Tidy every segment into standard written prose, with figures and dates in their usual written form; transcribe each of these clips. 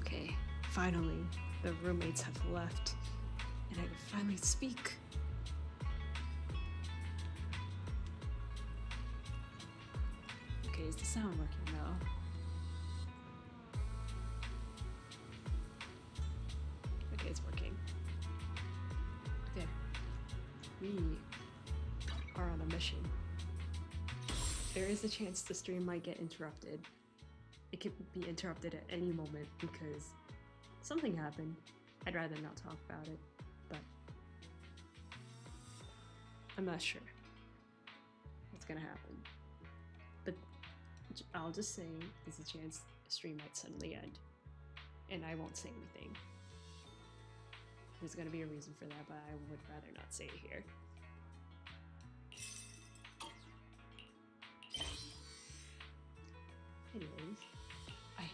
Okay, finally, the roommates have left, and I can finally speak. Okay, is the sound working now? Okay, it's working. There. We are on a mission. There is a chance the stream might get interrupted. It could be interrupted at any moment because something happened. I'd rather not talk about it, but I'm not sure what's gonna happen. But I'll just say there's a chance the stream might suddenly end, and I won't say anything. There's gonna be a reason for that, but I would rather not say it here. Anyways, I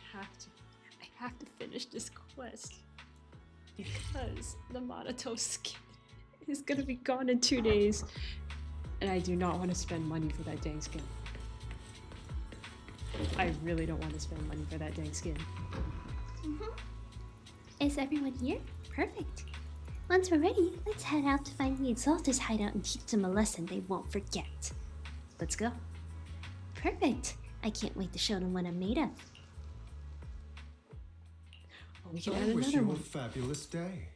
have to finish this quest because the Monato skin is gonna be gone in 2 days, and I do not want to spend money for that dang skin. I really don't want to spend money for that dang skin. Is everyone here? Perfect. Once we're ready, let's head out to find the Exaltus hideout and teach them a lesson they won't forget. Let's go. Perfect. I can't wait to show them what I'm made of. Oh, we can add I wish another you one. a fabulous day.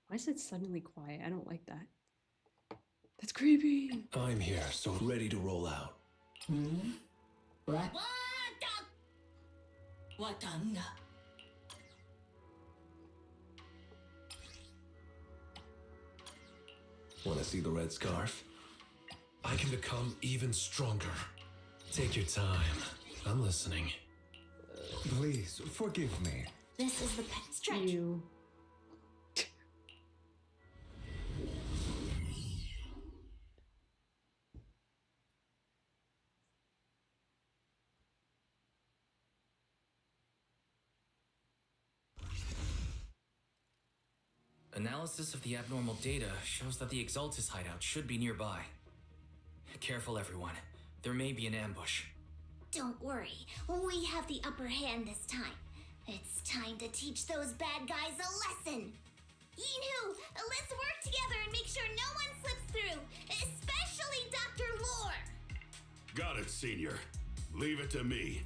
Why is it suddenly quiet? I don't like that. That's creepy. I'm here, so ready to roll out. What? What done? Want to see the red scarf? I can become even stronger. Take your time. I'm listening. Please, forgive me. This is the pet stretch. You. Analysis of the abnormal data shows that the Exaltus hideout should be nearby. Careful, everyone. There may be an ambush. Don't worry, we have the upper hand this time. It's time to teach those bad guys a lesson. Yinu, let's work together and make sure no one slips through, especially Dr. Lore. Got it, Senior. Leave it to me.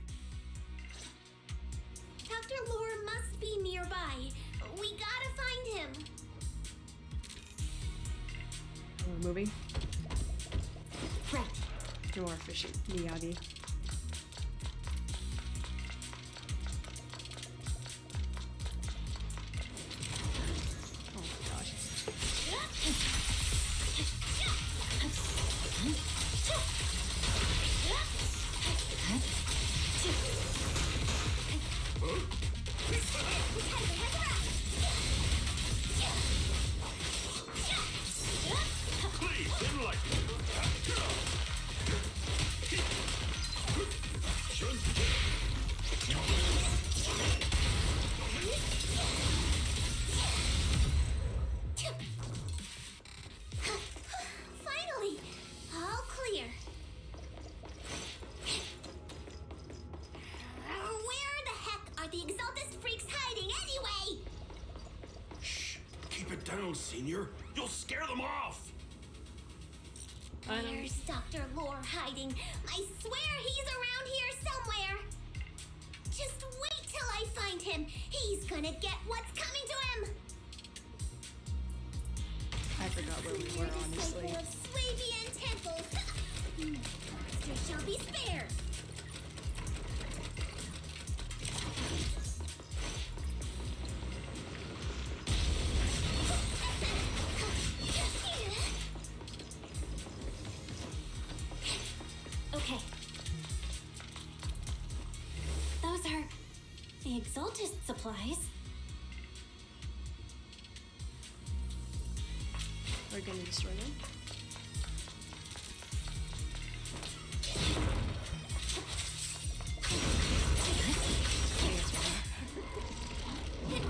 Dr. Lore must be nearby. We gotta find him. We're moving. Right. You're more efficient, Miyagi. Oh my gosh. Please, didn't like it. Finally, all clear. Where the heck are the Exaltus freaks hiding anyway? Shh. Keep it down, Senior. You'll scare them off. Where's Dr. Lore hiding? I swear he's around here somewhere. Just wait till I find him. He's gonna get what's coming to him. I forgot where we were, honestly. Disciple of Swabian Temple. Monster shall be spared. Okay. Those are the Exaltus supplies. We're gonna destroy them.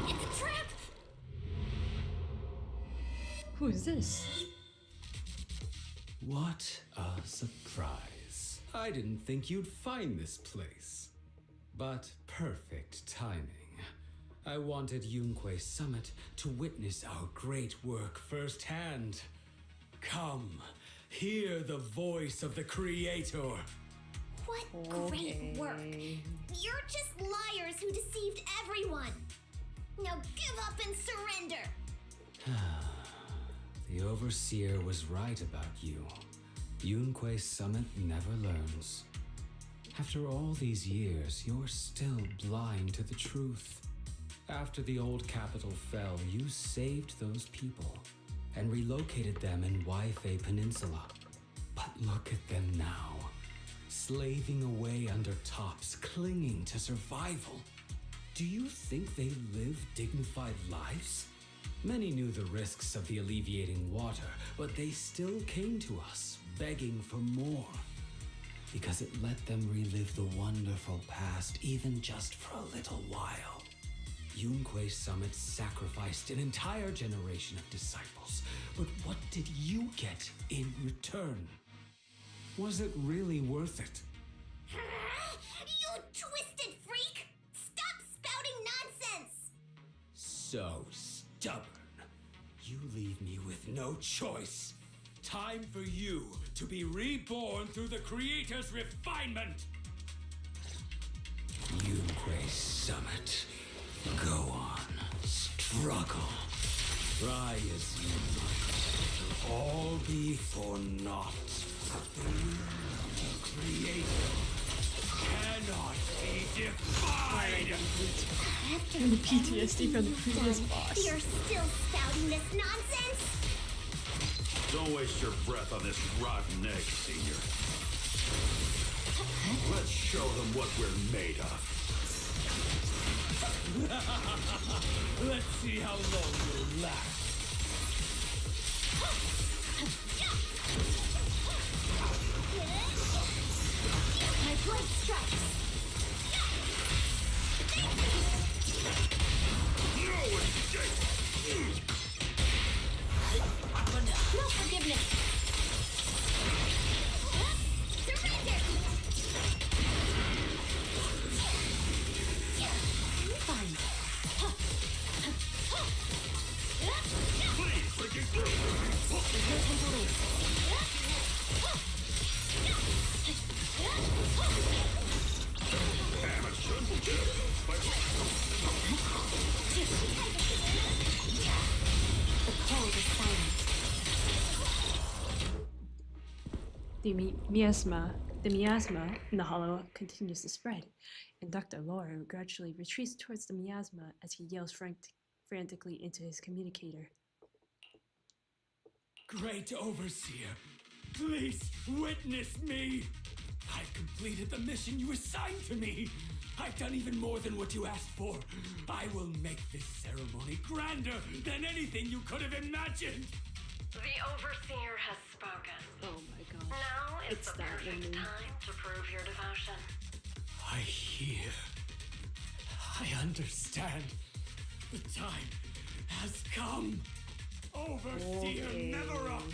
It's a trap. Who is this? What a surprise. I didn't think you'd find this place. But perfect timing. I wanted Yunque Summit to witness our great work firsthand. Come, hear the voice of the Creator. What great work! You're just liars who deceived everyone! Now give up and surrender! The Overseer was right about you. Yunque Summit never learns. After all these years, you're still blind to the truth. After the old capital fell, you saved those people and relocated them in Waifei Peninsula. But look at them now, slaving away under tops, clinging to survival. Do you think they live dignified lives? Many knew the risks of the alleviating water, but they still came to us, begging for more. Because it let them relive the wonderful past, even just for a little while. Yunque Summit sacrificed an entire generation of disciples, but what did you get in return? Was it really worth it? You twisted freak! Stop spouting nonsense! So stubborn. You leave me with no choice. Time for you to be reborn through the Creator's refinement. Yunque Summit. Go on. Struggle. Try as you might. It'll all be for naught. The Creator cannot be defied. And the PTSD from the previous boss. You're still spouting this nonsense? Don't waste your breath on this rotten egg, Senior. Let's show them what we're made of. Let's see how long you'll last. My blade strikes! No escape! No forgiveness! Surrender! Fine. Please, breaking through! The cold is silent. The miasma in the hollow continues to spread, and Dr. Laura gradually retreats towards the miasma as he yells frantically into his communicator. Great Overseer, please witness me. I've completed the mission you assigned to me. I've done even more than what you asked for. I will make this ceremony grander than anything you could have imagined. The Overseer has spoken. Oh my god. Now is It's the that perfect woman. time to prove your devotion. I hear. I understand. The time has come. Overseer Okay. Mevarok,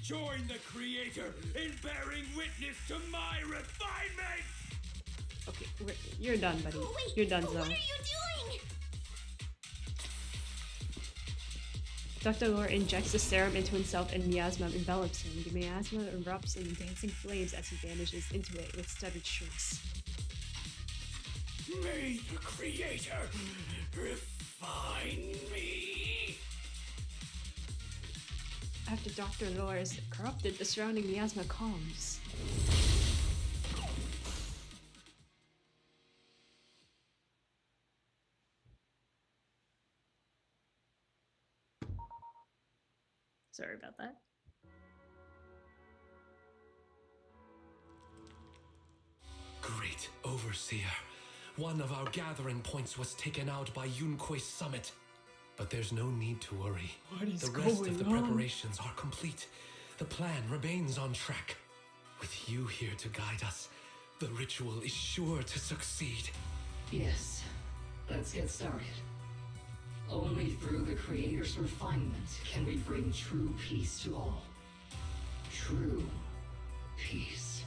join the Creator in bearing witness to my refinement! Okay, you're done, buddy. Oh, wait, You're done, what Zoe. are you doing? Dr. Lore injects the serum into himself and miasma envelops him. The miasma erupts in dancing flames as he vanishes into it with stuttered shrieks. May the Creator refine me! After Dr. Lore is corrupted, the surrounding miasma calms. Sorry about that. Great Overseer. One of our gathering points was taken out by Yunque Summit. But there's no need to worry. What is The rest of the going on? preparations are complete. The plan remains on track. With you here to guide us, the ritual is sure to succeed. Yes, let's get started. Only through the Creator's refinement can we bring true peace to all. True peace.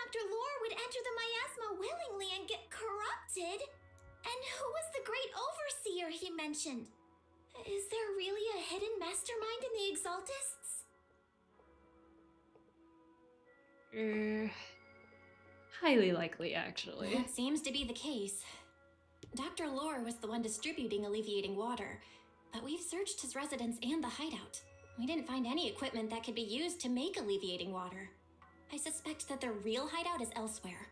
Dr. Lore would enter the miasma willingly and get corrupted. And who was the great overseer he mentioned? Is there really a hidden mastermind in the Exaltists? Highly likely, actually. That seems to be the case. Dr. Lore was the one distributing alleviating water, but we've searched his residence and the hideout. We didn't find any equipment that could be used to make alleviating water. I suspect that their real hideout is elsewhere.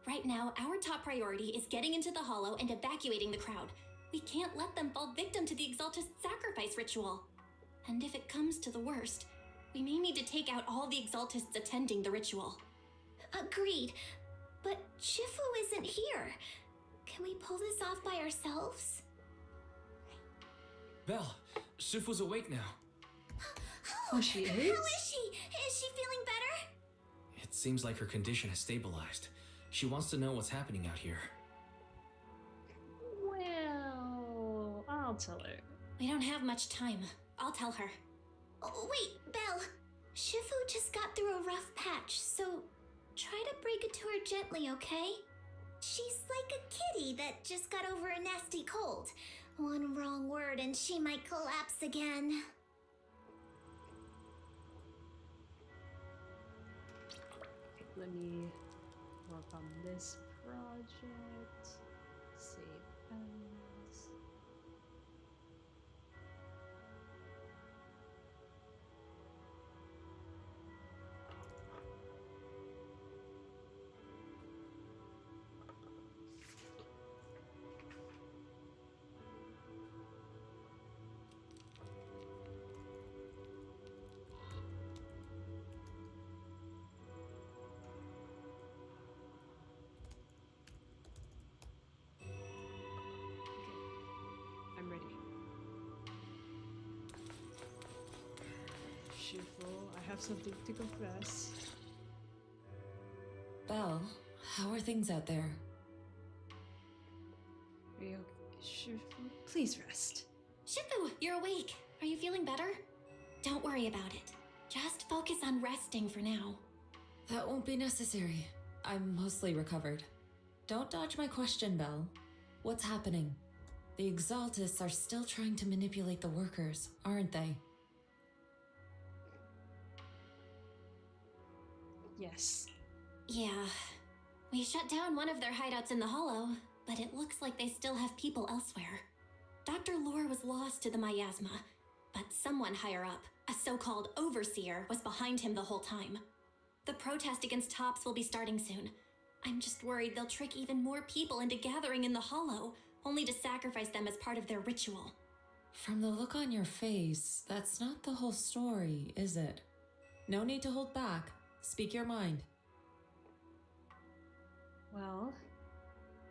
Right now, our top priority is getting into the hollow and evacuating the crowd. We can't let them fall victim to the Exaltist sacrifice ritual. And if it comes to the worst, we may need to take out all the Exaltists attending the ritual. Agreed. But Shifu isn't here. Can we pull this off by ourselves? Belle, Shifu's awake now. Oh, she is? How is she? Is she feeling better? It seems like her condition has stabilized. She wants to know what's happening out here. Well, I'll tell her. We don't have much time. I'll tell her. Oh, wait, Belle. Shifu just got through a rough patch, so try to break it to her gently, okay? She's like a kitty that just got over a nasty cold. One wrong word and she might collapse again. Let me work on this project. Save as. I'm ready. Shifu, I have something to confess. Belle, how are things out there? Are you okay? Shifu, please rest. Shifu, you're awake. Are you feeling better? Don't worry about it. Just focus on resting for now. That won't be necessary. I'm mostly recovered. Don't dodge my question, Belle. What's happening? The Exaltists are still trying to manipulate the workers, aren't they? Yes. Yeah. We shut down one of their hideouts in the hollow, but it looks like they still have people elsewhere. Dr. Lore was lost to the miasma, but someone higher up, a so-called overseer, was behind him the whole time. The protest against Tops will be starting soon. I'm just worried they'll trick even more people into gathering in the hollow, only to sacrifice them as part of their ritual. From the look on your face, that's not the whole story, is it? No need to hold back. Speak your mind. Well,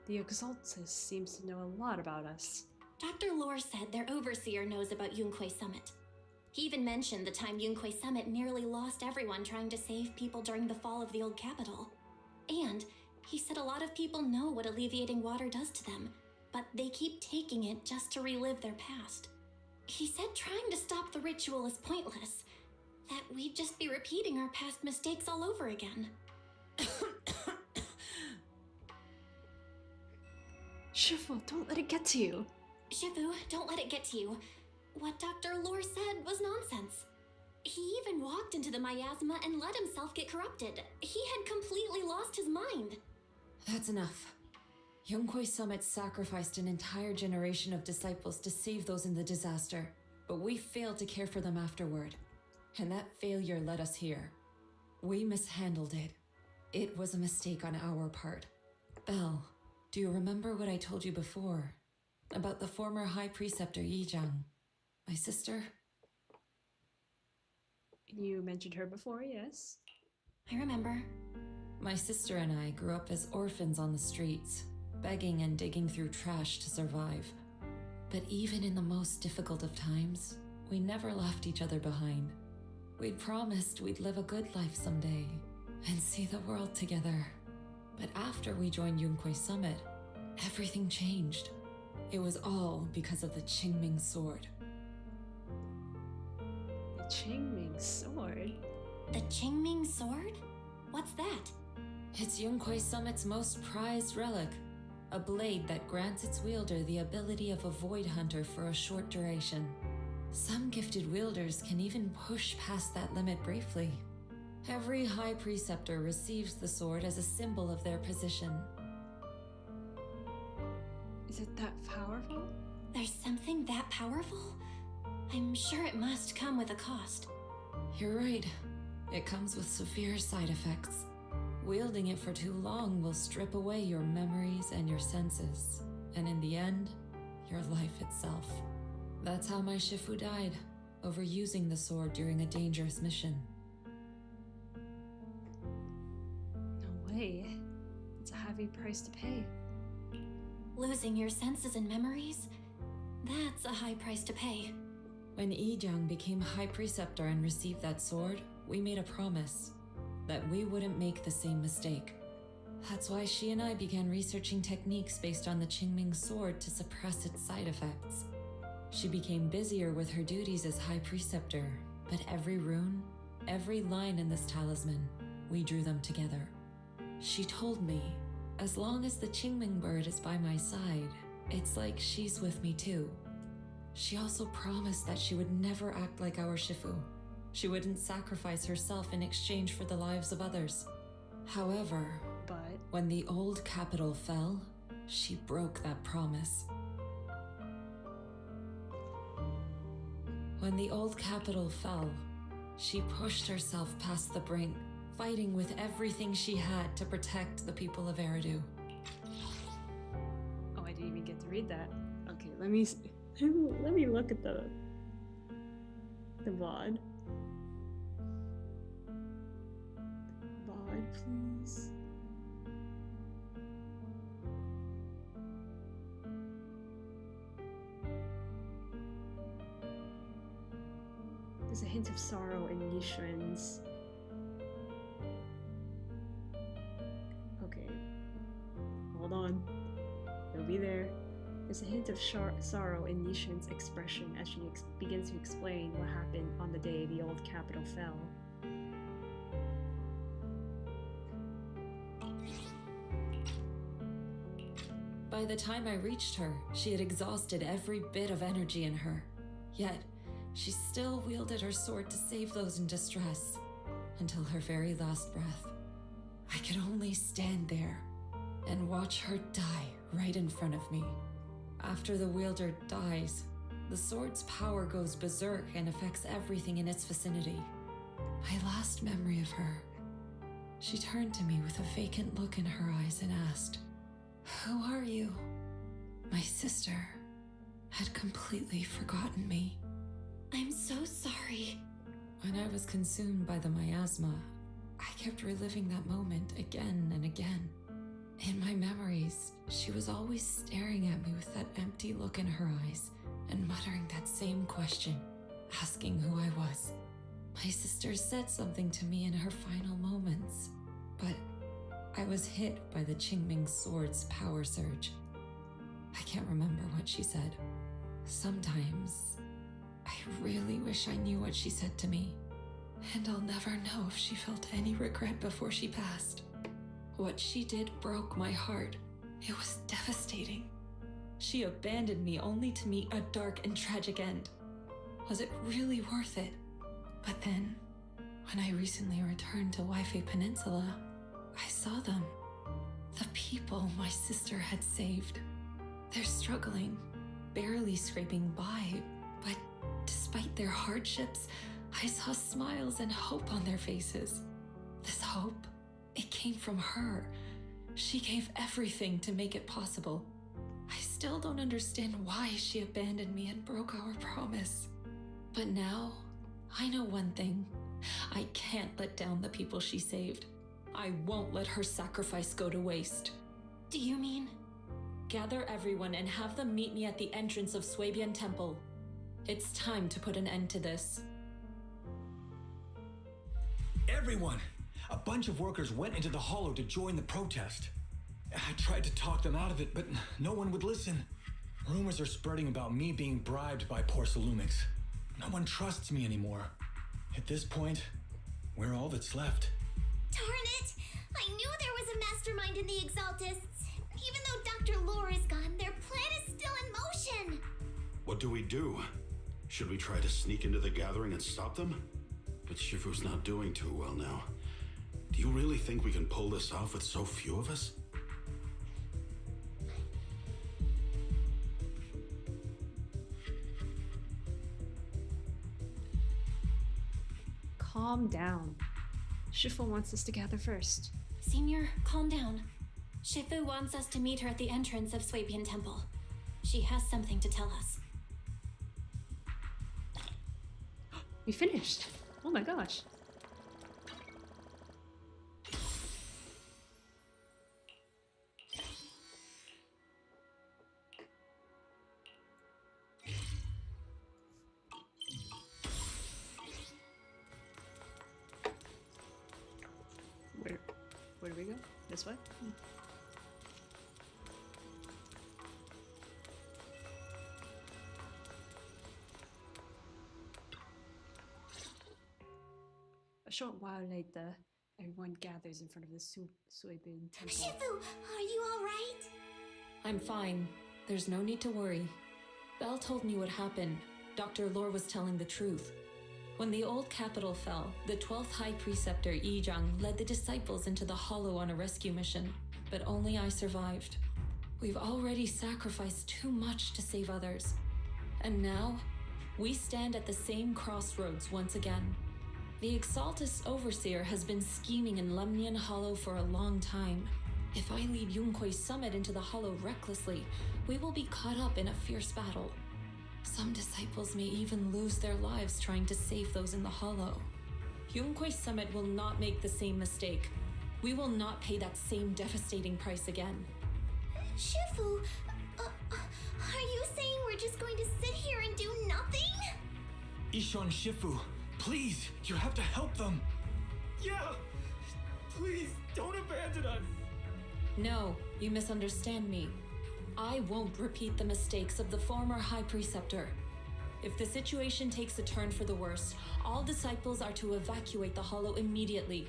the Exaltist seems to know a lot about us. Dr. Lore said their overseer knows about Yunquay Summit. He even mentioned the time Yunquay Summit nearly lost everyone trying to save people during the fall of the old capital. And he said a lot of people know what alleviating water does to them, but they keep taking it just to relive their past. He said trying to stop the ritual is pointless, that we'd just be repeating our past mistakes all over again. Shifu, don't let it get to you. Shifu, don't let it get to you. What Dr. Lore said was nonsense. He even walked into the miasma and let himself get corrupted. He had completely lost his mind. That's enough. Yunquay Summit sacrificed an entire generation of disciples to save those in the disaster, but we failed to care for them afterward. And that failure led us here. We mishandled it. It was a mistake on our part. Belle, do you remember what I told you before? About the former High Preceptor Yizhang? My sister? You mentioned her before, yes? I remember. My sister and I grew up as orphans on the streets, begging and digging through trash to survive. But even in the most difficult of times, we never left each other behind. We'd promised we'd live a good life someday and see the world together. But after we joined Yunquay Summit, everything changed. It was all because of the Qingming sword. The Qingming sword? The Qingming sword? What's that? It's Yunquei Summit's most prized relic, a blade that grants its wielder the ability of a void hunter for a short duration. Some gifted wielders can even push past that limit briefly. Every High Preceptor receives the sword as a symbol of their position. Is it that powerful? There's something that powerful? I'm sure it must come with a cost. You're right. It comes with severe side effects. Wielding it for too long will strip away your memories and your senses, and in the end, your life itself. That's how my Shifu died, overusing the sword during a dangerous mission. No way. It's a heavy price to pay. Losing your senses and memories? That's a high price to pay. When Yijiang became High Preceptor and received that sword, we made a promise that we wouldn't make the same mistake. That's why she and I began researching techniques based on the Qingming sword to suppress its side effects. She became busier with her duties as High Preceptor, but every rune, every line in this talisman, we drew them together. She told me, as long as the Qingming bird is by my side, it's like she's with me too. She also promised that she would never act like our Shifu. She wouldn't sacrifice herself in exchange for the lives of others. However, when the old capital fell, she broke that promise. When the old capital fell, she pushed herself past the brink, fighting with everything she had to protect the people of Eridu. Oh, I didn't even get to read that. Okay, let me look at the VOD. VOD, please. There's a hint of sorrow in Yishuan's. Okay. Hold on. It'll be there. There's a hint of sorrow in Yishuan's expression as she begins to explain what happened on the day the old capital fell. By the time I reached her, she had exhausted every bit of energy in her. Yet, she still wielded her sword to save those in distress, until her very last breath. I could only stand there and watch her die right in front of me. After the wielder dies, the sword's power goes berserk and affects everything in its vicinity. My last memory of her, she turned to me with a vacant look in her eyes and asked, "Who are you?" My sister had completely forgotten me. I'm so sorry. When I was consumed by the miasma, I kept reliving that moment again and again. In my memories, she was always staring at me with that empty look in her eyes and muttering that same question, asking who I was. My sister said something to me in her final moments, but I was hit by the Qingming sword's power surge. I can't remember what she said. Sometimes, I really wish I knew what she said to me, and I'll never know if she felt any regret before she passed. What she did broke my heart. It was devastating. She abandoned me only to meet a dark and tragic end. Was it really worth it? But then, when I recently returned to Waifei Peninsula, I saw them. The people my sister had saved. They're struggling, barely scraping by, but despite their hardships, I saw smiles and hope on their faces. This hope, it came from her. She gave everything to make it possible. I still don't understand why she abandoned me and broke our promise. But now, I know one thing. I can't let down the people she saved. I won't let her sacrifice go to waste. Do you mean? Gather everyone and have them meet me at the entrance of Swabian Temple. It's time to put an end to this. Everyone! A bunch of workers went into the hollow to join the protest. I tried to talk them out of it, but no one would listen. Rumors are spreading about me being bribed by Porcelumix. No one trusts me anymore. At this point, we're all that's left. Darn it! I knew there was a mastermind in the Exaltists. Even though Dr. Lore is gone, their plan is still in motion. What do we do? Should we try to sneak into the gathering and stop them? But Shifu's not doing too well now. Do you really think we can pull this off with so few of us? Calm down. Shifu wants us to gather first. Senior, calm down. Shifu wants us to meet her at the entrance of Swabian Temple. She has something to tell us. We finished. Oh my gosh. Where do we go? This way? A short while later, everyone gathers in front of the Suibin temple. Shifu, are you alright? I'm fine. There's no need to worry. Belle told me what happened. Dr. Lore was telling the truth. When the old capital fell, the 12th High Preceptor Yi Zhang led the disciples into the Hollow on a rescue mission, but only I survived. We've already sacrificed too much to save others. And now, we stand at the same crossroads once again. The Exaltus Overseer has been scheming in Lemnian Hollow for a long time. If I lead Yunkui's summit into the Hollow recklessly, we will be caught up in a fierce battle. Some disciples may even lose their lives trying to save those in the Hollow. Yunkui's summit will not make the same mistake. We will not pay that same devastating price again. Shifu, are you saying we're just going to sit here and do nothing? Ishan Shifu, please, you have to help them. Yeah! Please, don't abandon us! No, you misunderstand me. I won't repeat the mistakes of the former High Preceptor. If the situation takes a turn for the worse, all disciples are to evacuate the Hollow immediately.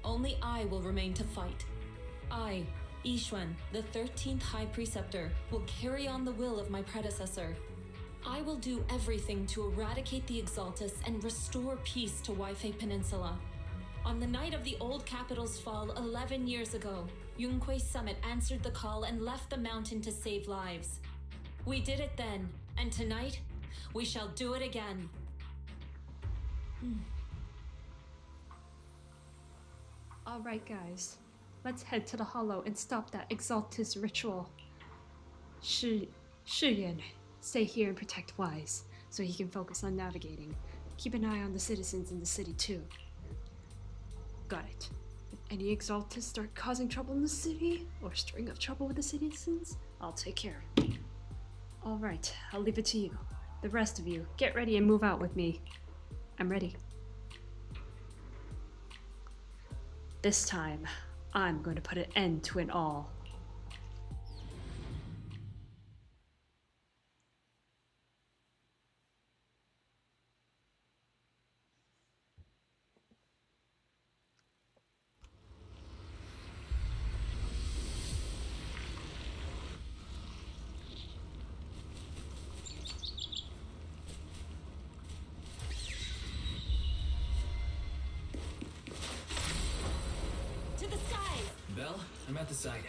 Only I will remain to fight. I, Yishuan, the 13th High Preceptor, will carry on the will of my predecessor. I will do everything to eradicate the Exaltus and restore peace to Waifei Peninsula. On the night of the old capital's fall 11 years ago, Yunkui's summit answered the call and left the mountain to save lives. We did it then, and tonight, we shall do it again. Alright guys, let's head to the Hollow and stop that Exaltus ritual. Shi Yuan, stay here and protect Wise, so he can focus on navigating. Keep an eye on the citizens in the city too. Got it. If any Exaltus start causing trouble in the city, or stirring up trouble with the citizens, I'll take care of it. Alright, I'll leave it to you. The rest of you, get ready and move out with me. I'm ready. This time, I'm going to put an end to it all. Belle, I'm at the site,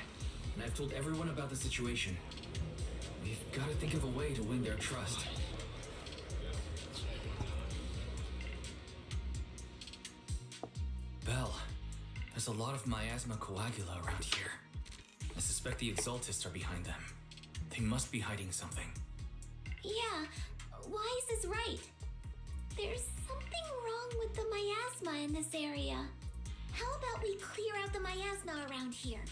and I've told everyone about the situation. We've got to think of a way to win their trust. Belle, there's a lot of miasma coagula around here. I suspect the Exaltists are behind them. They must be hiding something. Yeah, Wise is right. There's something wrong with the miasma in this area. How about we clear out the miasma around here?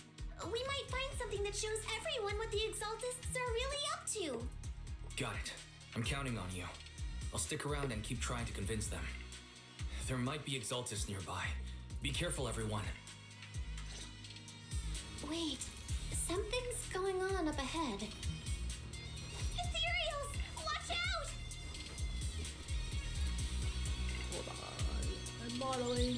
We might find something that shows everyone what the Exaltists are really up to. Got it. I'm counting on you. I'll stick around and keep trying to convince them. There might be Exaltists nearby. Be careful, everyone. Wait, something's going on up ahead. Ethereals! Watch out! Hold on, I'm modeling.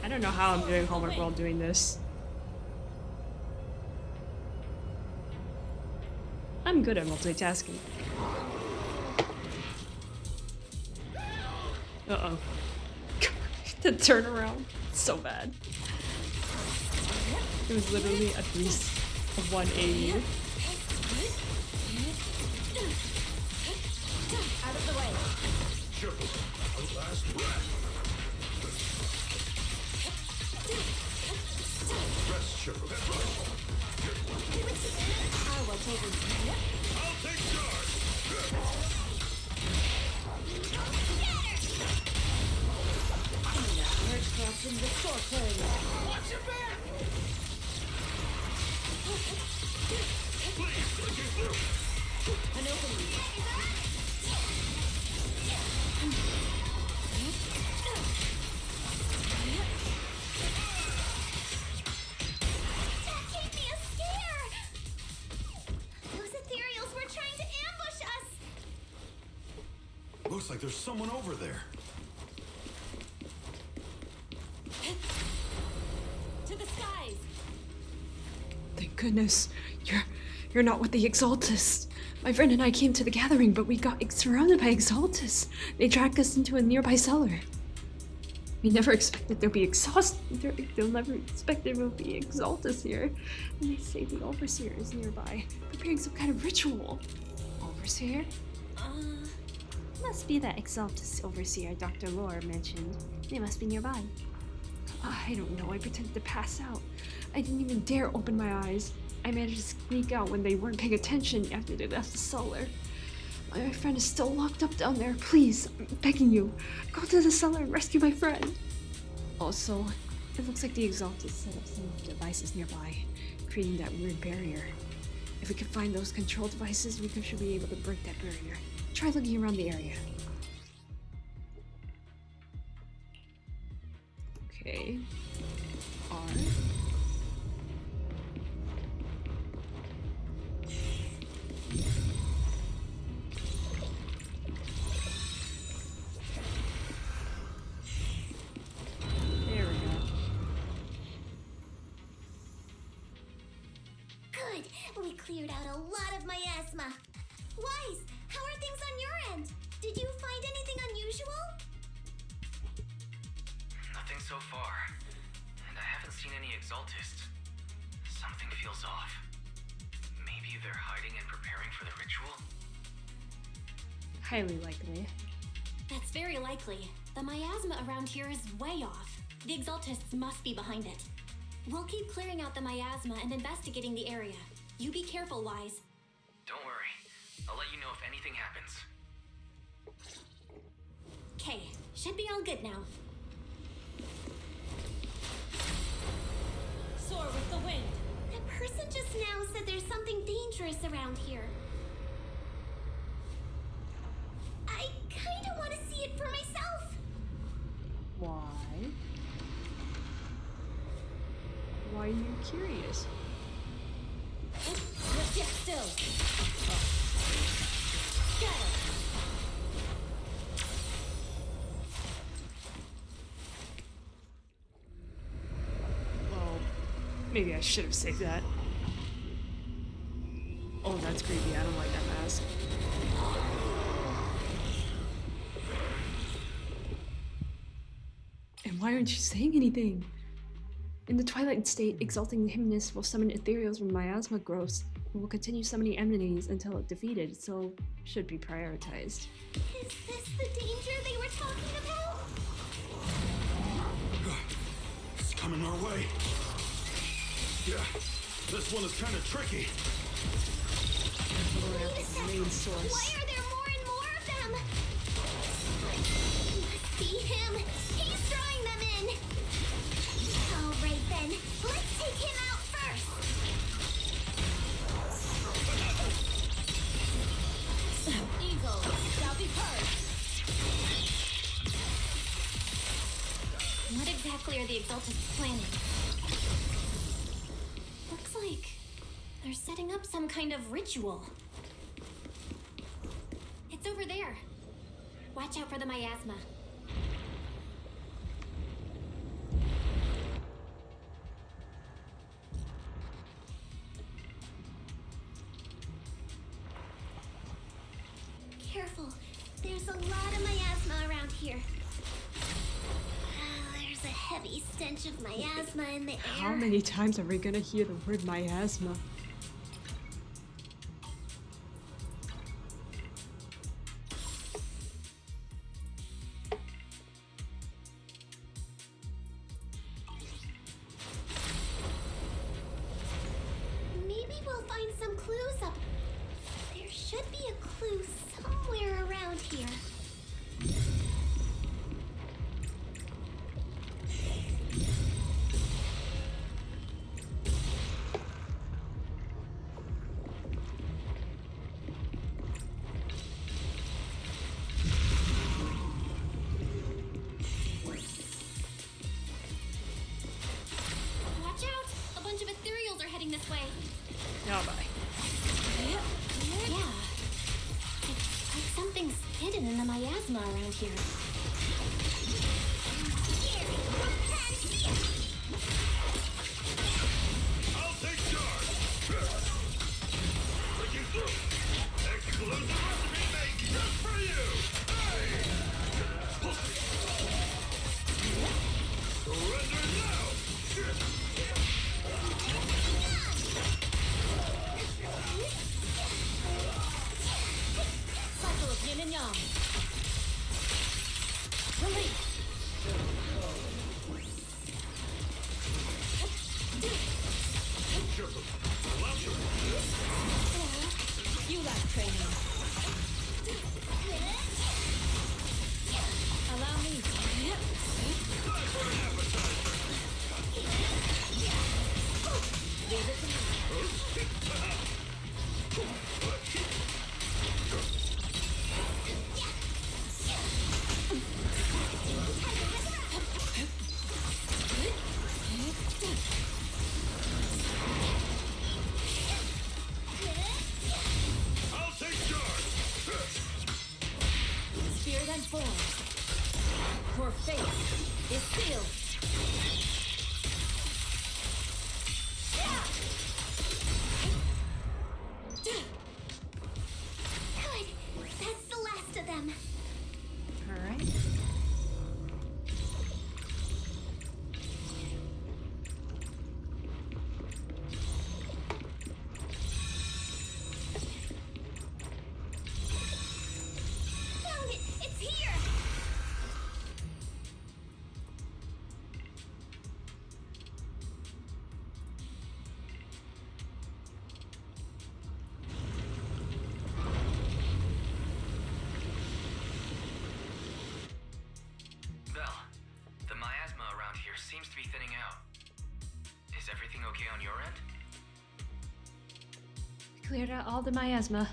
I don't know how I'm doing homework while doing this. I'm good at multitasking. Uh-oh. The turnaround. So bad. It was literally at least a 180. Out of the way. Last breath. Rest, Shipper. I will take it. I'll take charge. We're crossing the short area. Watch your back! Please, looking through. An opening. That gave me a scare! Those ethereals were trying to ambush us! Looks like there's someone over there. To the skies! Thank goodness. You're not with the Exaltus. My friend and I came to the gathering, but we got surrounded by Exaltus. They dragged us into a nearby cellar. We never expected there'll be they'll never expect there will be Exaltus here. And they say the Overseer is nearby, preparing some kind of ritual. Overseer? Must be that Exaltus Overseer Dr. Lore mentioned. They must be nearby. I don't know, I pretended to pass out. I didn't even dare open my eyes. I managed to sneak out when they weren't paying attention after they left the cellar. My friend is still locked up down there. Please, I'm begging you, go to the cellar and rescue my friend. Also, it looks like the Exalted set up some devices nearby, creating that weird barrier. If we can find those control devices, we should be able to break that barrier. Try looking around the area. Okay. R. There we go. Good! We cleared out a lot of miasma. Wise, how are things on your end? Did you find anything unusual? Nothing so far. And I haven't seen any Exaltists. Something feels off. Maybe they're hiding and preparing for the ritual? Highly likely. That's very likely. The miasma around here is way off. The Exaltists must be behind it. We'll keep clearing out the miasma and investigating the area. You be careful, Wise. Don't worry. I'll let you know if anything happens. Okay, should be all good now. Soar with the wind. That person just now said there's something dangerous around here. I kinda want to see it for myself. Why? Why are you curious? Sit still. Get him. Well, maybe I should have saved that. Oh, that's creepy. I don't like that mask. And why aren't you saying anything? In the twilight state, exalting the hymness will summon ethereals from miasma growths and will continue summoning emanations until it's defeated, so should be prioritized. Is this the danger they were talking about? It's coming our way. Yeah, this one is kind of tricky. Wait a sec. Main source. Why are there more and more of them? Must be him. He's drawing them in. All right then, let's take him out first. Evil shall be purged. What exactly are the Exaltists planning? Looks like they're setting up some kind of ritual. It's over there. Watch out for the miasma. lot of miasma around here. There's a heavy stench of miasma in the air. How many times are we gonna hear the word miasma? Maybe we'll find some clues up. There should be a clue somewhere around here. Watch out! A bunch of ethereals are heading this way. Oh, bye. Yeah. It's like something's hidden in the miasma around here. I'll take charge. Breaking through. Exclusive recipe made just for you. Hey! Surrender now. Cycle of yin and yang. Release. You lack training. Allow me. Leave it to me. I'll take charge. Spear then form. Your fate is sealed. Good. That's the last of them. Alright. Found it. It's here. Belle, the miasma around here seems to be thinning out. Is everything okay on your end? Cleared out all the miasma.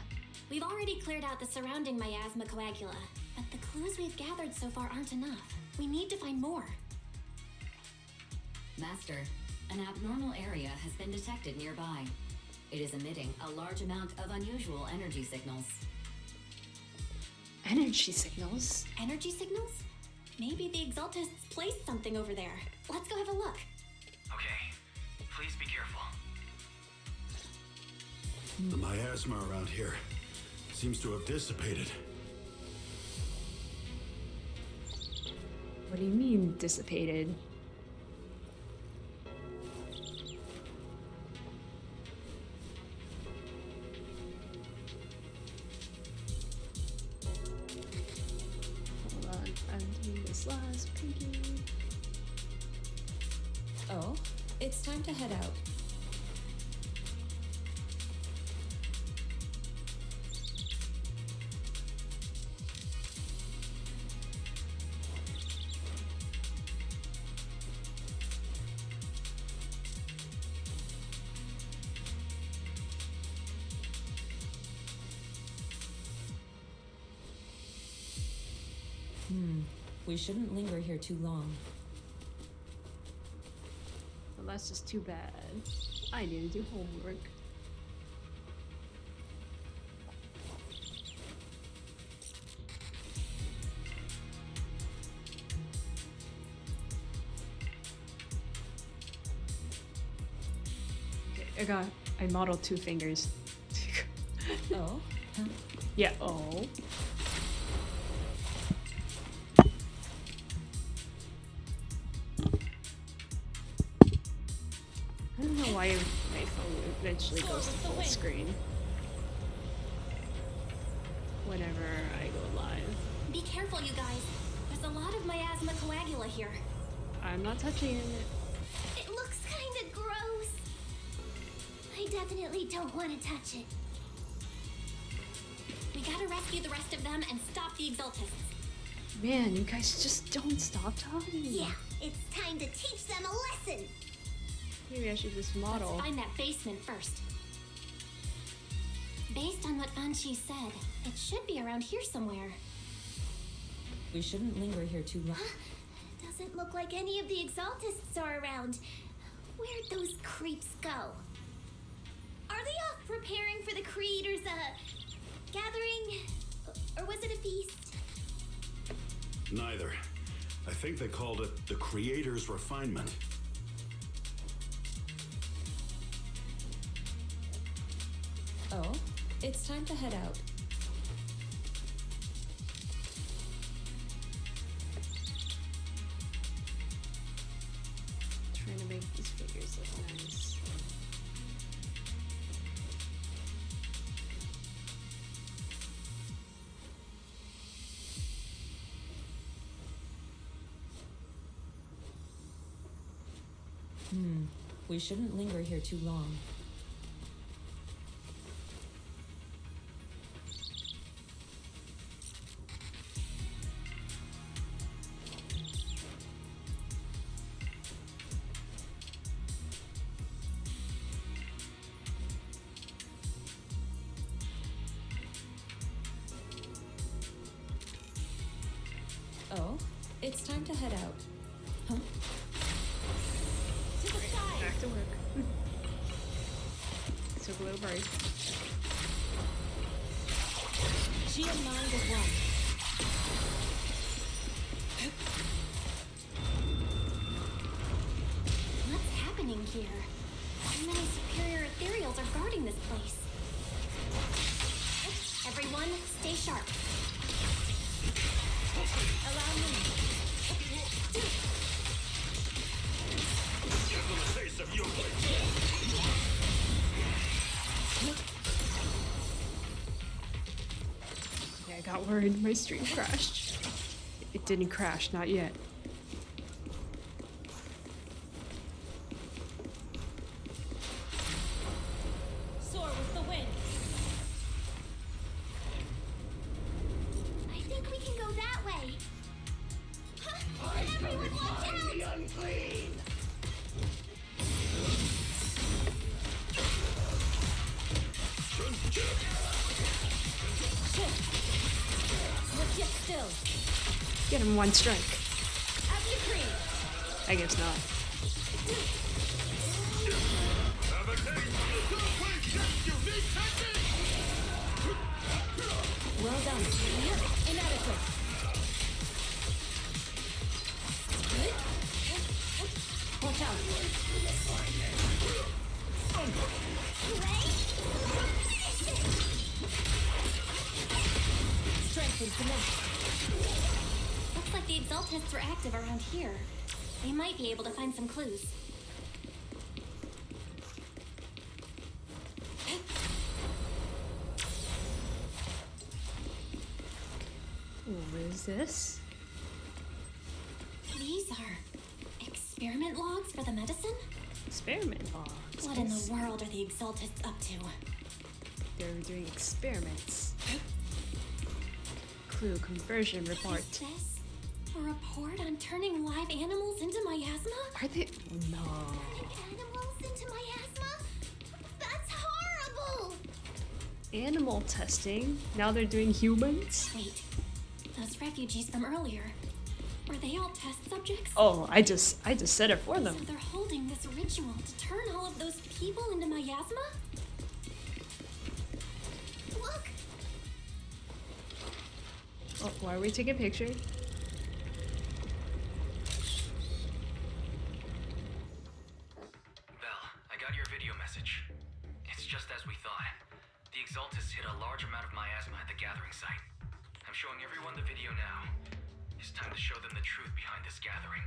We've already cleared out the surrounding miasma coagula, but the clues we've gathered so far aren't enough. We need to find more. Master, an abnormal area has been detected nearby. It is emitting a large amount of unusual energy signals. Energy signals? Energy signals? Maybe the Exaltists placed something over there. Let's go have a look. Okay, please be careful. The miasma around here seems to have dissipated. What do you mean, dissipated? Hold on, I'm doing this last pinky. Oh, it's time to head out. We shouldn't linger here too long. Well, that's just too bad. I need to do homework. Okay, I modeled 2 fingers. Oh? Yeah, oh. why my phone eventually goes to full screen whenever I go live. Be careful, you guys. There's a lot of miasma coagula here. I'm not touching it. It looks kinda gross. I definitely don't want to touch it. We gotta rescue the rest of them and stop the Exaltists. Man, you guys just don't stop talking. Yeah, it's time to teach them a lesson. Maybe I should just model. Let's find that basement first. Based on what Anchi said, it should be around here somewhere. We shouldn't linger here too long. Doesn't look like any of the Exaltists are around. Where'd those creeps go? Are they off preparing for the Creator's, gathering? Or was it a feast? Neither. I think they called it the Creator's Refinement. Oh, it's time to head out. Trying to make these figures look nice. We shouldn't linger here too long. Oh, it's time to head out. Huh? To the side! Back to work. Took a little break. She and mine as one. What's happening here? How many superior ethereals are guarding this place? Everyone, stay sharp. Allow me. Okay, I got worried my stream crashed. It didn't crash, not yet. Soar with the wind. I think we can go that way. Everyone watch out! Unclean! Look yet still. Get him one strike. As decreed. I guess not. Well done. Inadequate. Watch out. Strength and finesse. Looks like the Exaltists were active around here. They might be able to find some clues. What is this? These are experiment logs for the medicine? Experiment logs. What in the world are the Exaltists up to? They're doing experiments. Clue conversion report. Is this a report on turning live animals into miasma? Are they? No. Animals into miasma? That's horrible! Animal testing. Now they're doing humans. Wait, those refugees from earlier, were they all test subjects? Oh, I just said it for them. So they're holding this ritual to turn all of those people into miasma? Look! Oh, why are we taking a picture? Belle, I got your video message. It's just as we thought. The Exaltists hit a large amount of miasma at the gathering site. I'm showing everyone the video now. It's time to show them the truth behind this gathering.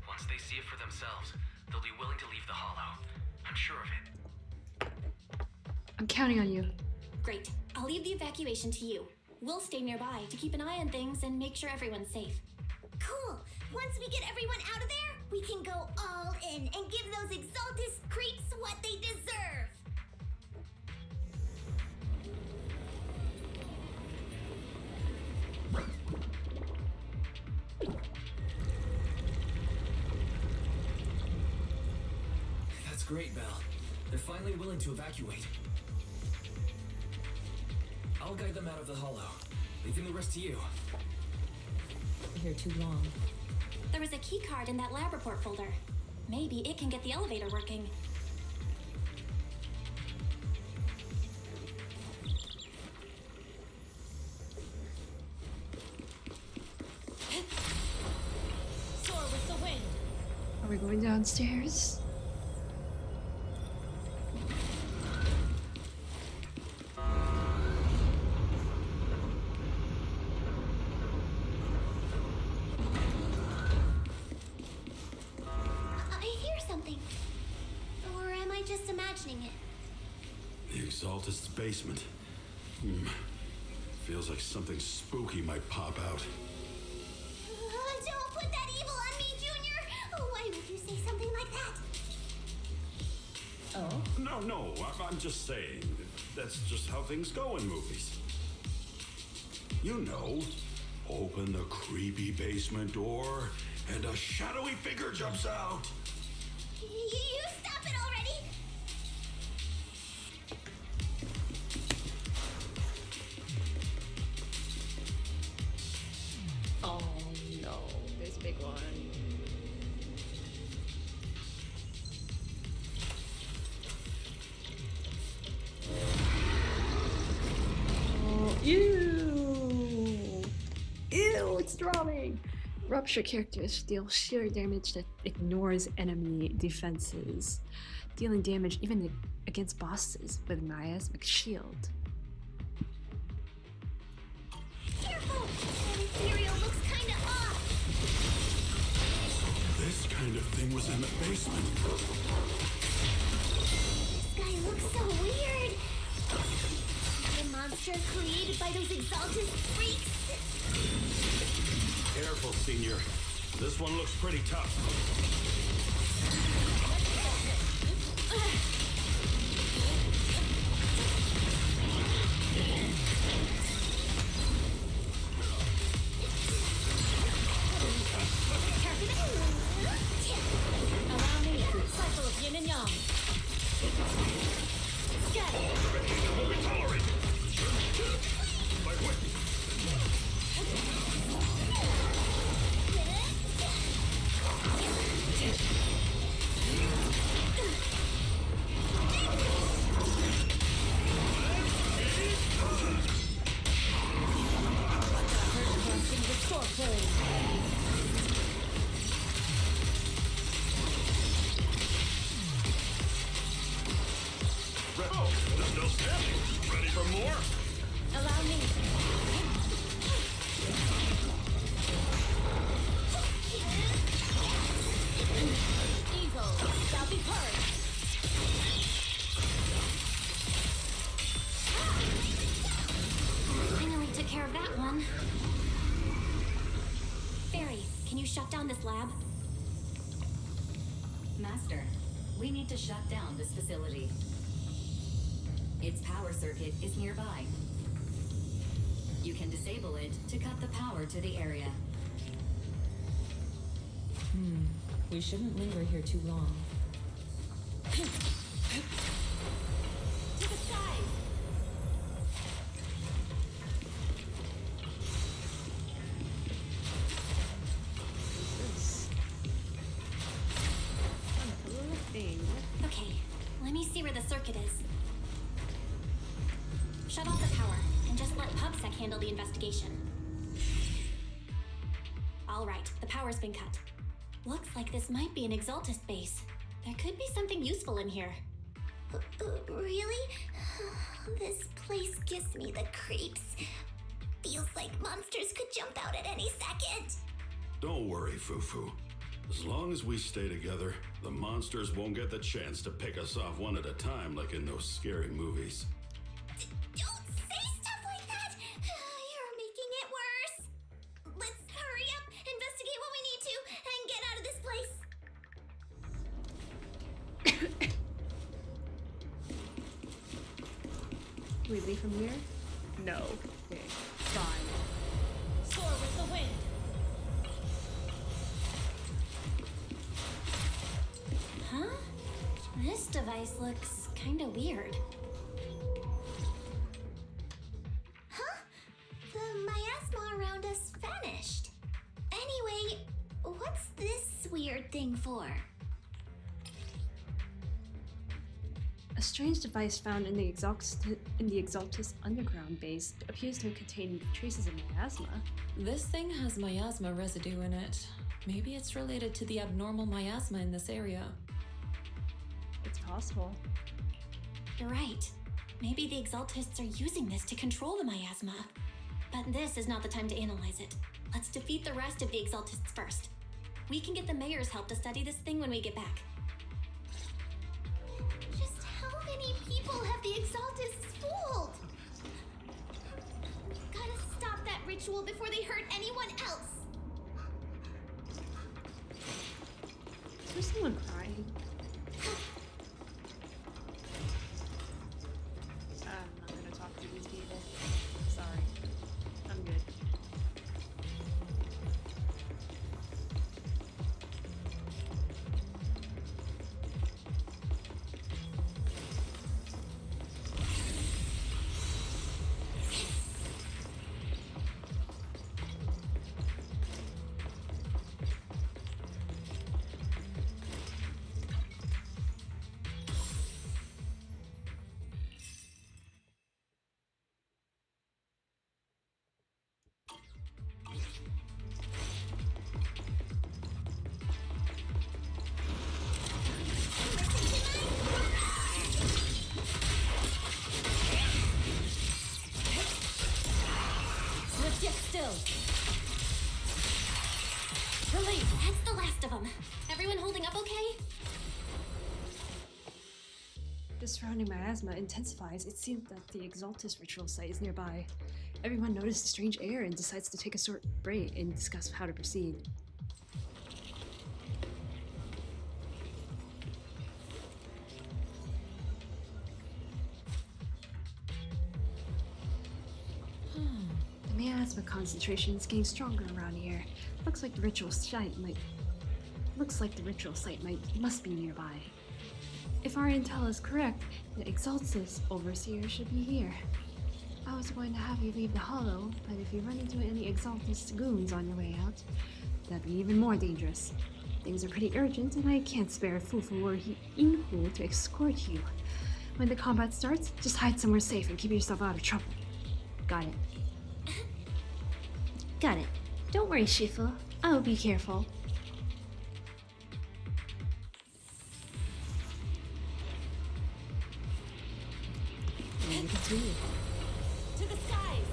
Once they see it for themselves, they'll be willing to leave the Hollow. I'm sure of it. I'm counting on you. Great. I'll leave the evacuation to you. We'll stay nearby to keep an eye on things and make sure everyone's safe. Cool. Once we get everyone out of there, we can go all in and give those Exaltus creeps what they deserve. That's great, Belle. They're finally willing to evacuate. I'll guide them out of the hollow, leaving the rest to you. Here too long. There was a key card in that lab report folder. Maybe it can get the elevator working. Soar with the wind. Are we going downstairs? I hear something. Or am I just imagining it? The Exaltist's basement. Feels like something spooky might pop out. Don't put that evil on me, Junior! Why would you say something like that? Oh? No, I'm just saying. That's just how things go in movies. You know, open the creepy basement door, and a shadowy figure jumps out. You stop it already! Oh no, there's a big one. Oh, ew! Ew, it's throbbing! Rupture characters deal sheer damage that ignores enemy defenses, dealing damage even against bosses with miasmic shield. Careful! That ethereal looks kinda off! This kind of thing was in the basement. This guy looks so weird! The monster created by those Exaltus freaks! Careful, Senior. This one looks pretty tough. Allow me. Cycle of yin and yang. Scatter. What we tolerate. My way. Oh, there's still standing. Ready for more? Allow me. Evil shall be purged. Finally took care of that one. Fairy, can you shut down this lab? Master, we need to shut down this facility. Its power circuit is nearby. You can disable it to cut the power to the area. We shouldn't linger here too long. To the sky. This little thing. Okay, let me see where the circuit is. Shut off the power and just let PubSec handle the investigation. All right, the power's been cut. Looks like this might be an Exaltus base. There could be something useful in here. Really? This place gives me the creeps. Feels like monsters could jump out at any second. Don't worry, Fufu. As long as we stay together, the monsters won't get the chance to pick us off one at a time like in those scary movies. Don't say stuff like that! You're making it worse! Let's hurry up, investigate what we need to, and get out of this place! Can we leave from here? No. Okay, fine. Soar with the wind. Huh? This device looks kinda weird. Huh? The miasma around us vanished. Anyway, what's this weird thing for? A strange device found in the Exaltus underground base appears to contain traces of miasma. This thing has miasma residue in it. Maybe it's related to the abnormal miasma in this area. It's possible. You're right. Maybe the Exaltists are using this to control the miasma. But this is not the time to analyze it. Let's defeat the rest of the Exaltists first. We can get the mayor's help to study this thing when we get back. Just how many people have the Exaltists fooled? Gotta stop that ritual before they hurt anyone else. Is there someone crying? I'm not gonna talk to these people. Sorry. I'm good. Let's get still. Release! That's the last of them. Everyone holding up okay? The surrounding miasma intensifies. It seems that the Exaltus ritual site is nearby. Everyone notices the strange air and decides to take a short break and discuss how to proceed. The miasma concentration is getting stronger around here. Looks like the ritual site must be nearby. If our intel is correct, the Exaltus overseer should be here. I was going to have you leave the hollow, but if you run into any Exaltus goons on your way out, that'd be even more dangerous. Things are pretty urgent, and I can't spare Fufu or Inhu to escort you. When the combat starts, just hide somewhere safe and keep yourself out of trouble. Got it. Got it. Don't worry, Shifu. I'll be careful. And you continue. To the skies.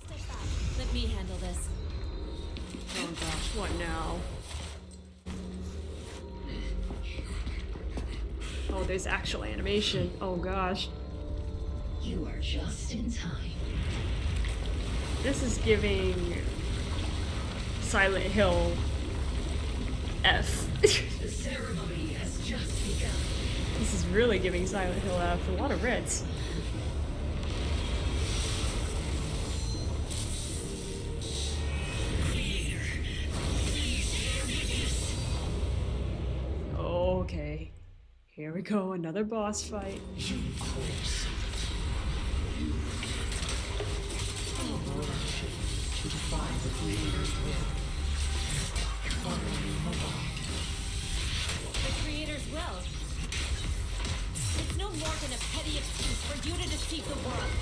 Step back. Let me handle this. Oh gosh, what now? Oh, there's actual animation. Oh gosh. You are just in time. This is giving Silent Hill F. The ceremony has just begun. This is really giving Silent Hill F. A lot of reds. Okay. Here we go, another boss fight. The creator's will. It's no more than a petty excuse for you to deceive the world.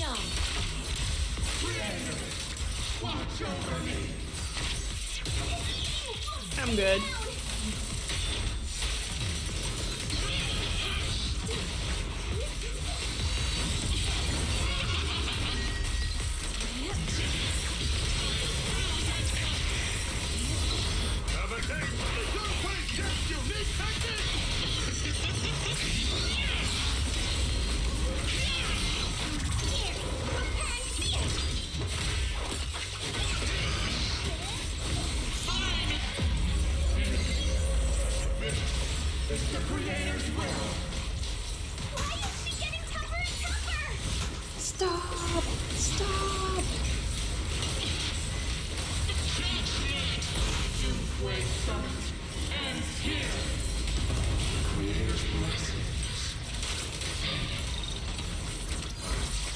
yang. I'm good. Stop! Stop!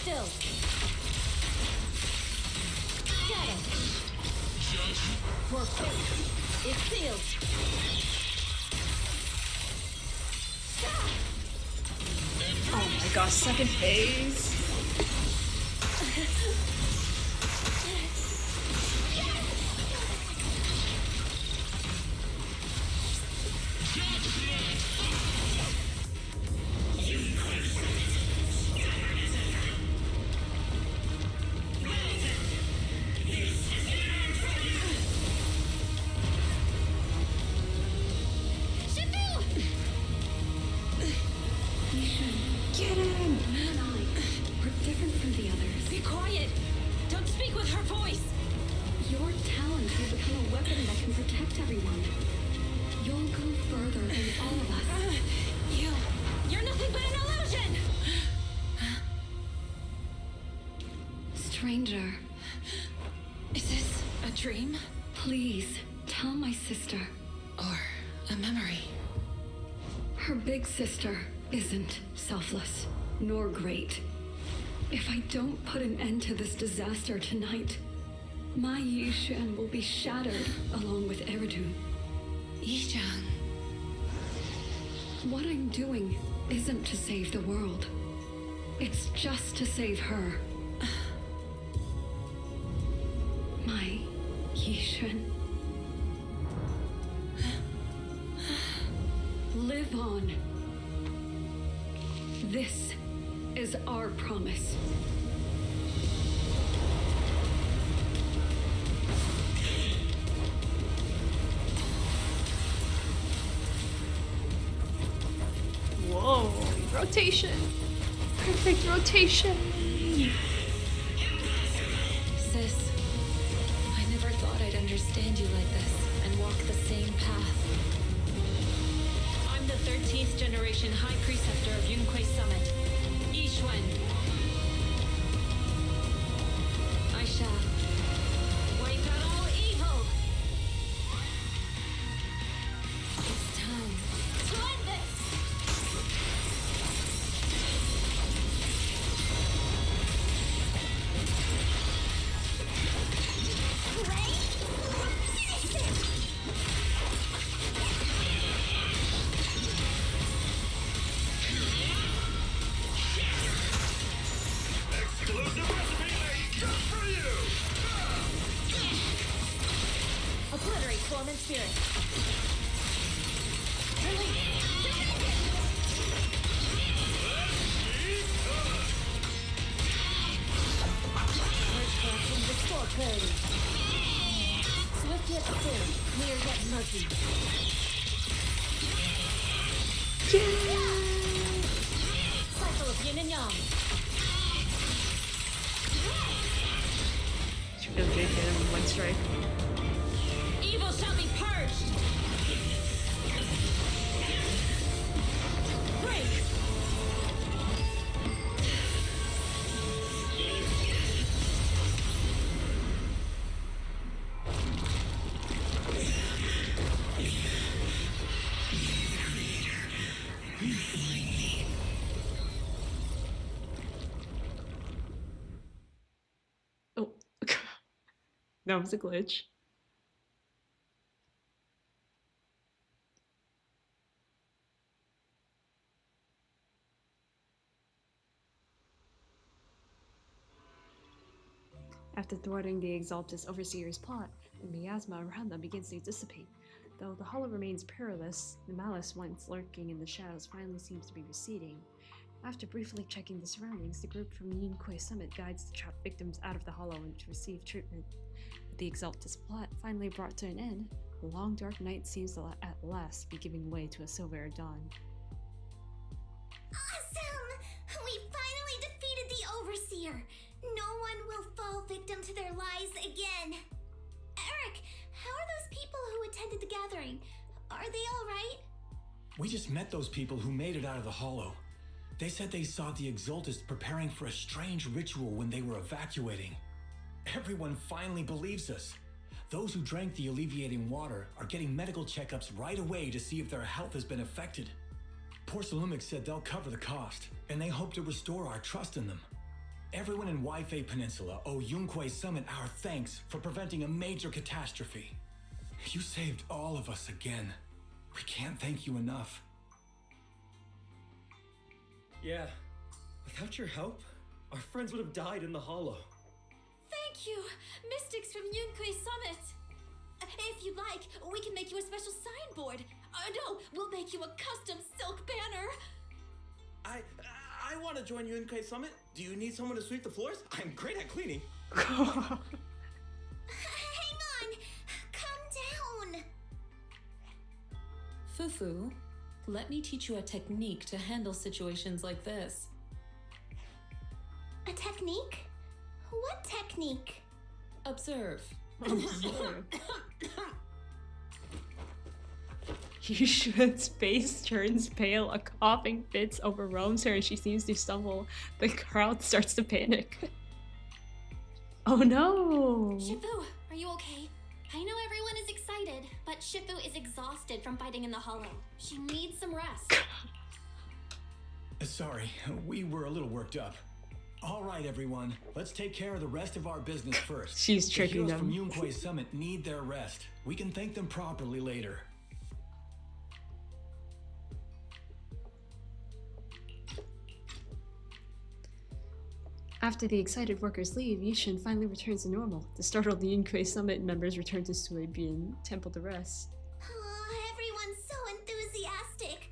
Still. Get him. We're finished. It's sealed. Oh my gosh, second phase. Get him! We're different from the others. Be quiet! Don't speak with her voice! Your talent will become a weapon that can protect everyone. You'll go further than all of us. You're nothing but an illusion! Stranger. Is this a dream? Please, tell my sister. Or a memory. Her big sister isn't selfless, nor great. If I don't put an end to this disaster tonight, my Yishan will be shattered along with Eridu. Yishan. What I'm doing isn't to save the world. It's just to save her. My Yishan. Live on. This is our promise. Whoa, rotation. Perfect rotation. Sis, I never thought I'd understand you like this and walk the same path. I'm the 13th generation High Preceptor of Yunquay Summit, Yixuan. I shall wipe out all evil. It's time to end this. Obliterate form and spirit. Restore clarity. Swift yet still, clear yet murky. Cycle of yin and yang. Should have hit him with one strike. Evil shall be purged. Break. Oh, that was a glitch. After thwarting the Exaltus Overseer's plot, the miasma around them begins to dissipate. Though the hollow remains perilous, the malice once lurking in the shadows finally seems to be receding. After briefly checking the surroundings, the group from Yunquay Summit guides the trapped victims out of the hollow and to receive treatment. With the Exaltus plot finally brought to an end, the long dark night seems to at last be giving way to a silver dawn. Awesome! We finally defeated the Overseer! No one will fall victim to their lies again! Eric, how are those people who attended the gathering? Are they alright? We just met those people who made it out of the hollow. They said they saw the Exaltus preparing for a strange ritual when they were evacuating. Everyone finally believes us. Those who drank the alleviating water are getting medical checkups right away to see if their health has been affected. Porcelumix said they'll cover the cost, and they hope to restore our trust in them. Everyone in Waifei Peninsula owe Yunquay Summit our thanks for preventing a major catastrophe. You saved all of us again. We can't thank you enough. Yeah, without your help, our friends would have died in the hollow. Thank you, Mystics from Yunquay Summit. If you'd like, we can make you a special signboard. No, we'll make you a custom silk banner. I want to join Yunquay Summit. Do you need someone to sweep the floors? I'm great at cleaning. Hang on! Calm down! Fufu, let me teach you a technique to handle situations like this. A technique? What technique? Observe. Yushuan's face turns pale, a coughing fit overwhelms her and she seems to stumble. The crowd starts to panic. Oh no! Shifu, are you okay? I know everyone is excited, but Shifu is exhausted from fighting in the hollow. She needs some rest. Sorry, we were a little worked up. All right, everyone, let's take care of the rest of our business first. She's tricking the them. heroes from Yunquay Summit need their rest. We can thank them properly later. After the excited workers leave, Yushin finally returns to normal. The startled Yunquay Summit members return to Suibian Temple to rest. Oh, everyone's so enthusiastic.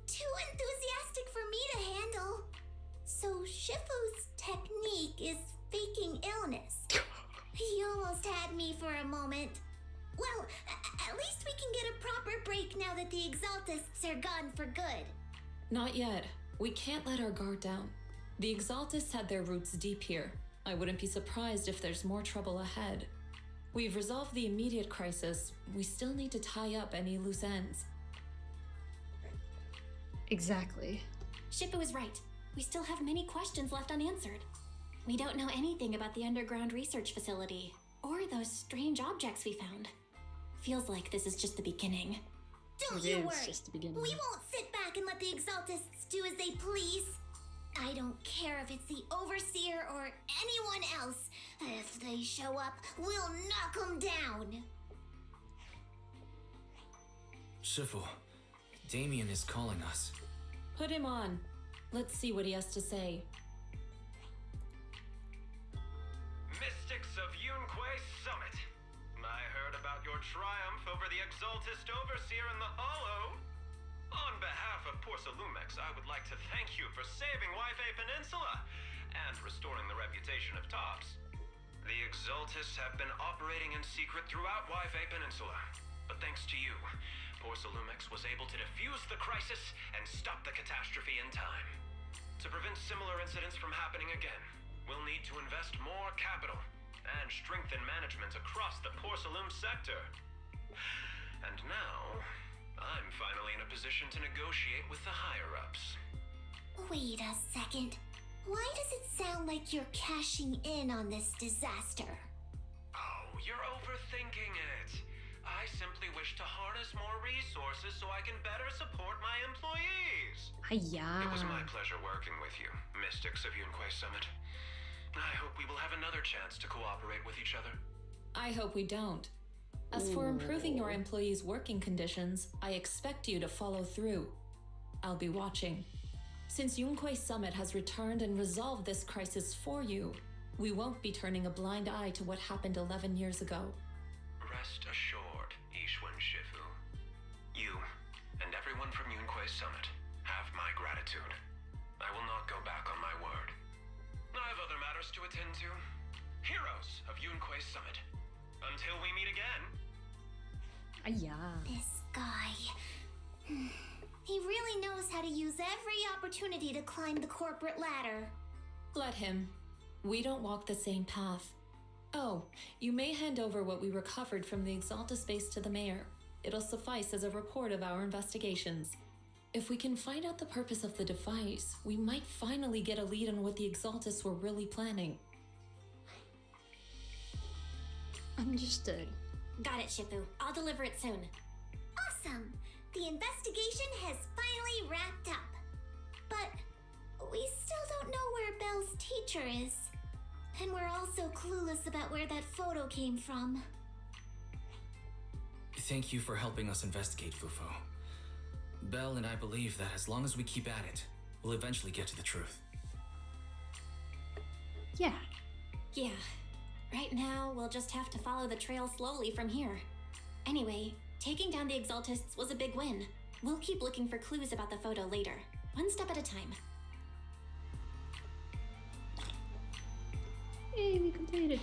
Too enthusiastic for me to handle. So Shifu's technique is faking illness. He almost had me for a moment. Well, at least we can get a proper break now that the Exaltists are gone for good. Not yet. We can't let our guard down. The Exaltists had their roots deep here. I wouldn't be surprised if there's more trouble ahead. We've resolved the immediate crisis. We still need to tie up any loose ends. Exactly. Shifu is right. We still have many questions left unanswered. We don't know anything about the underground research facility, or those strange objects we found. Feels like this is just the beginning. Don't you worry. We won't sit back and let the Exaltists do as they please. I don't care if it's the Overseer or anyone else. If they show up, we'll knock them down. Shifu, Damien is calling us. Put him on. Let's see what he has to say. Mystics of Yunquay Summit. I heard about your triumph over the Exaltist Overseer in the Hollow. On behalf of Porcelumix, I would like to thank you for saving Waifei Peninsula and restoring the reputation of Tops. The Exaltists have been operating in secret throughout Waifei Peninsula, but thanks to you, Porcelumix was able to defuse the crisis and stop the catastrophe in time. To prevent similar incidents from happening again, we'll need to invest more capital and strengthen management across the Porcelum sector. And now, I'm finally in a position to negotiate with the higher-ups. Wait a second. Why does it sound like you're cashing in on this disaster? Oh, you're overthinking it. I simply wish to harness more resources so I can better support my employees. Hiya. It was my pleasure working with you, Mystics of Yunquay Summit. I hope we will have another chance to cooperate with each other. I hope we don't. As for improving your employees' working conditions, I expect you to follow through. I'll be watching. Since Yunquay Summit has returned and resolved this crisis for you, We won't be turning a blind eye to what happened 11 years ago. Rest assured, Ishwan Shifu. You and everyone from Yunque's summit have my gratitude. I will not go back on my word. I have other matters to attend to. Heroes of Yunque's summit. Until we meet again. Yeah. This guy. He really knows how to use every opportunity to climb the corporate ladder. Let him. We don't walk the same path. Oh, you may hand over what we recovered from the Exalta space to the mayor. It'll suffice as a report of our investigations. If we can find out the purpose of the device, we might finally get a lead on what the Exaltists were really planning. Understood. Got it, Shifu. I'll deliver it soon. Awesome! The investigation has finally wrapped up. But we still don't know where Belle's teacher is. And we're also clueless about where that photo came from. Thank you for helping us investigate, Fufo. Belle and I believe that as long as we keep at it, we'll eventually get to the truth. Yeah. Yeah. Right now, we'll just have to follow the trail slowly from here. Anyway, taking down the Exaltists was a big win. We'll keep looking for clues about the photo later, one step at a time. Yay, we completed.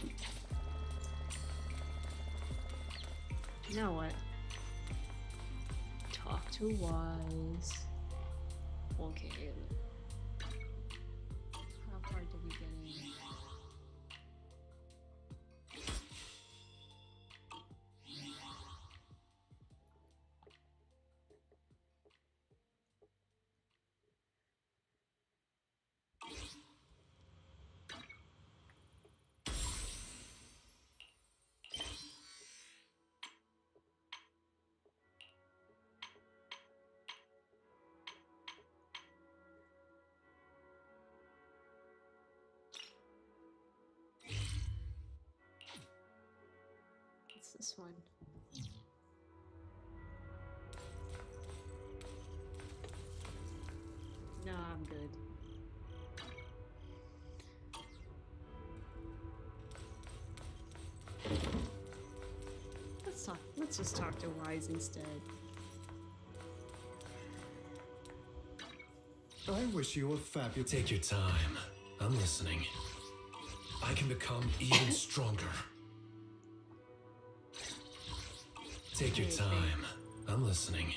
Now what? Talk to Wise. Okay. How far did we get in? What's this one? No, I'm good. Let's just talk to Wise instead. I wish you a fabulous. Take your time. I'm listening. I can become even stronger. Take your time. I'm listening.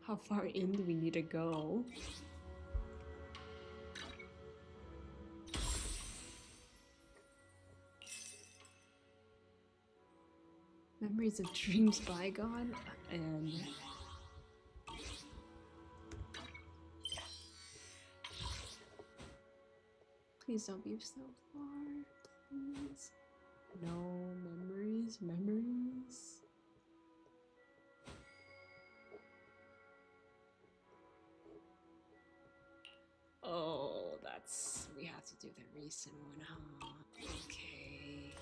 How far in do we need to go? Memories of dreams bygone and please don't be so far, please. No memories. Oh, we have to do the recent one, huh? Okay.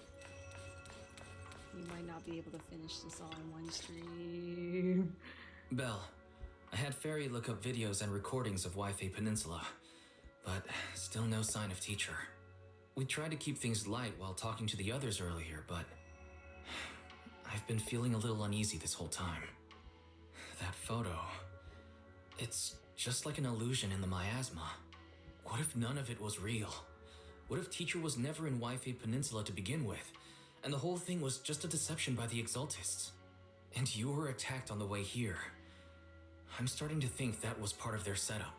You might not be able to finish this all in one stream. Belle, I had Fairy look up videos and recordings of Wi-Fi Peninsula, but still no sign of teacher. We tried to keep things light while talking to the others earlier, but I've been feeling a little uneasy this whole time. That photo, it's just like an illusion in the miasma. What if none of it was real? What if teacher was never in Wi-Fi Peninsula to begin with, and the whole thing was just a deception by the Exaltists? And you were attacked on the way here. I'm starting to think that was part of their setup.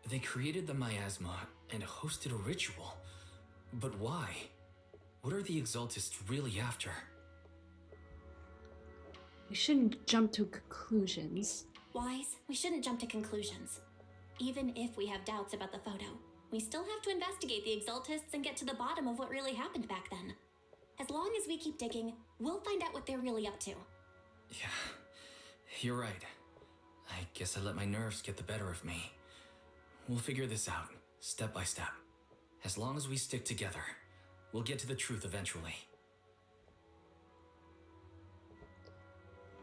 They created the miasma and hosted a ritual. But why? What are the Exaltists really after? We shouldn't jump to conclusions. Wise, we shouldn't jump to conclusions. Even if we have doubts about the photo, we still have to investigate the Exaltists and get to the bottom of what really happened back then. As long as we keep digging, we'll find out what they're really up to. Yeah, you're right. I guess I let my nerves get the better of me. We'll figure this out, step by step. As long as we stick together, we'll get to the truth eventually.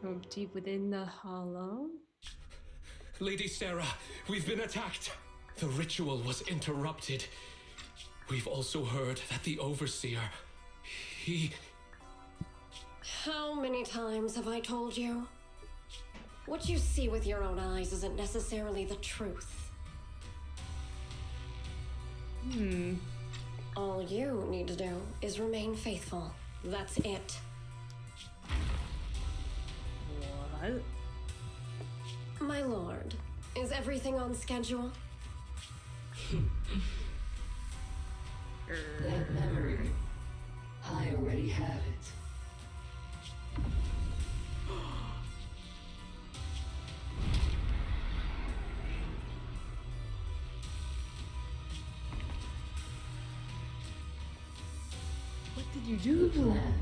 From deep within the hollow? Lady Sarah, we've been attacked. The ritual was interrupted. We've also heard that the Overseer, he... How many times have I told you? What you see with your own eyes isn't necessarily the truth. All you need to do is remain faithful. That's it. What? My lord, is everything on schedule? That memory, I already have it. What did you do? The plan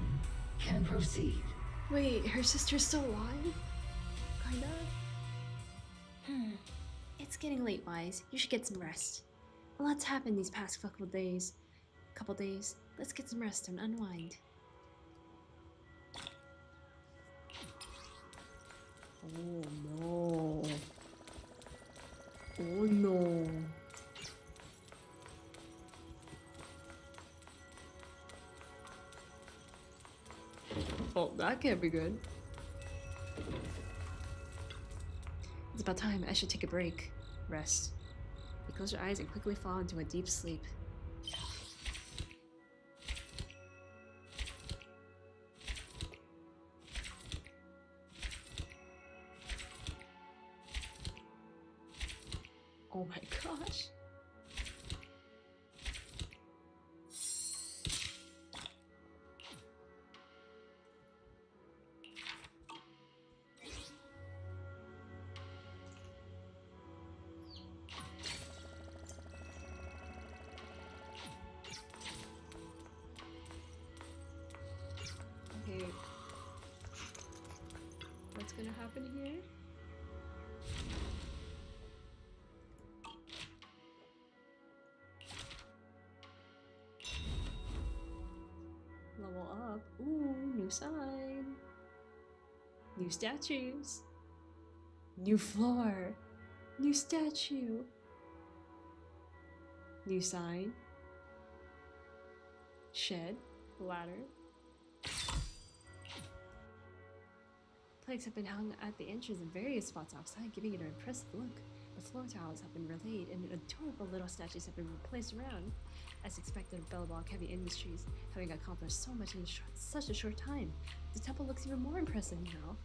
can proceed. Wait, her sister's still alive? Kinda? It's getting late, Wise. You should get some rest. A lot's happened these past couple days. Let's get some rest and unwind. Oh no. Oh no. Oh, that can't be good. It's about time. I should take a break. Rest. You close your eyes and quickly fall into a deep sleep. Oh my gosh. Okay. What's gonna happen here? Level up. Ooh, new sign. New statues. New floor. New statue. New sign. Shed. Ladder. Plaques have been hung at the entrance in various spots outside, giving it an impressive look. The floor tiles have been relaid, and adorable little statues have been placed around. As expected of Bellwalk Heavy Industries, having accomplished so much in such a short time, the temple looks even more impressive now.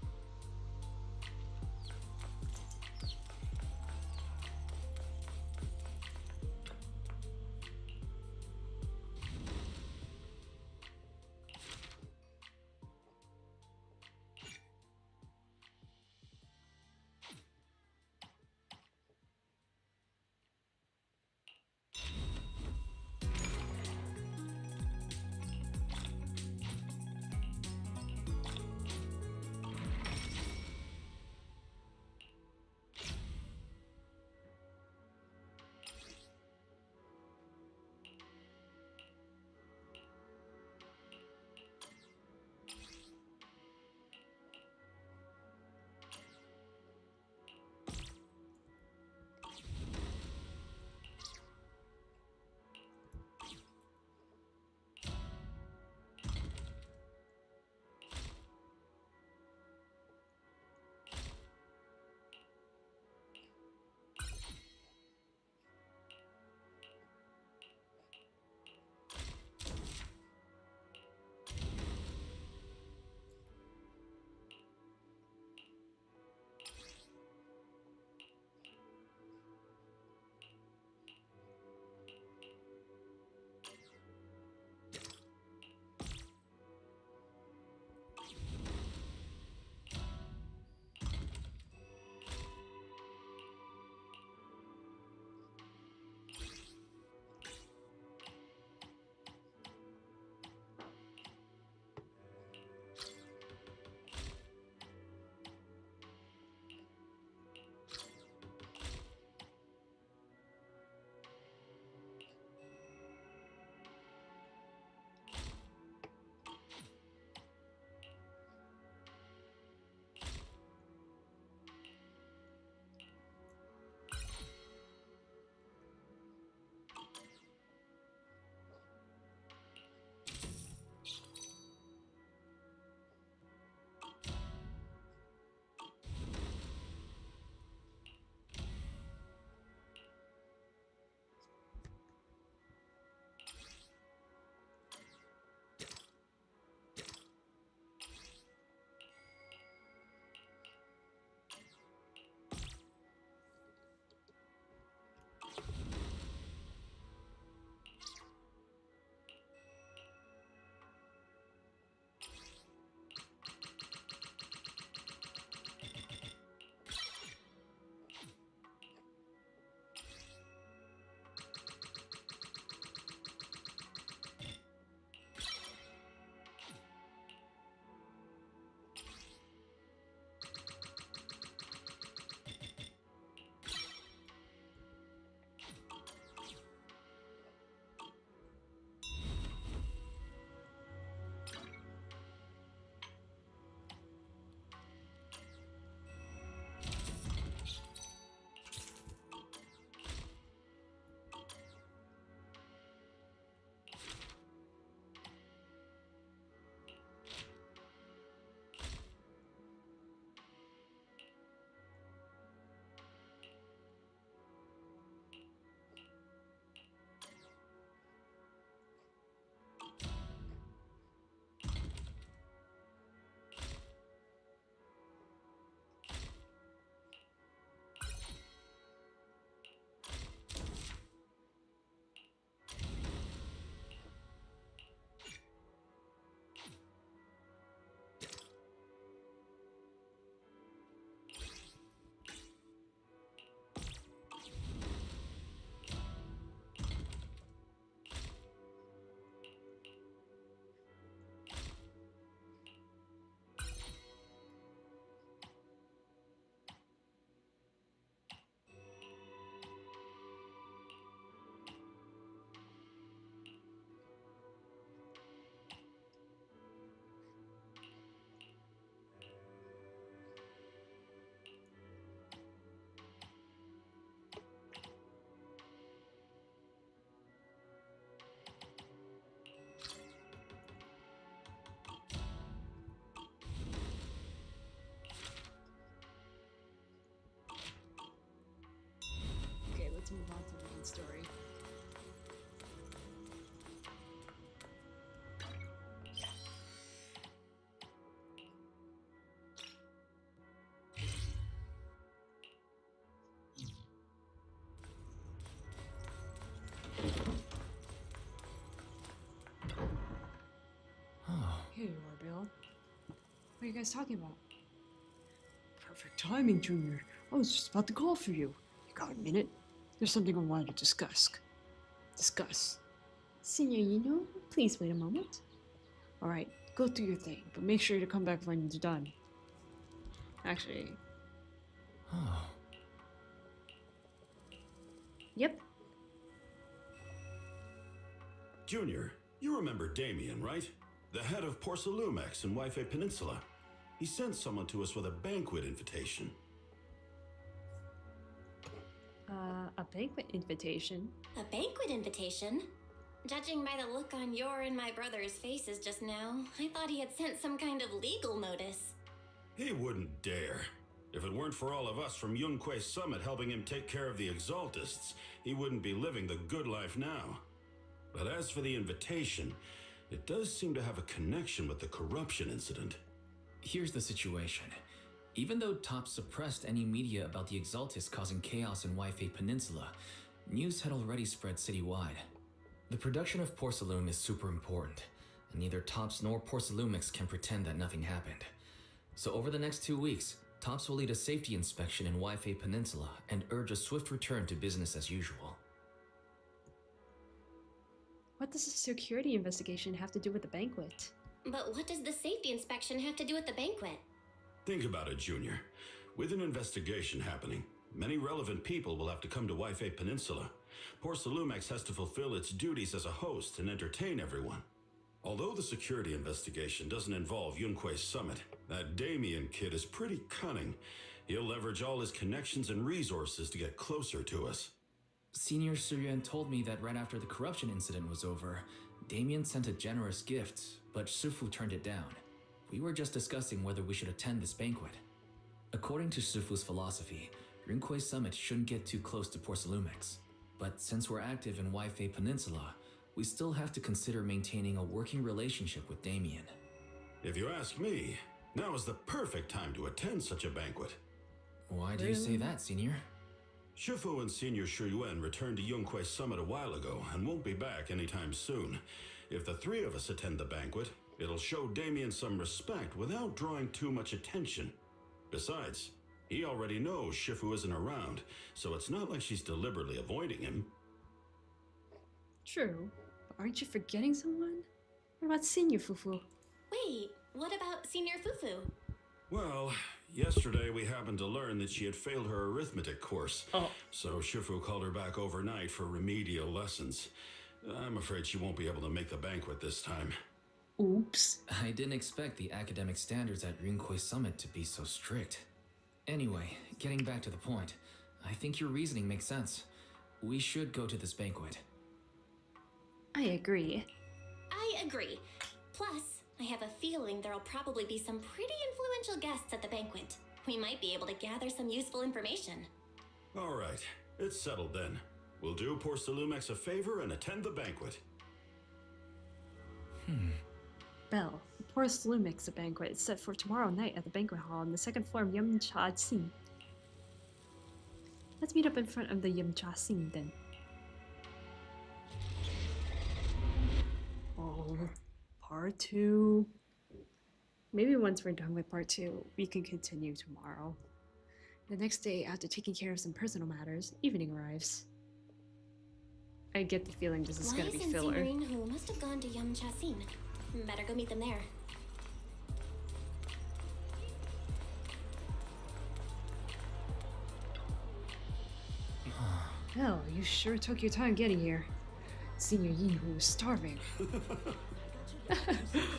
let's move on to the main story. Here you are, Bill. What are you guys talking about? Perfect timing, Junior. I was just about to call for you. You got a minute? There's something I wanted to discuss. Senior Yino, please wait a moment. Alright, go do your thing, but make sure to come back when you're done. Actually... Oh. Yep. Junior, you remember Damien, right? The head of Porcelumex in Wi-Fi Peninsula. He sent someone to us with a banquet invitation. A banquet invitation? A banquet invitation? Judging by the look on your and my brother's faces just now, I thought he had sent some kind of legal notice. He wouldn't dare. If it weren't for all of us from Yunquay Summit helping him take care of the Exaltists, he wouldn't be living the good life now. But as for the invitation, it does seem to have a connection with the corruption incident. Here's the situation. Even though TOPS suppressed any media about the Exaltists causing chaos in Wi-Fi Peninsula, news had already spread citywide. The production of Porcelume is super important, and neither TOPS nor Porcelumix can pretend that nothing happened. So over the next 2 weeks, TOPS will lead a safety inspection in Wi-Fi Peninsula and urge a swift return to business as usual. What does the security investigation have to do with the banquet? But what does the safety inspection have to do with the banquet? Think about it, Junior. With an investigation happening, many relevant people will have to come to Wi-Fi Peninsula. Porcelumex has to fulfill its duties as a host and entertain everyone. Although the security investigation doesn't involve Yunquay Summit, that Damien kid is pretty cunning. He'll leverage all his connections and resources to get closer to us. Senior Suryuan told me that right after the corruption incident was over, Damien sent a generous gift, but Sufu turned it down. We were just discussing whether we should attend this banquet. According to Sufu's philosophy, Yunquay Summit shouldn't get too close to Porcelumex. But since we're active in Wi-Fi Peninsula, we still have to consider maintaining a working relationship with Damien. If you ask me, now is the perfect time to attend such a banquet. Why do you say that, Senior? Shifu and Senior Shuyuan returned to Yunquay Summit a while ago and won't be back anytime soon. If the three of us attend the banquet, it'll show Damien some respect without drawing too much attention. Besides, he already knows Shifu isn't around, so it's not like she's deliberately avoiding him. True, but aren't you forgetting someone? What about Senior Fufu? Wait, what about Senior Fufu? Well, yesterday we happened to learn that she had failed her arithmetic course. So Shifu called her back overnight for remedial lessons. I'm afraid she won't be able to make the banquet this time. Oops. I didn't expect the academic standards at Yunquay Summit to be so strict. Anyway, getting back to the point, I think your reasoning makes sense. We should go to this banquet. I agree. I agree. Plus, I have a feeling there'll probably be some pretty influential guests at the banquet. We might be able to gather some useful information. All right, it's settled then. We'll do Porcelumex a favor and attend the banquet. Belle, the Porcelumix banquet is set for tomorrow night at the banquet hall on the second floor of Yum Cha Sing. Let's meet up in front of the Yum Cha Sing then. Oh, part 2. Maybe once we're done with part 2, we can continue tomorrow. The next day, after taking care of some personal matters, evening arrives. I get the feeling this is gonna be filler. Wise and Senior must have gone to Yum Cha Sin. Better go meet them there. Hell, you sure took your time getting here. Senior Yinhu was starving.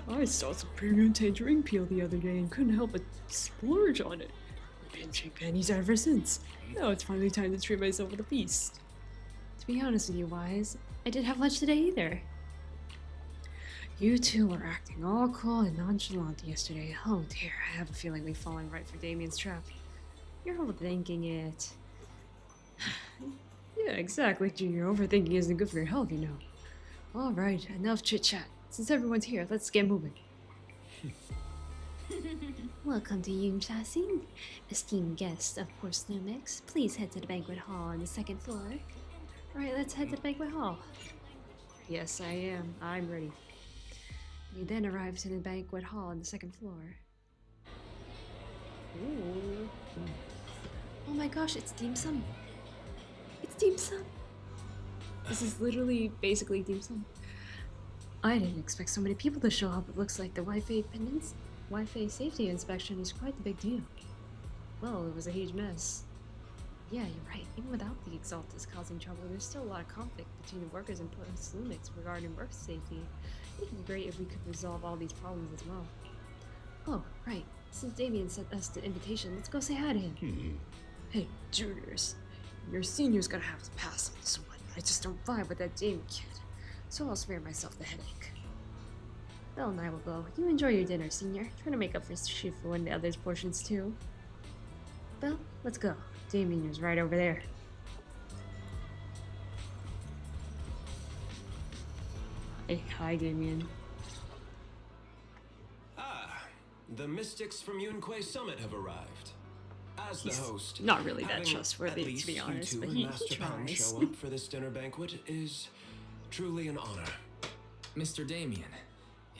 I saw some premium tangerine peel the other day and couldn't help but splurge on it. Pinching pennies ever since. Now it's finally time to treat myself with a feast. To be honest with you, Wise, I didn't have lunch today either. You two were acting all cool and nonchalant yesterday. Oh dear, I have a feeling we've fallen right for Damien's trap. You're overthinking it. Yeah, exactly, Junior. Overthinking isn't good for your health, you know. Alright, enough chit-chat. Since everyone's here, let's get moving. Welcome to Yun Sing. Esteemed guests of Porcelumex, please head to the banquet hall on the second floor. Alright, let's head to the banquet hall. Yes, I am. I'm ready. You then arrives in the banquet hall on the second floor. Ooh. Oh my gosh, it's dim sum. It's dim sum. This is literally basically dim sum. I didn't expect so many people to show up. It looks like the Wi-Fi safety inspection is quite a big deal. Well, it was a huge mess. Yeah, you're right. Even without the Exaltus causing trouble, there's still a lot of conflict between the workers and Porcelumex regarding work safety. It'd be great if we could resolve all these problems as well. Oh, right. Since Damien sent us the invitation, let's go say hi to him. Hey, juniors. Your seniors gotta have to pass on this one. I just don't vibe with that Damien kid. So I'll spare myself the headache. Belle and I will go. You enjoy your dinner, senior. Try to make up for Shifu and the others' portions too. Belle, let's go. Damien is right over there. Hey, hi, Damien. Ah, the mystics from Yunquay Summit have arrived. As the He's host, not really that having trustworthy, at least to be honest, you two but and he Master Pound tries. show up for this dinner banquet is truly an honor. Mr. Damien,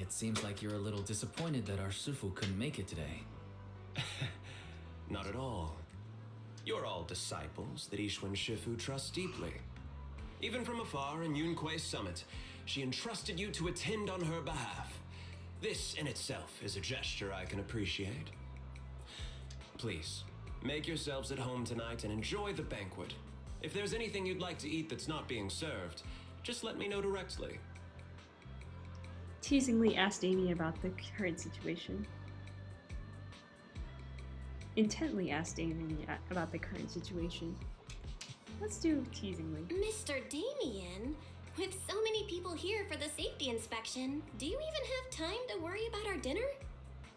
it seems like you're a little disappointed that our Shifu couldn't make it today. Not at all. You're all disciples that Ishwan Shifu trusts deeply. Even from afar in Yunquay Summit, she entrusted you to attend on her behalf. This in itself is a gesture I can appreciate. Please, make yourselves at home tonight and enjoy the banquet. If there's anything you'd like to eat that's not being served, just let me know directly. Teasingly asked Damien about the current situation. Intently asked Damien about the current situation. Let's do teasingly. Mr. Damien, with so many people here for the safety inspection, do you even have time to worry about our dinner?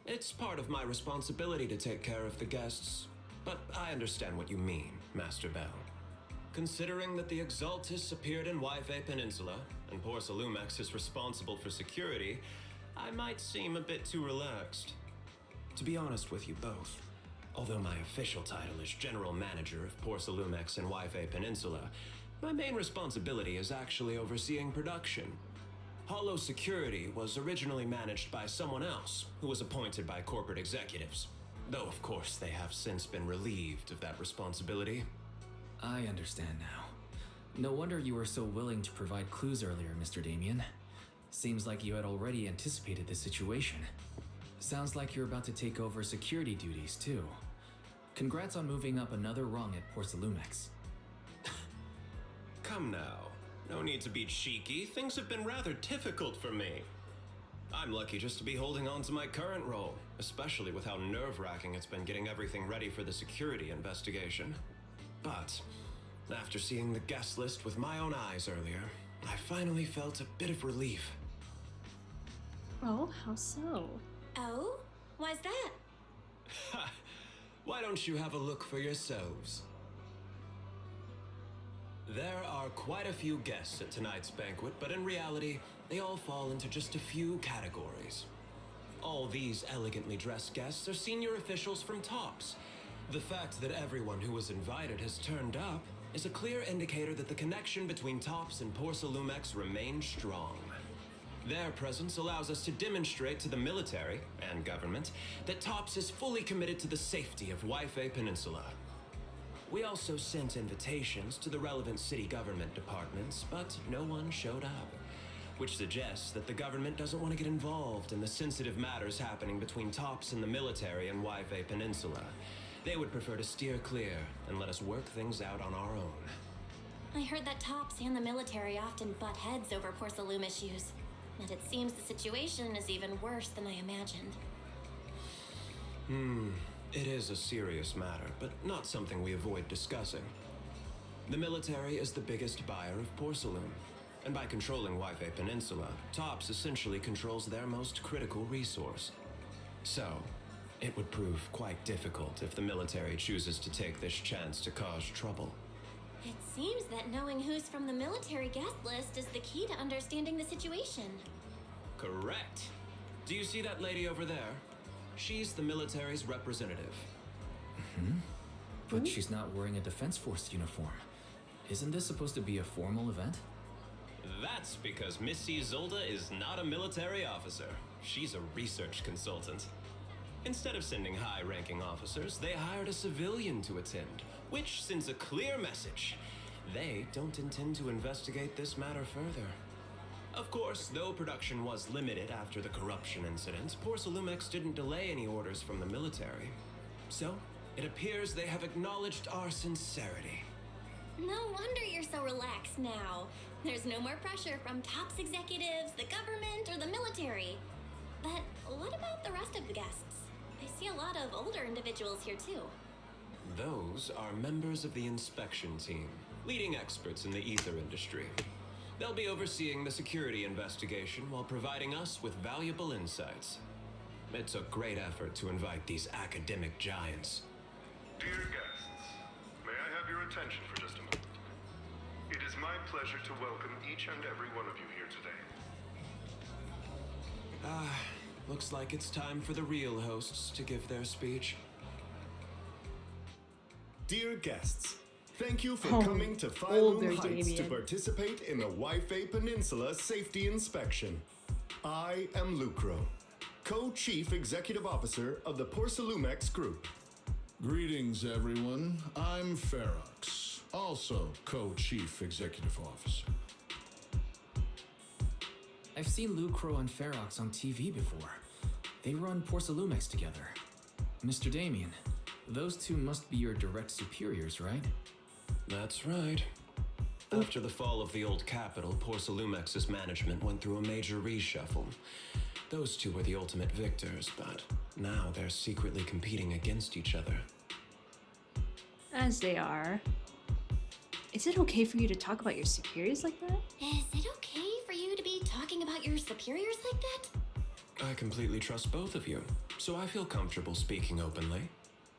It's part of my responsibility to take care of the guests, but I understand what you mean, Master Bell. Considering that the Exaltus appeared in Wi-Fi Peninsula, and Porcelumex is responsible for security, I might seem a bit too relaxed. To be honest with you both, although my official title is General Manager of Porcelumex and Wi-Fi Peninsula, my main responsibility is actually overseeing production. Hollow Security was originally managed by someone else, who was appointed by corporate executives. Though, of course, they have since been relieved of that responsibility. I understand now. No wonder you were so willing to provide clues earlier, Mr. Damien. Seems like you had already anticipated the situation. Sounds like you're about to take over security duties, too. Congrats on moving up another rung at Porcelumex. Come now. No need to be cheeky. Things have been rather difficult for me. I'm lucky just to be holding on to my current role, especially with how nerve-wracking it's been getting everything ready for the security investigation. But after seeing the guest list with my own eyes earlier, I finally felt a bit of relief. Oh, how so? Oh? Why's that? Ha! Why don't you have a look for yourselves? There are quite a few guests at tonight's banquet, but in reality, they all fall into just a few categories. All these elegantly dressed guests are senior officials from TOPS. The fact that everyone who was invited has turned up is a clear indicator that the connection between TOPS and Porcelumex remains strong. Their presence allows us to demonstrate to the military and government that TOPS is fully committed to the safety of Wi-Fi Peninsula. We also sent invitations to the relevant city government departments, but no one showed up, which suggests that the government doesn't want to get involved in the sensitive matters happening between TOPS and the military in Wi-Fi Peninsula. They would prefer to steer clear and let us work things out on our own. I heard that TOPS and the military often butt heads over Porcelume issues, and it seems the situation is even worse than I imagined. It is a serious matter, but not something we avoid discussing. The military is the biggest buyer of porcelain, and by controlling Wi-Fi Peninsula, TOPS essentially controls their most critical resource. So, it would prove quite difficult if the military chooses to take this chance to cause trouble. It seems that knowing who's from the military guest list is the key to understanding the situation. Correct. Do you see that lady over there? She's the military's representative. But she's not wearing a Defense Force uniform. Isn't this supposed to be a formal event? That's because Missy Zolda is not a military officer. She's a research consultant. Instead of sending high-ranking officers, they hired a civilian to attend, which sends a clear message. They don't intend to investigate this matter further. Of course, though production was limited after the corruption incident, Porcelumex didn't delay any orders from the military. So, it appears they have acknowledged our sincerity. No wonder you're so relaxed now. There's no more pressure from tops executives, the government, or the military. But what about the rest of the guests? I see a lot of older individuals here too. Those are members of the inspection team, leading experts in the ether industry. They'll be overseeing the security investigation while providing us with valuable insights. It took great effort to invite these academic giants. Dear guests, may I have your attention for just a moment? It is my pleasure to welcome each and every one of you here today. Looks like it's time for the real hosts to give their speech. Dear guests, thank you for Oh, coming to older Phylum Heights to Damien. participate in the Waifei Peninsula Safety Inspection. I am Lucro, Co-Chief Executive Officer of the Porcelumex Group. Greetings, everyone. I'm Ferox, also Co-Chief Executive Officer. I've seen Lucro and Ferox on TV before. They run Porcelumex together. Mr. Damien, those two must be your direct superiors, right? That's right. After the fall of the old capital, Porcelumex's management went through a major reshuffle. Those two were the ultimate victors, but now they're secretly competing against each other. As they are. Is it okay for you to talk about your superiors like that? Is it okay for you to be talking about your superiors like that? I completely trust both of you, so I feel comfortable speaking openly.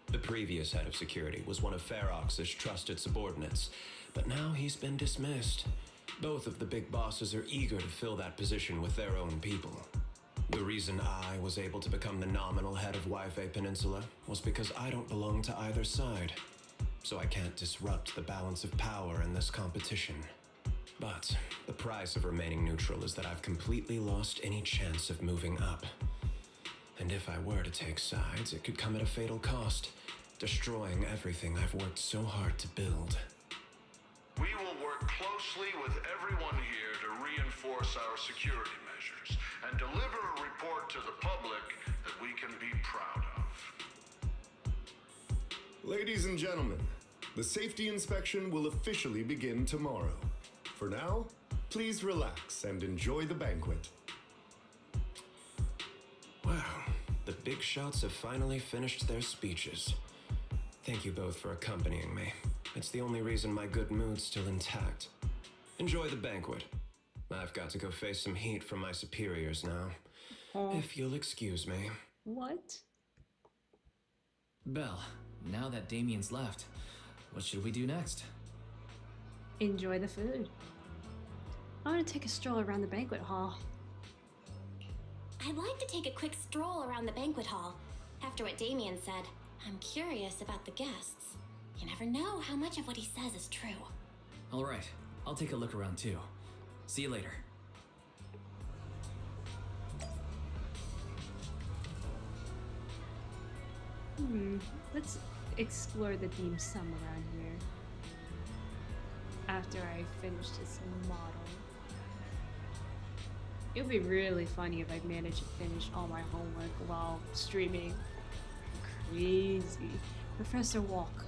The previous head of security was one of Ferox's trusted subordinates, but now he's been dismissed. Both of the big bosses are eager to fill that position with their own people. The reason I was able to become the nominal head of Waifei Peninsula was because I don't belong to either side, so I can't disrupt the balance of power in this competition. But the price of remaining neutral is that I've completely lost any chance of moving up. And if I were to take sides, it could come at a fatal cost, destroying everything I've worked so hard to build. We will work closely with everyone here to reinforce our security measures and deliver a report to the public that we can be proud of. Ladies and gentlemen, the safety inspection will officially begin tomorrow. For now, please relax and enjoy the banquet. Wow, the big shots have finally finished their speeches. Thank you both for accompanying me. It's the only reason my good mood's still intact. Enjoy the banquet. I've got to go face some heat from my superiors now. If you'll excuse me. What? Belle, now that Damien's left, what should we do next? Enjoy the food. I want to take a stroll around the banquet hall. I'd like to take a quick stroll around the banquet hall. After what Damien said, I'm curious about the guests. You never know how much of what he says is true. All right, I'll take a look around too. See you later. Let's explore the dim sum around here. After I finish this model. It would be really funny if I managed to finish all my homework while streaming. Crazy. Professor Walker.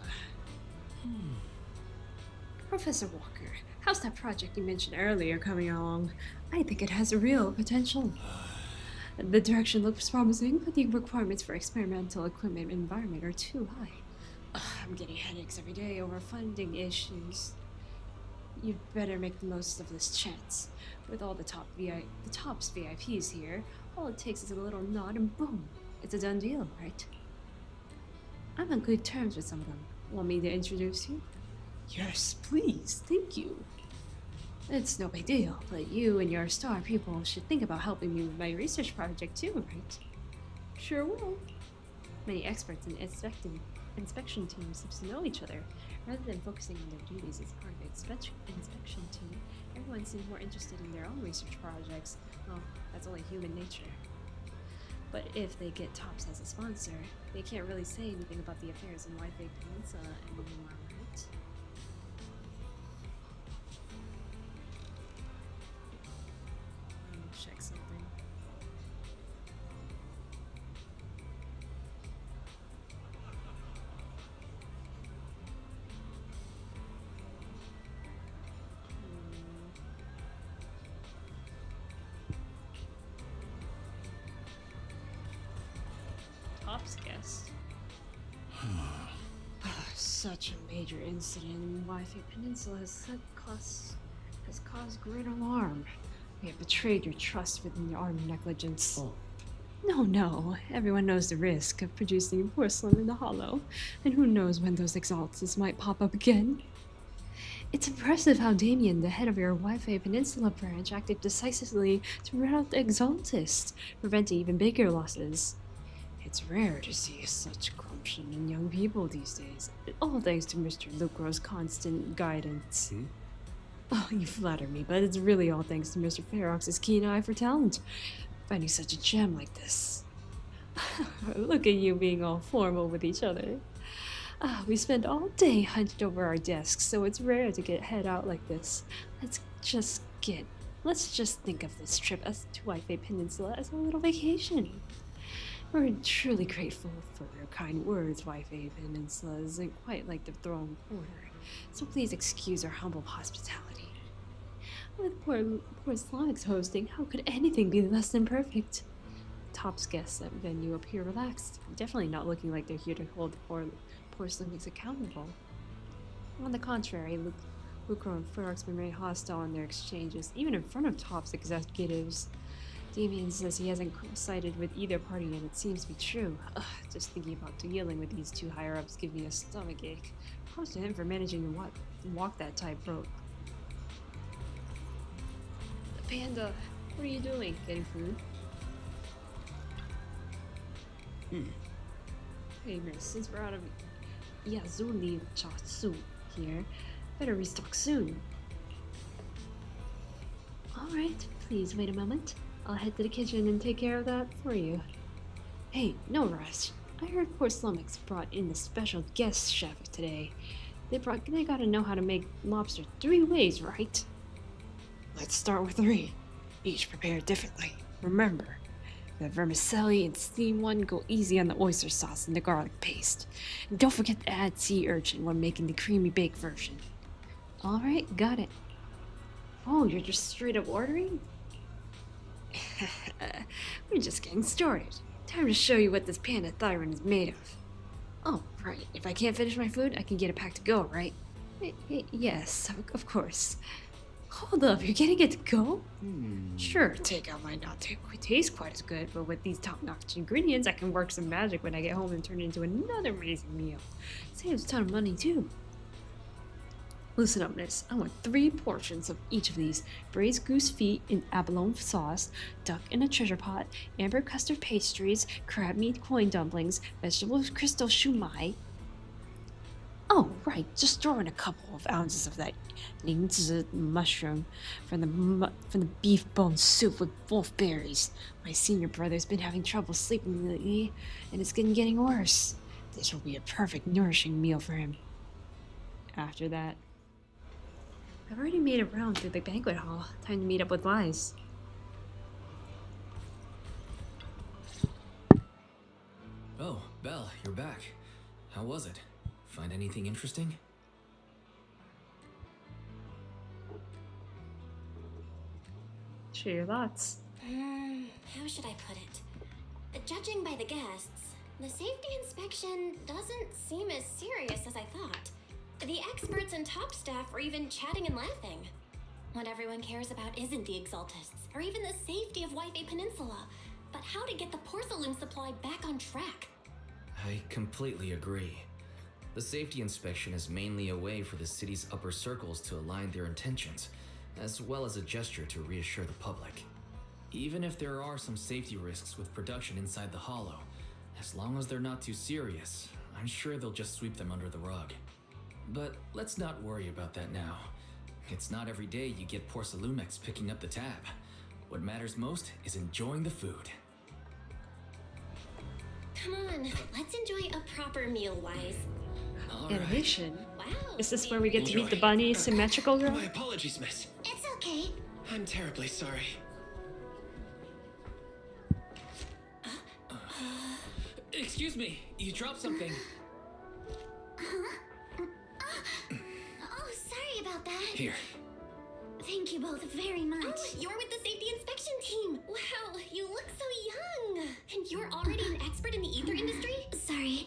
Professor Walker, how's that project you mentioned earlier coming along? I think it has a real potential. The direction looks promising, but the requirements for experimental equipment and environment are too high. I'm getting headaches every day over funding issues. You'd better make the most of this chance. With all the tops VIPs here, all it takes is a little nod and boom, it's a done deal, right? I'm on good terms with some of them. Want me to introduce you? Yes, please, thank you. It's no big deal, but you and your star people should think about helping me with my research project too, right? Sure will. Many experts in inspection teams seem to know each other. Rather than focusing on their duties as part of the inspection team, everyone seems more interested in their own research projects. Well, that's only human nature. But if they get Tops as a sponsor, they can't really say anything about the affairs in Wi-Fi Peninsula anymore, right? Let me check something. Tops guest. Such a major incident in Wi-Fi Peninsula has caused great alarm. We have betrayed your trust within your armed negligence. Oh. No. Everyone knows the risk of producing porcelain in the hollow, and who knows when those exalts might pop up again. It's impressive how Damien, the head of your Wi-Fi Peninsula branch, acted decisively to root out the exaltists, preventing even bigger losses. It's rare to see such gumption in young people these days, all thanks to Mr. Lucro's constant guidance. Oh, you flatter me, but it's really all thanks to Mr. Ferox's keen eye for talent, finding such a gem like this. Look at you being all formal with each other. We spend all day hunched over our desks, so it's rare to get head out like this. Let's just think of this trip as to Wi-Fi Peninsula as a little vacation. We're truly grateful for your kind words. Wi-Fi Peninsula isn't quite like the Throne Quarter, so please excuse our humble hospitality. With poor Slavic's hosting, how could anything be less than perfect? Tops guests at venue appear relaxed, definitely not looking like they're here to hold poor Slavic's accountable. On the contrary, Lucro and Ferox remain hostile in their exchanges, even in front of Tops executives. Damien says he hasn't sided with either party, and it seems to be true. Just thinking about dealing with these two higher-ups gives me a stomachache. Props to him for managing to walk that tightrope. Panda, what are you doing? Getting food? Hey miss, since we're out of Yazuli Chatsu here, better restock soon. Alright, please wait a moment. I'll head to the kitchen and take care of that for you. Hey, no rush. I heard poor Slummox brought in the special guest chef today. They gotta know how to make lobster 3 ways, right? Let's start with 3. Each prepared differently. Remember, the vermicelli and steamed one go easy on the oyster sauce and the garlic paste. And don't forget to add sea urchin when making the creamy baked version. Alright, got it. Oh, you're just straight up ordering? We're just getting started. Time to show you what this panda thyron is made of. Oh, right. If I can't finish my food, I can get it packed to go, right? Yes, of course. Hold up, you're getting it to go? Sure, takeout might not taste quite as good, but with these top-notch ingredients, I can work some magic when I get home and turn it into another amazing meal. Saves a ton of money, too. Listen up, miss. I want 3 portions of each of these. Braised goose feet in abalone sauce, duck in a treasure pot, amber custard pastries, crab meat coin dumplings, vegetable crystal shumai. Oh, right, just throw in a couple of ounces of that Ningzi mushroom from the beef bone soup with wolf berries. My senior brother's been having trouble sleeping lately, and it's getting worse. This will be a perfect nourishing meal for him. After that, I've already made a round through the banquet hall. Time to meet up with Wise. Oh, Belle, you're back. How was it? Find anything interesting? Share your thoughts. How should I put it? Judging by the guests, the safety inspection doesn't seem as serious as I thought. The experts and top staff were even chatting and laughing. What everyone cares about isn't the exaltists, or even the safety of Wi-Fi Peninsula, but how to get the porcelain supply back on track. I completely agree. The safety inspection is mainly a way for the city's upper circles to align their intentions, as well as a gesture to reassure the public. Even if there are some safety risks with production inside the Hollow, as long as they're not too serious, I'm sure they'll just sweep them under the rug. But let's not worry about that now. It's not every day you get Porcelumex picking up the tab. What matters most is enjoying the food. Come on, let's enjoy a proper meal, Wise. Animation? Wow. Is this where we get to Enjoy. meet the bunny symmetrical girl? My apologies, miss. It's okay. I'm terribly sorry. Excuse me, you dropped something. Oh, sorry about that. Here. Thank you both very much. Oh, you're with the safety inspection team. Wow, you look so young. And you're already an expert in the ether industry? Sorry,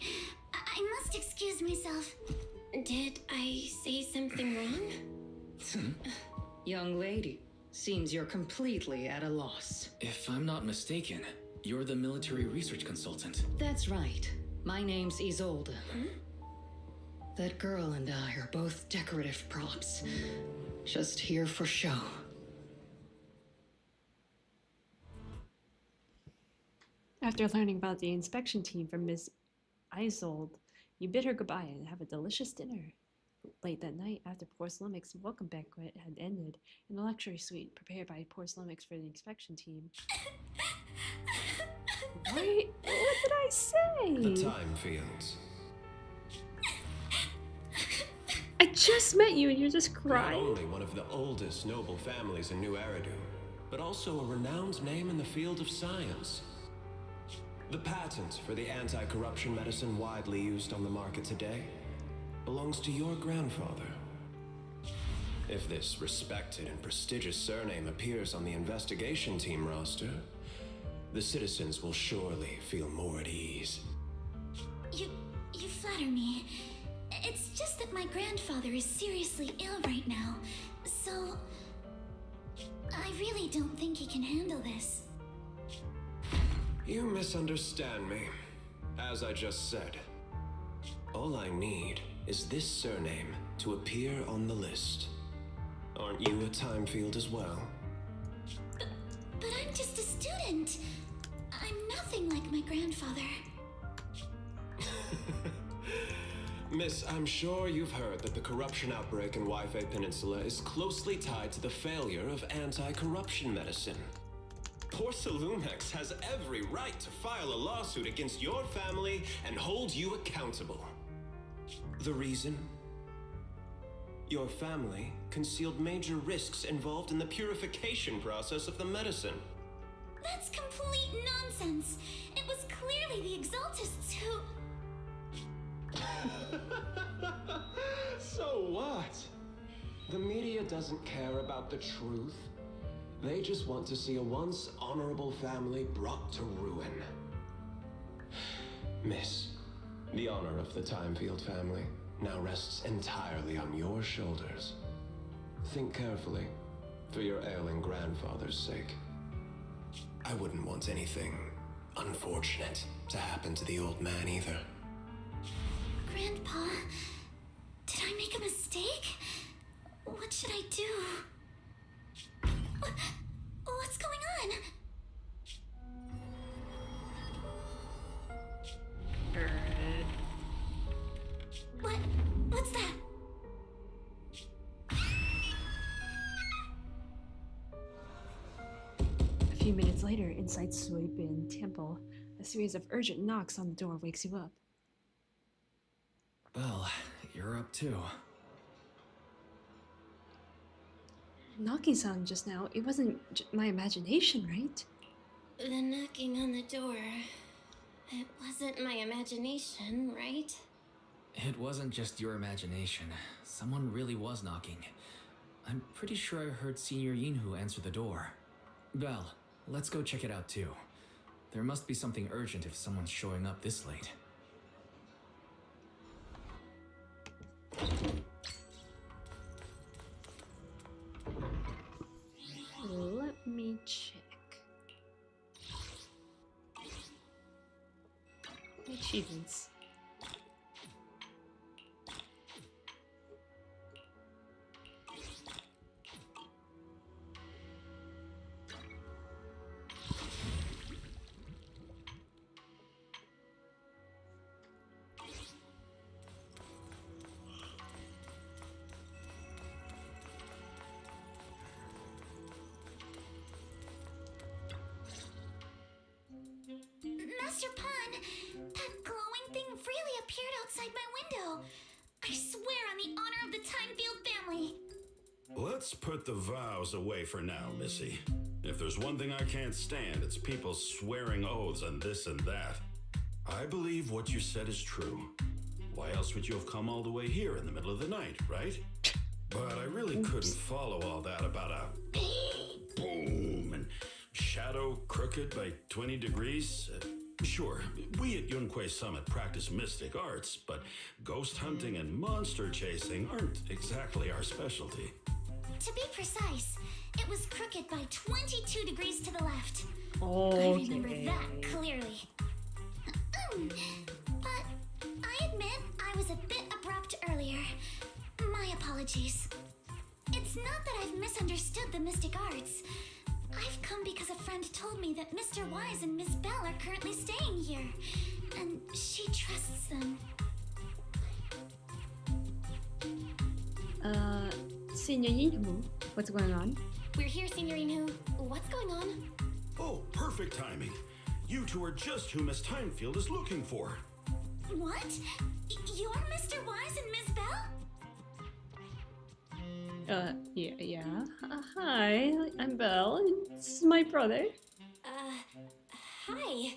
I must excuse myself. Did I say something wrong? Young lady, seems you're completely at a loss. If I'm not mistaken, you're the military research consultant. That's right. My name's Isolde. That girl and I are both decorative props. Just here for show. After learning about the inspection team from Miss Isolde, you bid her goodbye and have a delicious dinner. Late that night, after Porcelumex's welcome banquet had ended, in a luxury suite prepared by Porcelumex for the inspection team. What did I say? The time fields. I just met you and you're just Not crying. only one of the oldest noble families in New Eridu, but also a renowned name in the field of science. The patent for the anti-corruption medicine widely used on the market today belongs to your grandfather. If this respected and prestigious surname appears on the investigation team roster, the citizens will surely feel more at ease. You flatter me. It's just that my grandfather is seriously ill right now, so I really don't think he can handle this. You misunderstand me. As I just said, all I need is this surname to appear on the list. Aren't you a time field as well? But I'm just a student. I'm nothing like my grandfather. Miss, I'm sure you've heard that the corruption outbreak in Waifei Peninsula is closely tied to the failure of anti-corruption medicine. Porcelumex has every right to file a lawsuit against your family and hold you accountable. The reason? Your family concealed major risks involved in the purification process of the medicine. That's complete nonsense. It was clearly the Exaltists who... So what? The media doesn't care about the truth. They just want to see a once honorable family brought to ruin. Miss, the honor of the Timefield family now rests entirely on your shoulders. Think carefully, for your ailing grandfather's sake. I wouldn't want anything unfortunate to happen to the old man either. Grandpa, did I make a mistake? What should I do? What's going on? What's that? A few minutes later, inside Suibin Temple, a series of urgent knocks on the door wakes you up. Well, you're up too. Knocking sound just now, it wasn't my imagination, right? The knocking on the door. It wasn't my imagination, right? It wasn't just your imagination. Someone really was knocking. I'm pretty sure I heard Senior Yinhu answer the door. Belle, let's go check it out too. There must be something urgent if someone's showing up this late. Let me check. Achievements. Master Pun, that glowing thing freely appeared outside my window. I swear on the honor of the Timefield family. Let's put the vows away for now, Missy. If there's one thing I can't stand, it's people swearing oaths and this and that. I believe what you said is true. Why else would you have come all the way here in the middle of the night, right? But I really couldn't follow all that about a boom and shadow crooked by 20 degrees. Sure, we at Yunquay Summit practice mystic arts, but ghost hunting and monster chasing aren't exactly our specialty. To be precise, it was crooked by 22 degrees to the left. Okay. I remember that clearly. But I admit I was a bit abrupt earlier. My apologies. It's not that I've misunderstood the mystic arts. I've come because a friend told me that Mr. Wise and Miss Bell are currently staying here, and she trusts them. Senior Yinhu, what's going on? We're here, Senior Inhu. What's going on? Oh, perfect timing. You two are just who Miss Timefield is looking for. What? You're Mr. Wise and Miss Bell? Yeah. Hi, I'm Belle. This is my brother. Hi.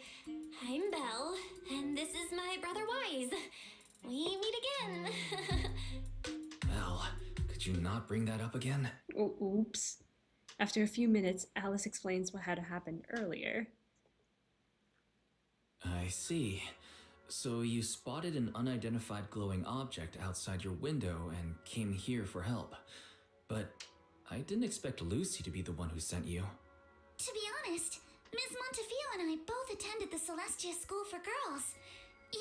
I'm Belle, and this is my brother Wise. We meet again. Belle, could you not bring that up again? Oh, oops. After a few minutes, Alice explains what had happened earlier. I see. So you spotted an unidentified glowing object outside your window and came here for help. But I didn't expect Lucy to be the one who sent you. To be honest, Ms. Montefiore and I both attended the Celestia School for Girls.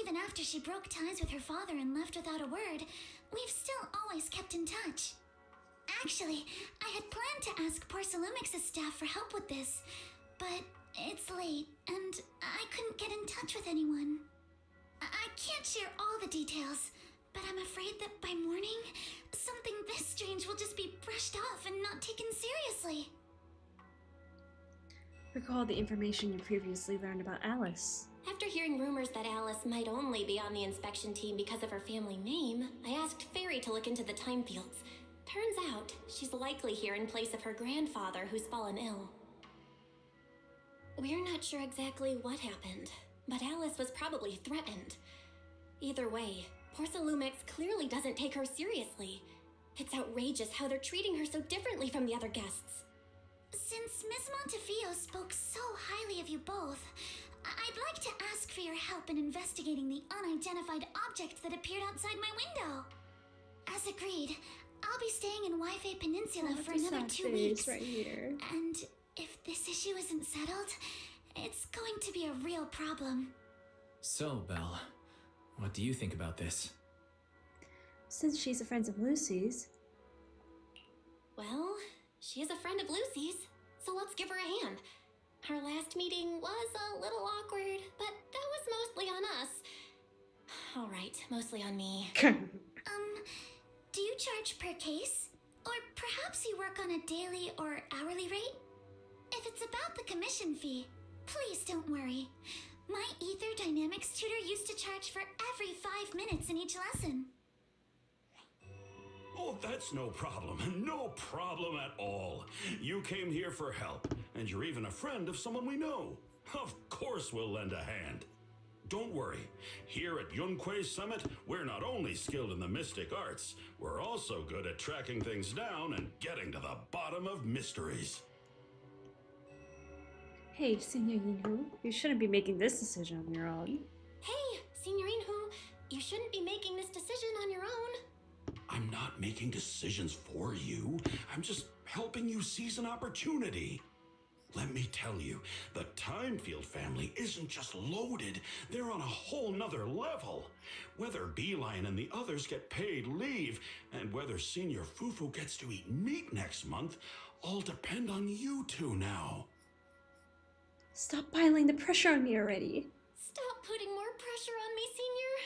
Even after she broke ties with her father and left without a word, we've still always kept in touch. Actually, I had planned to ask Porcelumix's staff for help with this, but it's late, and I couldn't get in touch with anyone. I can't share all the details, but I'm afraid that by morning, something this strange will just be brushed off and not taken seriously. Recall the information you previously learned about Alice. After hearing rumors that Alice might only be on the inspection team because of her family name, I asked Fairy to look into the Timefields. Turns out, she's likely here in place of her grandfather who's fallen ill. We're not sure exactly what happened, but Alice was probably threatened. Either way, Porcelumix clearly doesn't take her seriously. It's outrageous how they're treating her so differently from the other guests. Since Miss Montefiore spoke so highly of you both, I'd like to ask for your help in investigating the unidentified object that appeared outside my window. As agreed, I'll be staying in Wi-Fi Peninsula for another 2 weeks. Right here. And if this issue isn't settled, it's going to be a real problem. So, Belle, what do you think about this? Since she's a friend of Lucy's. Well, she is a friend of Lucy's, so let's give her a hand. Our last meeting was a little awkward, but that was mostly on us. Alright, mostly on me. Do you charge per case? Or perhaps you work on a daily or hourly rate? If it's about the commission fee, please don't worry. My Ether Dynamics tutor used to charge for every 5 minutes in each lesson. Oh, that's no problem. No problem at all. You came here for help, and you're even a friend of someone we know. Of course we'll lend a hand. Don't worry. Here at Yunquay Summit, we're not only skilled in the mystic arts, we're also good at tracking things down and getting to the bottom of mysteries. Hey, Senior Yinhu, you shouldn't be making this decision on your own. Hey, Senior Inhu, you shouldn't be making this decision on your own. I'm not making decisions for you. I'm just helping you seize an opportunity. Let me tell you, the Timefield family isn't just loaded, they're on a whole nother level. Whether Beeline and the others get paid leave, and whether Senior Fufu gets to eat meat next month, all depend on you two now. Stop piling the pressure on me already. Stop putting more pressure on me, Senior.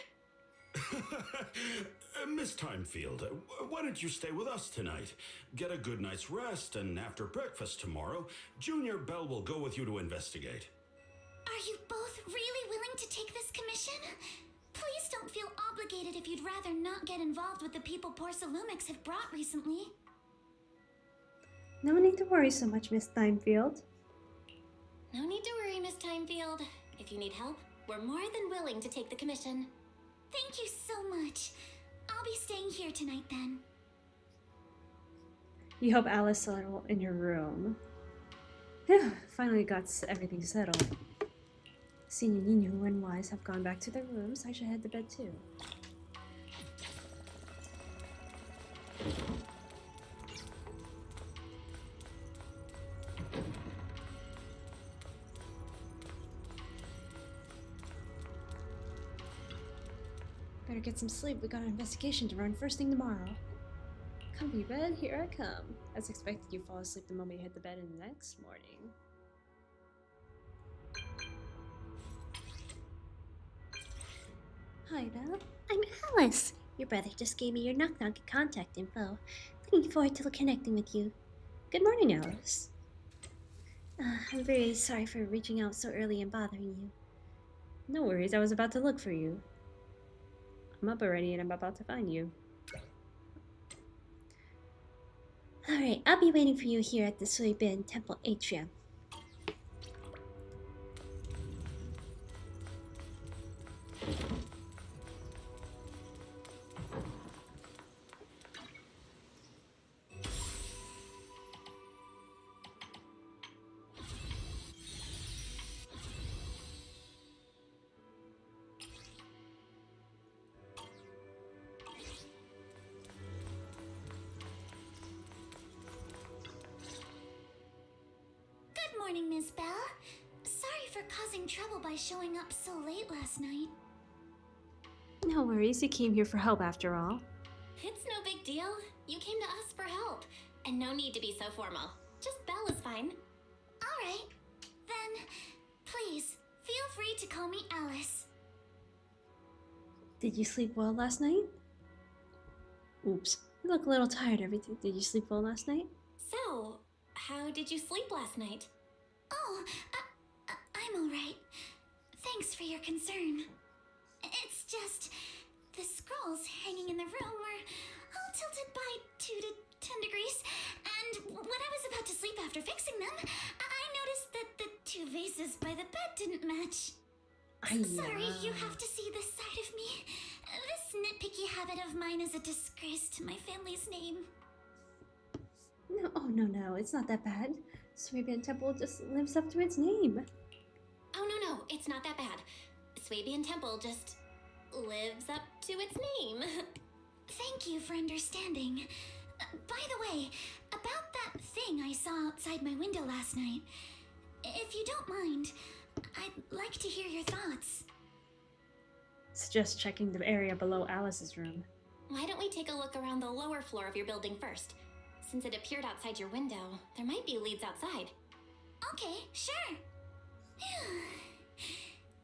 Miss Timefield, why don't you stay with us tonight? Get a good night's rest, and after breakfast tomorrow, Junior Bell will go with you to investigate. Are you both really willing to take this commission? Please don't feel obligated if you'd rather not get involved with the people Porcelumex have brought recently. No need to worry so much, Miss Timefield. No need to worry, Miss Timefield. If you need help, we're more than willing to take the commission. Thank you so much. I'll be staying here tonight then. You help Alice settle in your room. Phew, finally got everything settled. Senior Ninu and Wise have gone back to their rooms. I should head to bed too. Better get some sleep. We got an investigation to run first thing tomorrow. Comfy bed, here I come. As expected, you fall asleep the moment you hit the bed in the next morning. Hi, Belle. I'm Alice. Your brother just gave me your knock-knock contact info. Looking forward to connecting with you. Good morning, Alice. I'm very sorry for reaching out so early and bothering you. No worries, I was about to look for you. I'm up already and I'm about to find you. Alright, I'll be waiting for you here at the Suibin Temple Atrium. Good morning, Miss Belle. Sorry for causing trouble by showing up so late last night. No worries, you came here for help after all. It's no big deal. You came to us for help. And no need to be so formal. Just Belle is fine. Alright. Then, please, feel free to call me Alice. Did you sleep well last night? Oops, you look a little tired. Everything. Did you sleep well last night? So, how did you sleep last night? Oh, I'm alright. Thanks for your concern. It's just, the scrolls hanging in the room were all tilted by 2 to 10 degrees, and when I was about to sleep after fixing them, I noticed that the 2 vases by the bed didn't match. Sorry, you have to see this side of me. This nitpicky habit of mine is a disgrace to my family's name. No, oh no, it's not that bad. Swabian Temple just lives up to its name. Oh no, it's not that bad. Swabian Temple just lives up to its name. Thank you for understanding. By the way, about that thing I saw outside my window last night, if you don't mind, I'd like to hear your thoughts. Suggest checking the area below Alice's room. Why don't we take a look around the lower floor of your building first? Since it appeared outside your window, there might be leads outside. Okay, sure.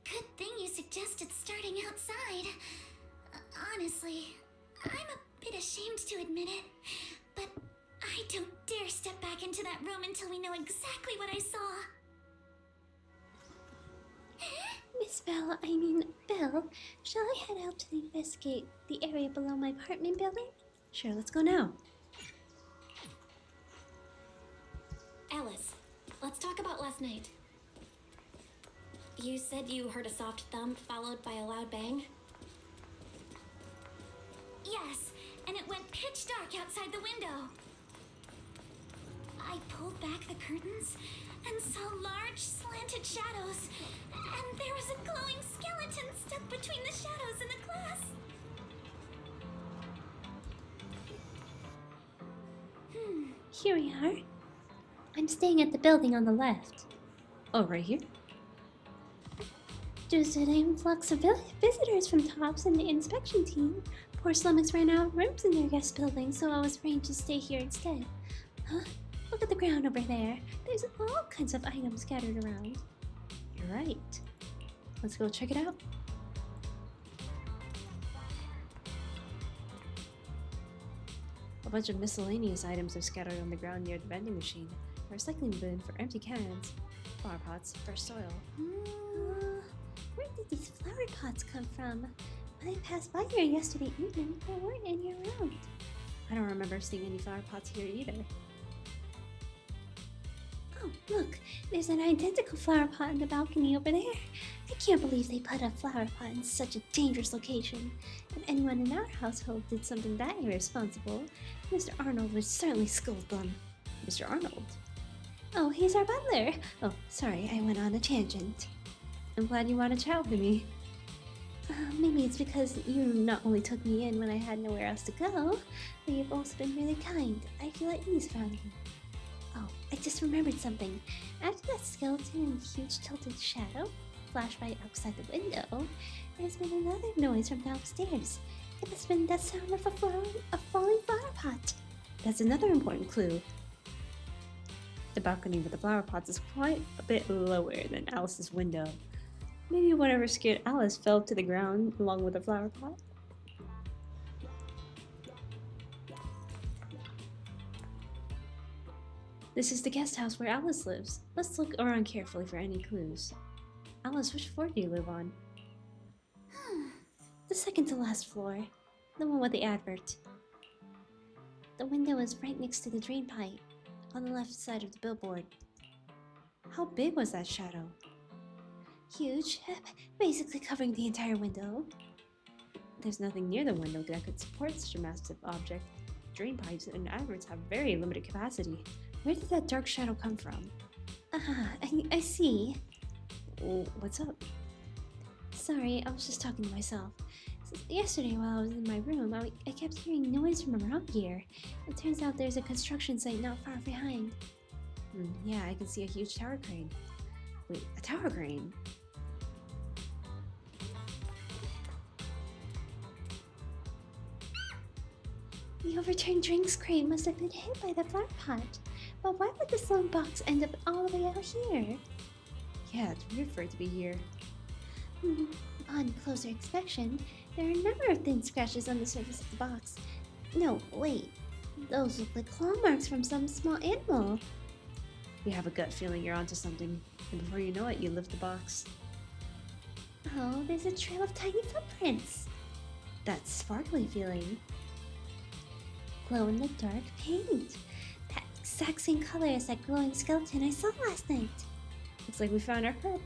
Good thing you suggested starting outside. Honestly, I'm a bit ashamed to admit it, but I don't dare step back into that room until we know exactly what I saw. Miss Belle, Bill, shall I head out to investigate the area below my apartment building? Sure, let's go now. Alice, let's talk about last night. You said you heard a soft thump followed by a loud bang? Yes, and it went pitch dark outside the window. I pulled back the curtains and saw large slanted shadows, and there was a glowing skeleton stuck between the shadows and the glass. Here we are. I'm staying at the building on the left. Oh, right here? Due to an influx of visitors from TOPS and the inspection team, Porcelumex ran out of rooms in their guest building, so I was arranged to stay here instead. Huh? Look at the ground over there. There's all kinds of items scattered around. You're right. Let's go check it out. A bunch of miscellaneous items are scattered on the ground near the vending machine. A recycling bin for empty cans. Flower pots for soil. Where did these flower pots come from? When I passed by here yesterday evening, there weren't any around. I don't remember seeing any flower pots here either. Oh, look, there's an identical flower pot in the balcony over there. I can't believe they put a flower pot in such a dangerous location. If anyone in our household did something that irresponsible, Mr. Arnold would certainly scold them. Mr. Arnold? Oh, he's our butler. Oh, sorry, I went on a tangent. I'm glad you want to chat with me. Maybe it's because you not only took me in when I had nowhere else to go, but you've also been really kind. I feel at ease around you. Oh, I just remembered something. After that skeleton and huge tilted shadow flashed by outside the window, there's been another noise from downstairs. It has been the sound of a falling flower pot. That's another important clue. The balcony with the flower pots is quite a bit lower than Alice's window. Maybe whatever scared Alice fell to the ground along with the flower pot. This is the guest house where Alice lives. Let's look around carefully for any clues. Alice, which floor do you live on? The second to last floor. The one with the advert. The window is right next to the drain pipe, on the left side of the billboard. How big was that shadow? Huge, basically covering the entire window. There's nothing near the window that could support such a massive object. Drain pipes and adverts have very limited capacity. Where did that dark shadow come from? I see. What's up? Sorry, I was just talking to myself. Yesterday while I was in my room, I kept hearing noise from around here. It turns out there's a construction site not far behind. Yeah, I can see a huge tower crane. Wait, a tower crane? The overturned drinks crate must have been hit by the flower pot. But why would this long box end up all the way out here? Yeah, it's weird for it to be here. On closer inspection, there are a number of thin scratches on the surface of the box. No, wait. Those look like claw marks from some small animal. You have a gut feeling you're onto something, and before you know it, you lift the box. Oh, there's a trail of tiny footprints. That sparkly feeling. Glow-in-the-dark paint. That exact same color as that glowing skeleton I saw last night. Looks like we found our perp.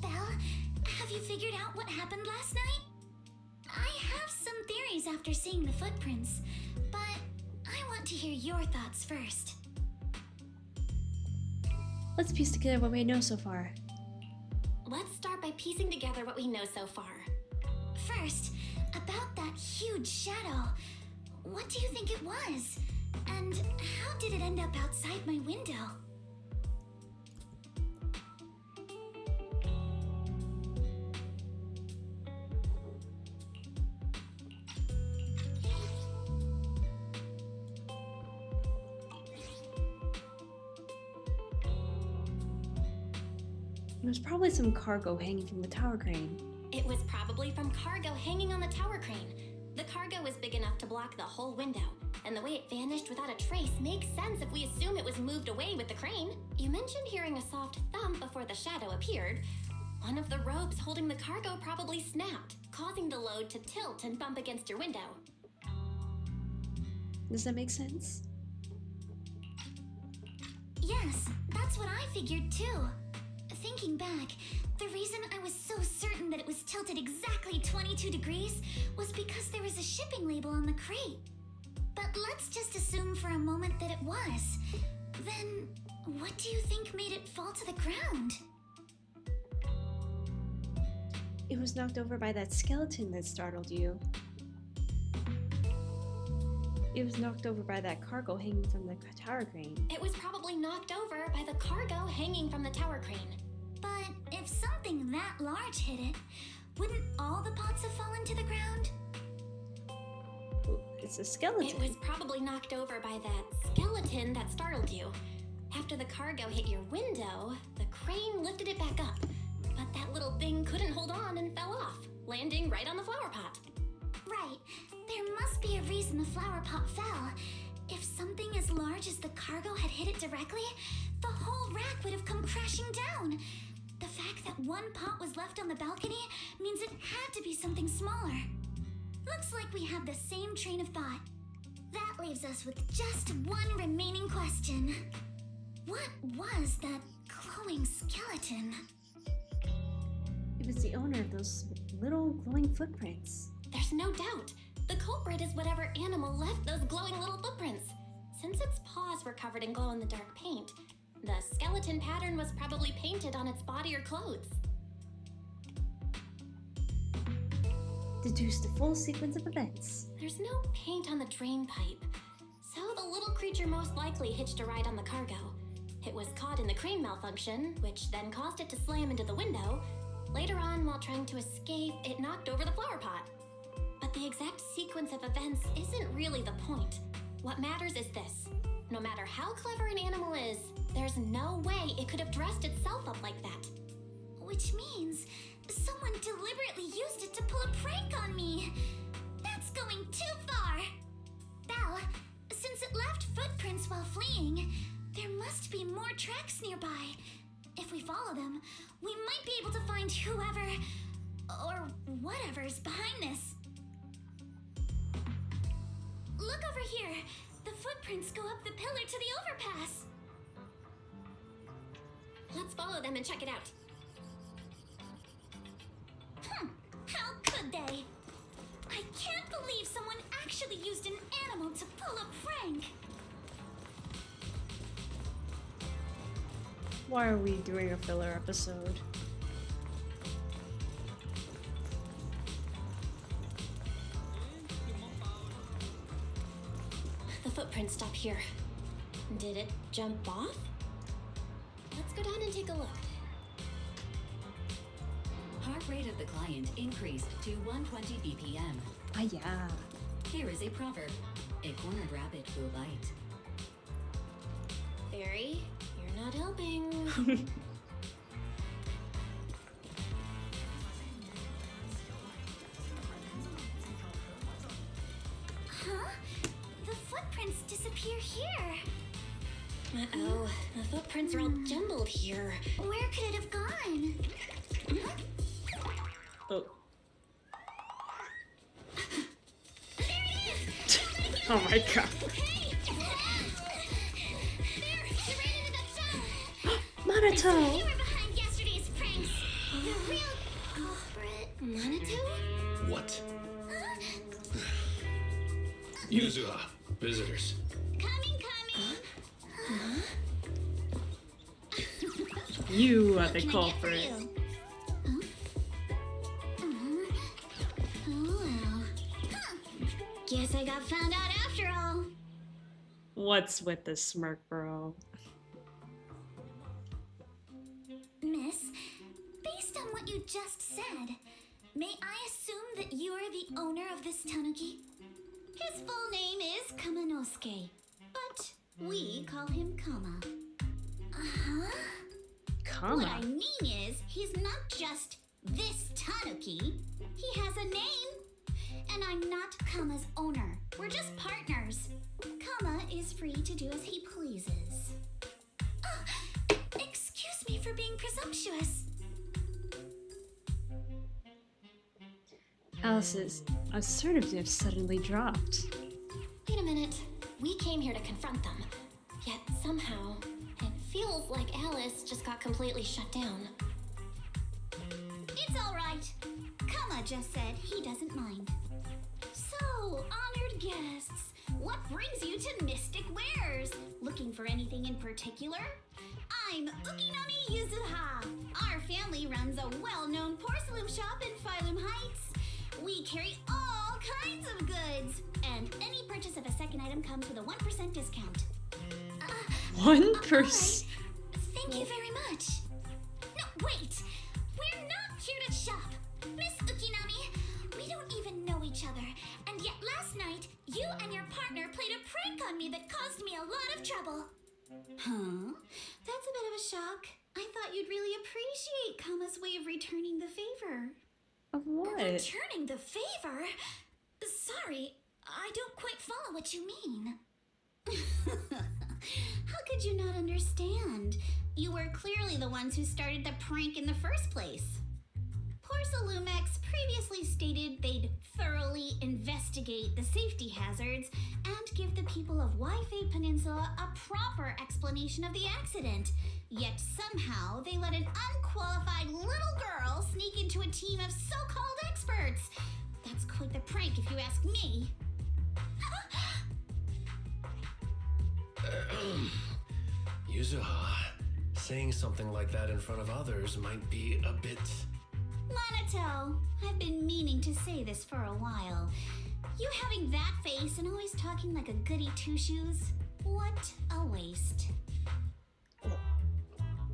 Belle, have you figured out what happened last night? I have some theories after seeing the footprints, but I want to hear your thoughts first. Let's piece together what we know so far. Let's start by piecing together what we know so far. First, about that huge shadow. What do you think it was? And how did it end up outside my window? It was probably some cargo hanging from the tower crane. It was probably from cargo hanging on the tower crane. The cargo was big enough to block the whole window, and the way it vanished without a trace makes sense if we assume it was moved away with the crane. You mentioned hearing a soft thump before the shadow appeared. One of the ropes holding the cargo probably snapped, causing the load to tilt and bump against your window. Does that make sense? Yes, that's what I figured too. Thinking back, the reason I was so certain that it was tilted exactly 22 degrees was because there was a shipping label on the crate. But let's just assume for a moment that it was. Then, what do you think made it fall to the ground? It was knocked over by that skeleton that startled you. It was knocked over by that cargo hanging from the tower crane. It was probably knocked over by the cargo hanging from the tower crane. But if something that large hit it, wouldn't all the pots have fallen to the ground? It's a skeleton. It was probably knocked over by that skeleton that startled you. After the cargo hit your window, the crane lifted it back up. But that little thing couldn't hold on and fell off, landing right on the flower pot. Right. There must be a reason the flower pot fell. If something as large large as the cargo had hit it directly, the whole rack would have come crashing down. The fact that one pot was left on the balcony means it had to be something smaller. Looks like we have the same train of thought. That leaves us with just one remaining question. What was that glowing skeleton? It was the owner of those little glowing footprints. There's no doubt. The culprit is whatever animal left those glowing little footprints. Since its paws were covered in glow-in-the-dark paint, the skeleton pattern was probably painted on its body or clothes. Deduce the full sequence of events. There's no paint on the drain pipe, so the little creature most likely hitched a ride on the cargo. It was caught in the crane malfunction, which then caused it to slam into the window. Later on, while trying to escape, it knocked over the flower pot. But the exact sequence of events isn't really the point. What matters is this. No matter how clever an animal is, there's no way it could have dressed itself up like that. Which means someone deliberately used it to pull a prank on me. That's going too far. Belle, since it left footprints while fleeing, there must be more tracks nearby. If we follow them, we might be able to find whoever or whatever's behind this. Look over here. The footprints go up the pillar to the overpass. Let's follow them and check it out. How could they? I can't believe someone actually used an animal to pull a prank. Why are we doing a filler episode? The footprints stop here. Did it jump off? Let's go down and take a look. Heart rate of the client increased to 120 BPM. Ah, yeah. Here is a proverb. A cornered rabbit will bite. Fairy, you're not helping. Huh? The footprints disappear here. Uh-oh, the footprints are all jumbled here. Where could it have gone? Oh. There it is! Oh my god. Monato! Monato! You were behind yesterday's pranks. The real culprit. Monato? What? Yuzuha, visitors. Coming. You are What the can I get for culprit. you? Oh well. Guess I got found out after all. What's with the smirk, bro? Miss, based on what you just said, may I assume that you are the owner of this tanuki? His full name is Kamanosuke, but we call him Kama. Uh-huh. Kama? What I mean is, he's not just this tanuki. He has a name. And I'm not Kama's owner. We're just partners. Kama is free to do as he pleases. Excuse me for being presumptuous. Alice's assertiveness suddenly dropped. Wait a minute. We came here to confront them. Yet somehow, it feels like Alice just got completely shut down. It's all right. Kama just said he doesn't mind. So, honored guests, what brings you to Mystic Wares? Looking for anything in particular? I'm Ukinami Yuzuha. Our family runs a well-known porcelain shop in Phylum Heights. We carry all kinds of goods, and any purchase of a second item comes with a 1% discount. 1%? Thank you very much. No, wait! We're not here to shop! Miss Ukinami, we don't even know each other, and yet last night, you and your partner played a prank on me that caused me a lot of trouble. Huh? That's a bit of a shock. I thought you'd really appreciate Kama's way of returning the favor. Of what? Returning the favor? Sorry, I don't quite follow what you mean. How could you not understand? You were clearly the ones who started the prank in the first place. Porcelumex previously stated they'd thoroughly investigate the safety hazards and give the people of Wi-Fi Peninsula a proper explanation of the accident. Yet somehow they let an unqualified little girl sneak into a team of so-called experts. That's quite the prank if you ask me. Yuzuha, saying something like that in front of others might be a bit... Monato, I've been meaning to say this for a while. You having that face and always talking like a goody two-shoes? What a waste.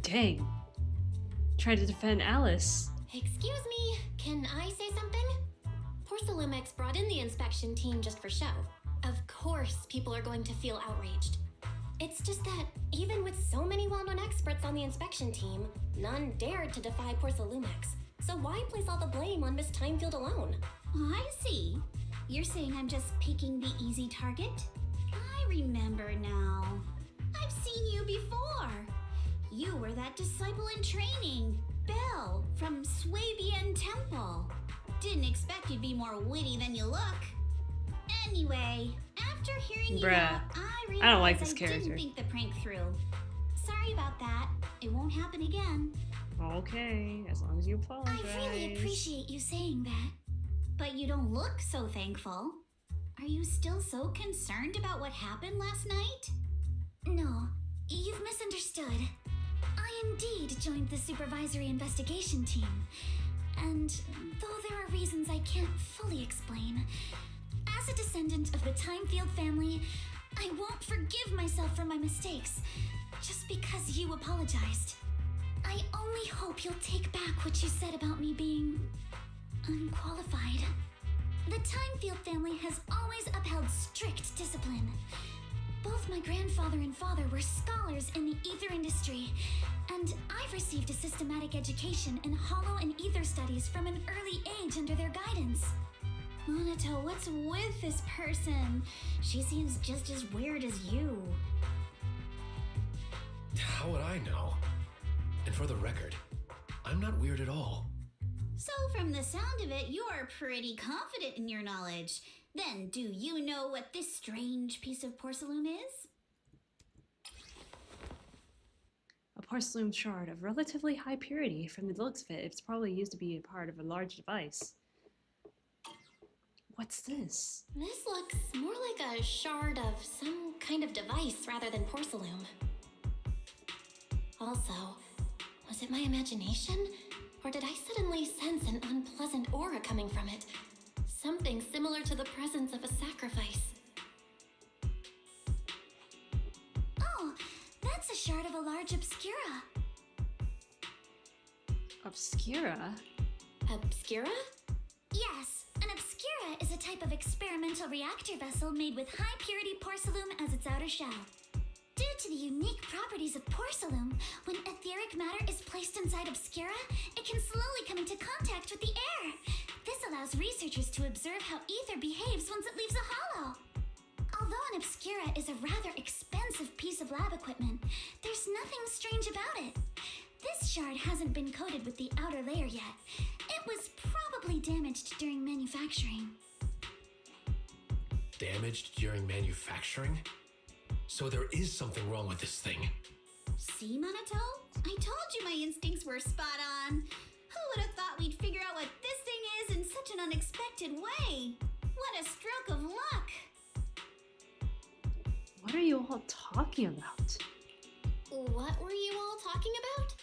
Dang. Try to defend Alice. Excuse me, can I say something? Porcelumex brought in the inspection team just for show. Of course, people are going to feel outraged. It's just that, even with so many well-known experts on the inspection team, none dared to defy Porcelumex. So why place all the blame on Miss Timefield alone? I see. You're saying I'm just picking the easy target? I remember now. I've seen you before. You were that disciple in training, Belle, from Swabian Temple. Didn't expect you'd be more witty than you look. Anyway, after hearing you out, I realized I don't like this character. didn't think the prank through. Sorry about that. It won't happen again. Okay, as long as you apologize. I really appreciate you saying that. But you don't look so thankful. Are you still so concerned about what happened last night? No, you've misunderstood. I indeed joined the supervisory investigation team. And though there are reasons I can't fully explain, as a descendant of the Timefield family, I won't forgive myself for my mistakes just because you apologized. I only hope you'll take back what you said about me being unqualified. The Timefield family has always upheld strict discipline. Both my grandfather and father were scholars in the ether industry, and I've received a systematic education in hollow and ether studies from an early age under their guidance. Monato, what's with this person? She seems just as weird as you. How would I know? And for the record, I'm not weird at all. So from the sound of it, you're pretty confident in your knowledge. Then, do you know what this strange piece of porcelain is? A porcelain shard of relatively high purity. From the looks of it, it's probably used to be a part of a large device. What's this? This looks more like a shard of some kind of device rather than porcelain. Also, was it my imagination? Or did I suddenly sense an unpleasant aura coming from it? Something similar to the presence of a sacrifice. Oh, that's a shard of a large obscura. Obscura? Obscura? Yes, an obscura is a type of experimental reactor vessel made with high-purity porcelain as its outer shell. Due to the unique properties of porcelain, when etheric matter is placed inside obscura, it can slowly come into contact with the air. This allows researchers to observe how ether behaves once it leaves a hollow. Although an obscura is a rather expensive piece of lab equipment, there's nothing strange about it. This shard hasn't been coated with the outer layer yet. It was probably damaged during manufacturing. Damaged during manufacturing? So there is something wrong with this thing. See, Monato? I told you my instincts were spot on. Who would have thought we'd figure out what this thing is in such an unexpected way? What a stroke of luck! What are you all talking about? What were you all talking about?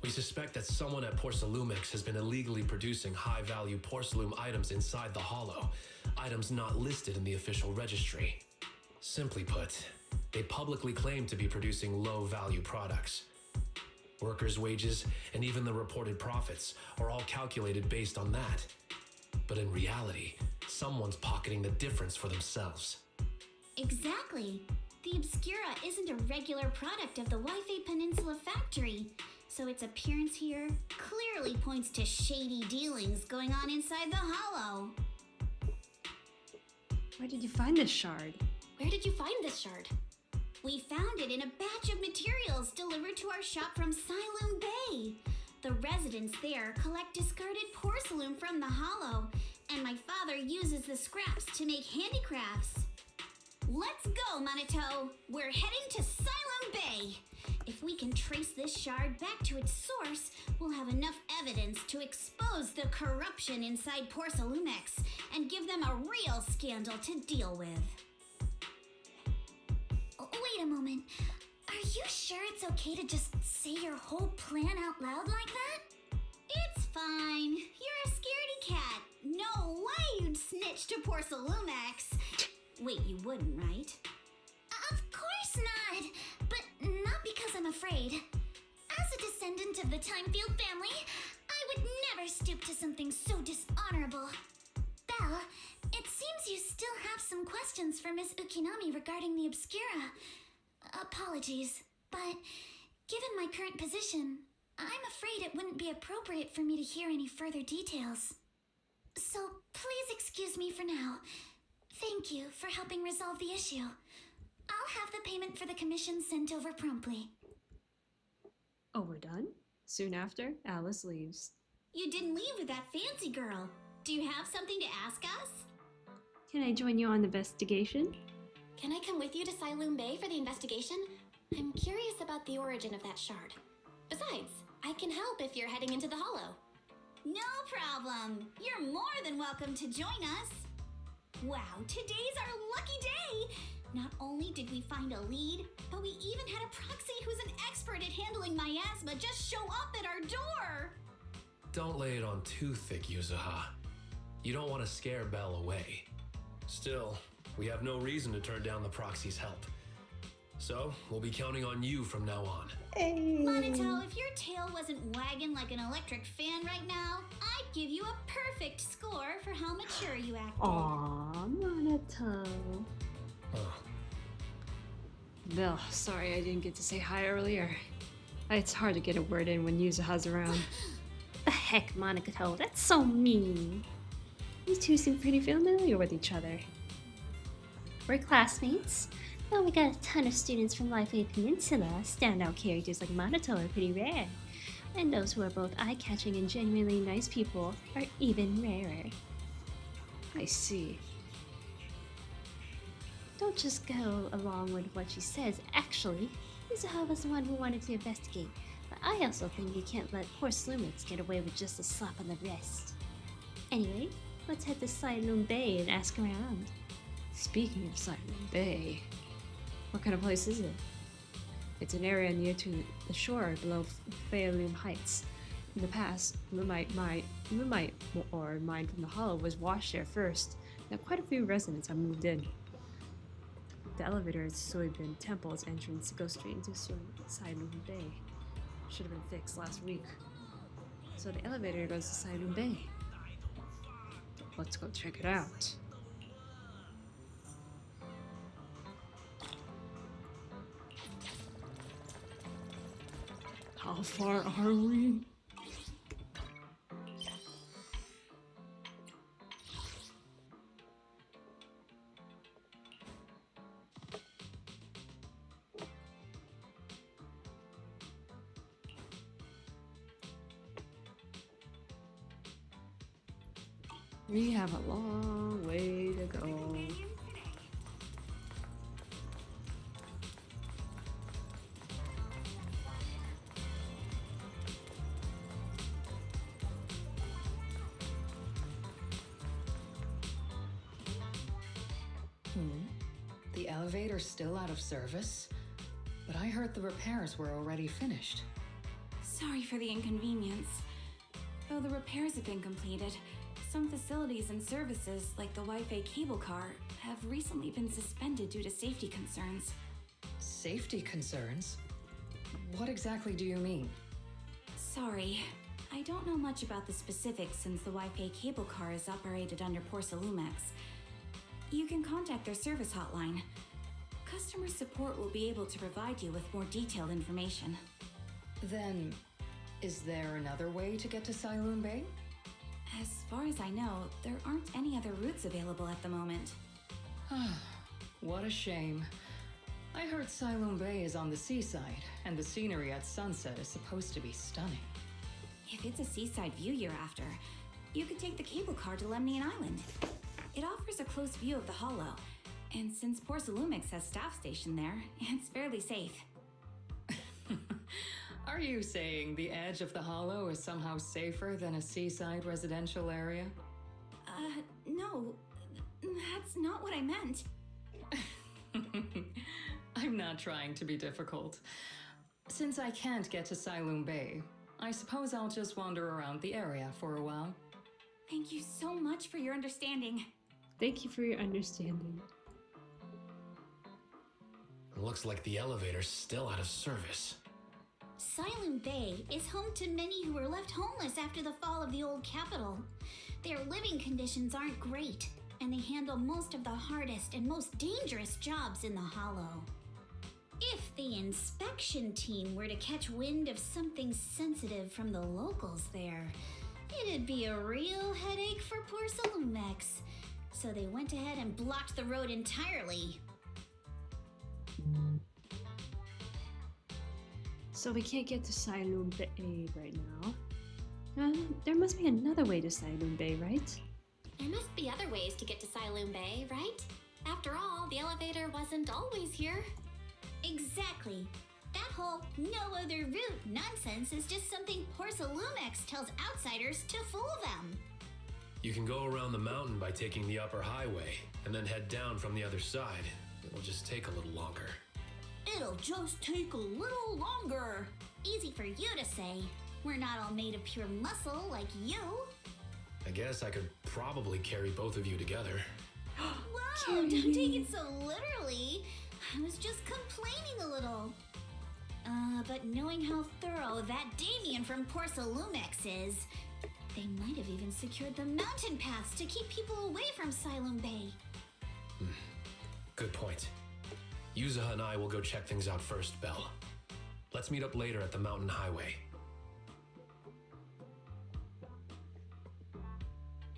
We suspect that someone at Porcelumex has been illegally producing high-value porcelain items inside the hollow, items not listed in the official registry. Simply put, they publicly claim to be producing low-value products. Workers' wages and even the reported profits are all calculated based on that. But in reality, someone's pocketing the difference for themselves. Exactly. The obscura isn't a regular product of the Wi-Fi Peninsula factory, so its appearance here clearly points to shady dealings going on inside the hollow. Where did you find this shard? Where did you find this shard? We found it in a batch of materials delivered to our shop from Siloon Bay. The residents there collect discarded porcelain from the hollow, and my father uses the scraps to make handicrafts. Let's go, Minato! We're heading to Siloon Bay! If we can trace this shard back to its source, we'll have enough evidence to expose the corruption inside Porcelumex and give them a real scandal to deal with. Wait a moment. Are you sure it's okay to just say your whole plan out loud like that? It's fine. You're a scaredy cat. No way you'd snitch to Porcelumex. Wait, you wouldn't, right? Of course not. But not because I'm afraid. As a descendant of the Timefield family, I would never stoop to something so dishonorable. Belle, it seems you still have some questions for Miss Ukinami regarding the Obscura. Apologies, but given my current position, I'm afraid it wouldn't be appropriate for me to hear any further details. So please excuse me for now. Thank you for helping resolve the issue. I'll have the payment for the commission sent over promptly. Oh, we're done? Soon after, Alice leaves. You didn't leave with that fancy girl. Do you have something to ask us? Can I join you on the investigation? Can I come with you to Siloon Bay for the investigation? I'm curious about the origin of that shard. Besides, I can help if you're heading into the hollow. No problem. You're more than welcome to join us. Wow, today's our lucky day. Not only did we find a lead, but we even had a proxy who's an expert at handling miasma just show up at our door. Don't lay it on too thick, Yuzuha. You don't want to scare Belle away. Still, we have no reason to turn down the proxy's help. So, we'll be counting on you from now on. Minato, if your tail wasn't wagging like an electric fan right now, I'd give you a perfect score for how mature you acted. Aww, Minato. Oh. Bill, sorry I didn't get to say hi earlier. It's hard to get a word in when Yuzuha's around. The heck, Monaco, that's so mean. You two seem pretty familiar with each other. We're classmates. Though we got a ton of students from Lifeway Peninsula, standout characters like Monato are pretty rare. And those who are both eye-catching and genuinely nice people are even rarer. I see. Don't just go along with what she says. Actually, Yuzuha was the one who wanted to investigate, but I also think you can't let poor Slumix get away with just a slap on the wrist. Anyway, let's head to Siloon Bay and ask around. Speaking of Siloon Bay, what kind of place is it? It's an area near to the shore below Fairloom Heights. In the past, moonlight or mine from the hollow was washed there first. Now quite a few residents have moved in. The elevator at Soybean Temple's entrance goes straight into Siloon Bay. Should have been fixed last week. So the elevator goes to Siloon Bay. Let's go check it out. How far are we? We have a long way to go. The elevator's still out of service, but I heard the repairs were already finished. Sorry for the inconvenience. Though the repairs have been completed, some facilities and services, like the Wi-Fi cable car, have recently been suspended due to safety concerns. Safety concerns? What exactly do you mean? Sorry, I don't know much about the specifics since the Wi-Fi cable car is operated under Porcelumex. You can contact their service hotline. Customer support will be able to provide you with more detailed information. Then, is there another way to get to Siloon Bay? As far as I know, there aren't any other routes available at the moment. What a shame. I heard Siloam Bay is on the seaside, and the scenery at sunset is supposed to be stunning. If it's a seaside view you're after, you could take the cable car to Lemnian Island. It offers a close view of the hollow, and since Porsalumix has staff stationed there, it's fairly safe. Are you saying the edge of the hollow is somehow safer than a seaside residential area? No. That's not what I meant. I'm not trying to be difficult. Since I can't get to Siloam Bay, I suppose I'll just wander around the area for a while. Thank you so much for your understanding. Thank you for your understanding. It looks like the elevator's still out of service. Siloam Bay is home to many who were left homeless after the fall of the old capital. Their living conditions aren't great, and they handle most of the hardest and most dangerous jobs in the hollow. If the inspection team were to catch wind of something sensitive from the locals there, it'd be a real headache for Porsalumix. So they went ahead and blocked the road entirely. So we can't get to Siloam Bay right now. There must be another way to Siloam Bay, right? There must be other ways to get to Siloam Bay, right? After all, the elevator wasn't always here. Exactly. That whole no other route nonsense is just something Porsalumix tells outsiders to fool them. You can go around the mountain by taking the upper highway, and then head down from the other side. It'll just take a little longer. It'll just take a little longer. Easy for you to say. We're not all made of pure muscle like you. I guess I could probably carry both of you together. Whoa, don't take it so literally. I was just complaining a little. But knowing how thorough that Damien from Porsalumix is, they might have even secured the mountain paths to keep people away from Siloam Bay. Good point. Yuzuha and I will go check things out first, Belle. Let's meet up later at the mountain highway.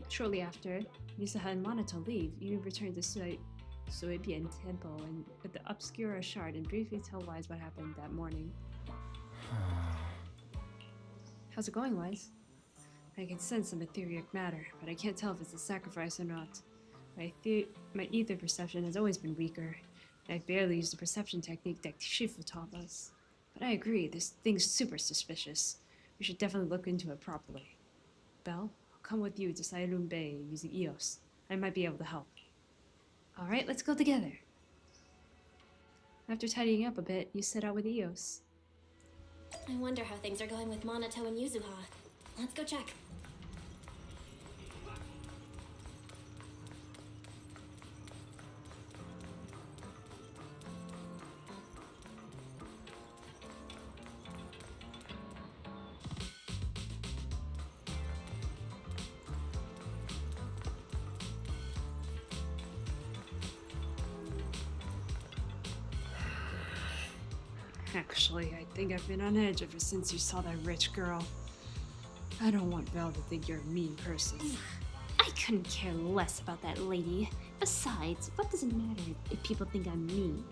Shortly after, Yuzuha and Monato leave, you return to Suibian Temple and at the Obscura Shard and briefly tell Wise what happened that morning. How's it going, Wise? I can sense some etheric matter, but I can't tell if it's a sacrifice or not. My ether perception has always been weaker, and I've barely used the perception technique that Shifu taught us. But I agree, this thing's super suspicious. We should definitely look into it properly. Belle, I'll come with you to Siloam Bay using EOS. I might be able to help. Alright, let's go together. After tidying up a bit, you set out with EOS. I wonder how things are going with Monato and Yuzuha. Let's go check. Actually, I think I've been on edge ever since you saw that rich girl. I don't want Belle to think you're a mean person. I couldn't care less about that lady. Besides, what does it matter if people think I'm mean?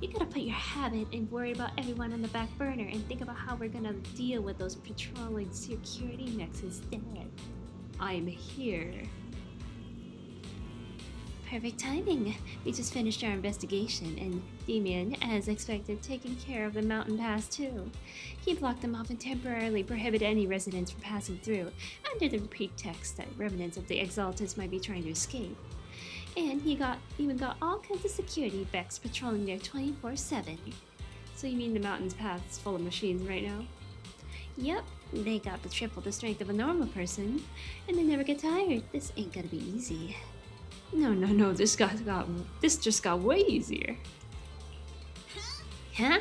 You gotta put your habit and worry about everyone on the back burner and think about how we're gonna deal with those patrolling security mechs instead. I'm here. Perfect timing. We just finished our investigation, and Damien, as expected, taking care of the mountain pass too. He blocked them off and temporarily prohibited any residents from passing through, under the pretext that remnants of the Exaltus might be trying to escape. And he even got all kinds of security Vex patrolling there 24/7. So you mean the mountain's path's full of machines right now? Yep, they got the triple the strength of a normal person, and they never get tired. This ain't gonna be easy. No, this just got way easier. Huh?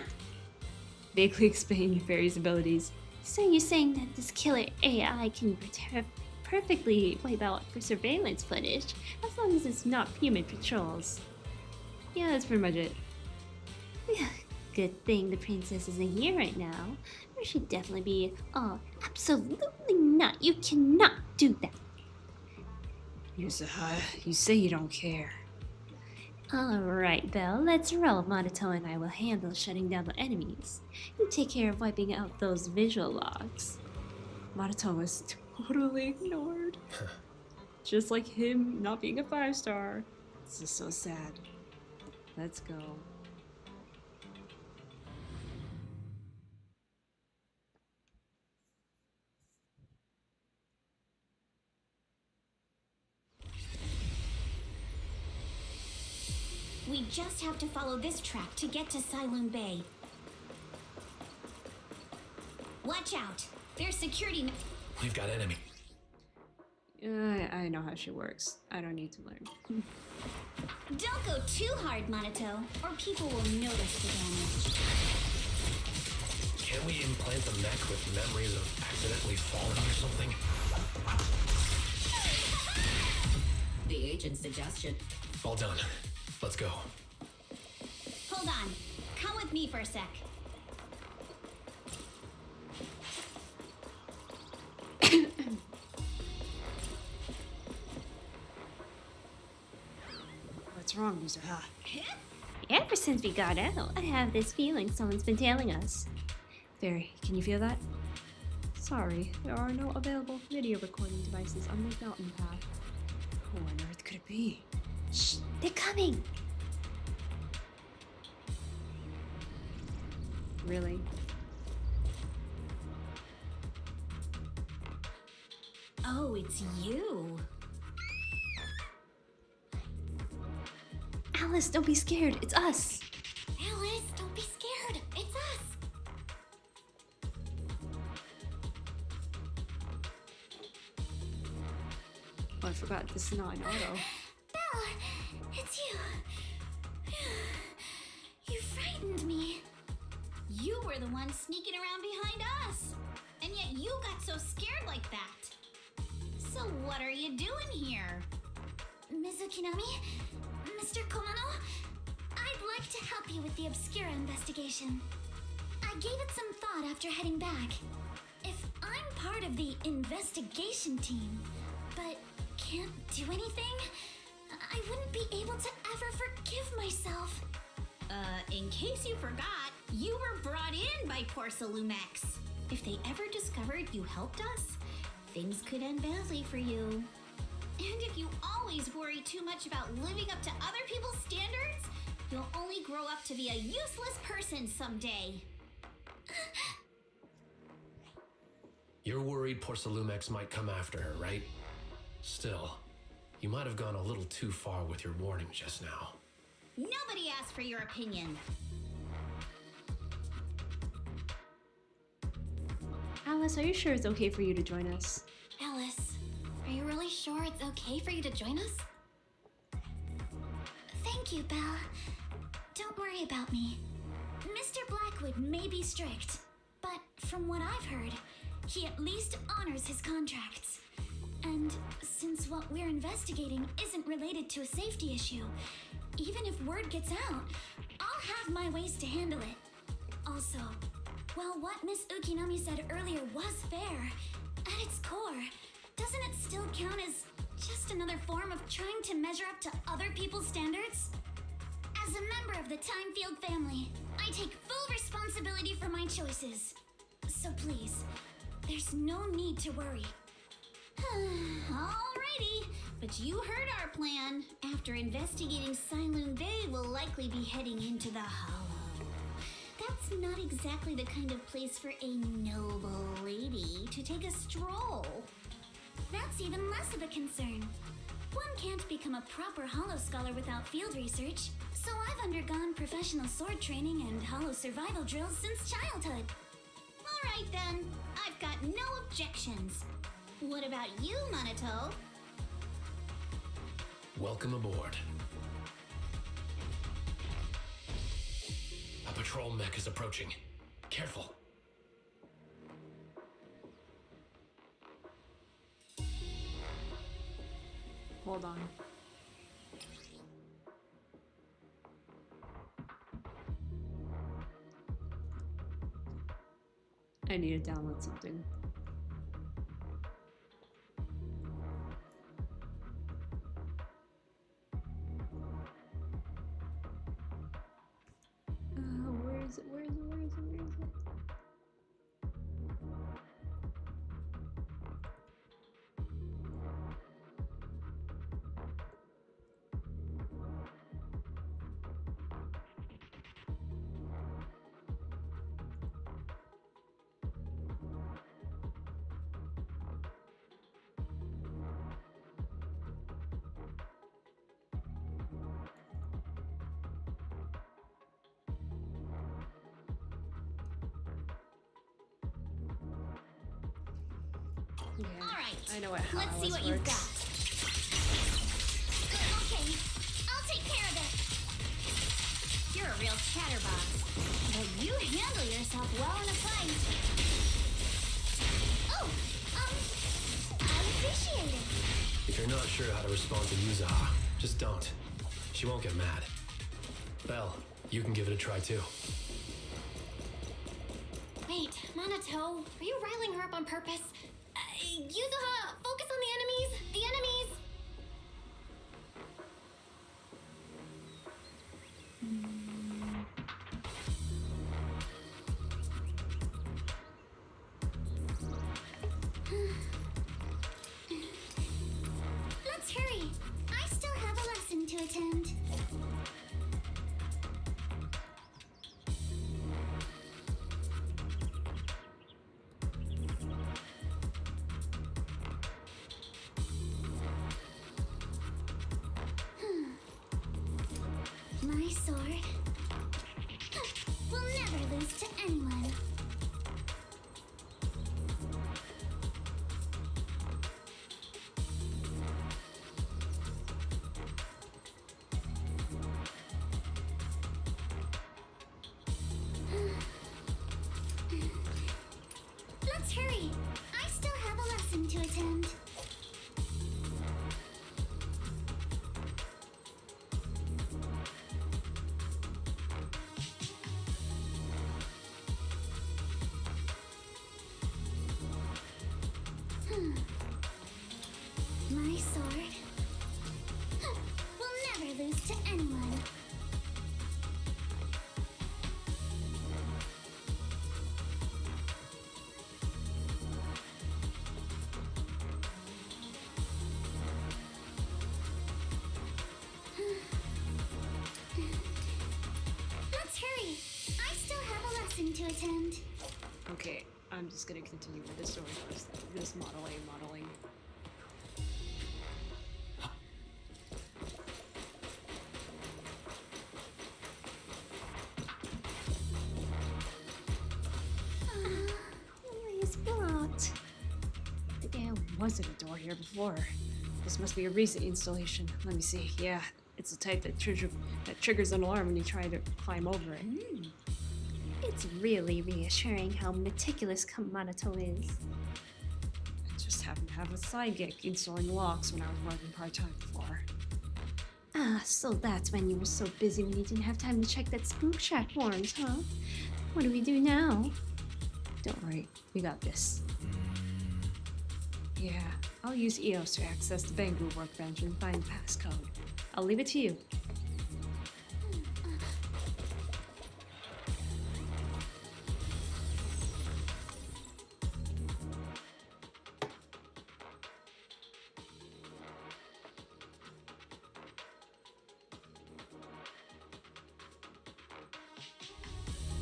Vaguely explain Fairy's abilities. So you're saying that this killer AI can perfectly wipe out for surveillance footage, as long as it's not human patrols? Yeah, that's pretty much it. Good thing the princess isn't here right now, or she'd definitely be, oh, absolutely not, you cannot do that. Yuzuha, you say you don't care. Alright, Belle, let's roll. Monoto and I will handle shutting down the enemies. You take care of wiping out those visual logs. Monoto was totally ignored. Just like him not being a 5-star. This is so sad. Let's go. We just have to follow this track to get to Silent Bay. Watch out! There's security. We've got enemy. I know how she works. I don't need to learn. Don't go too hard, Monoto, or people will notice the damage. Can we implant the mech with memories of accidentally falling or something? The agent's suggestion. All done. Let's go. Hold on. Come with me for a sec. What's wrong, Yuzuha? Ever since we got out, I have this feeling someone's been tailing us. Fairy, can you feel that? Sorry, there are no available video recording devices on the mountain path. Who on earth could it be? Shh, they're coming! Really? Oh, it's you. Alice, don't be scared, it's us! Alice, don't be scared. It's us. Oh, I forgot this is not an auto. Belle, it's you. You frightened me. You were the one sneaking around behind us. And yet you got so scared like that. So what are you doing here? Ms. Ukinami? Mr. Komano? I'd like to help you with the Obscura investigation. I gave it some thought after heading back. If I'm part of the investigation team, but can't do anything, I wouldn't be able to ever forgive myself. In case you forgot, you were brought in by Porcelumex. If they ever discovered you helped us, things could end badly for you. And if you always worry too much about living up to other people's standards, you'll only grow up to be a useless person someday. You're worried Porcelumex might come after her, right? Still, you might have gone a little too far with your warning just now. Nobody asked for your opinion. Alice, are you sure it's okay for you to join us? Alice, are you really sure it's okay for you to join us? Thank you, Belle. Don't worry about me. Mr. Blackwood may be strict, but from what I've heard, he at least honors his contracts. And since what we're investigating isn't related to a safety issue, even if word gets out, I'll have my ways to handle it. Also, while what Miss Ukinami said earlier was fair, at its core, doesn't it still count as just another form of trying to measure up to other people's standards? As a member of the Timefield family, I take full responsibility for my choices. So please, there's no need to worry. Alrighty, but you heard our plan. After investigating Silent Bay, we'll likely be heading into the Hollow. That's not exactly the kind of place for a noble lady to take a stroll. That's even less of a concern. One can't become a proper Hollow scholar without field research, so I've undergone professional sword training and Hollow survival drills since childhood. Alright then, I've got no objections. What about you, Monoto? Welcome aboard. A patrol mech is approaching. Careful. Hold on. I need to download something. is it? Where is it? Where is it? Where is it? Yeah, All right. I know what how Let's see Alice what you've got. works. Okay, I'll take care of it. You're a real chatterbox, but you handle yourself well in a fight. Oh, I appreciate it. If you're not sure how to respond to Yuzaha, just don't. She won't get mad. Belle, you can give it a try too. Wait, Monato, are you riling her up on purpose? Yuzuha, focus on the enemies! The enemies! Let's hurry. I still have a lesson to attend. My sword will never lose to anyone. Let's hurry. I still have a lesson to attend. My sword will never lose to anyone. Let's hurry. I still have a lesson to attend. Okay, I'm just gonna continue with the story first. This modeling. It's blocked. There wasn't a door here before. This must be a recent installation. Let me see. Yeah, it's the type that triggers an alarm when you try to climb over it. It's really reassuring how meticulous Monato is. I just happened to have a side gig installing locks when I was working part-time before. Ah, so that's when you were so busy when you didn't have time to check that spook shack forms, huh? What do we do now? Don't worry, we got this. Yeah, I'll use EOS to access the Bangu workbench and find the passcode. I'll leave it to you.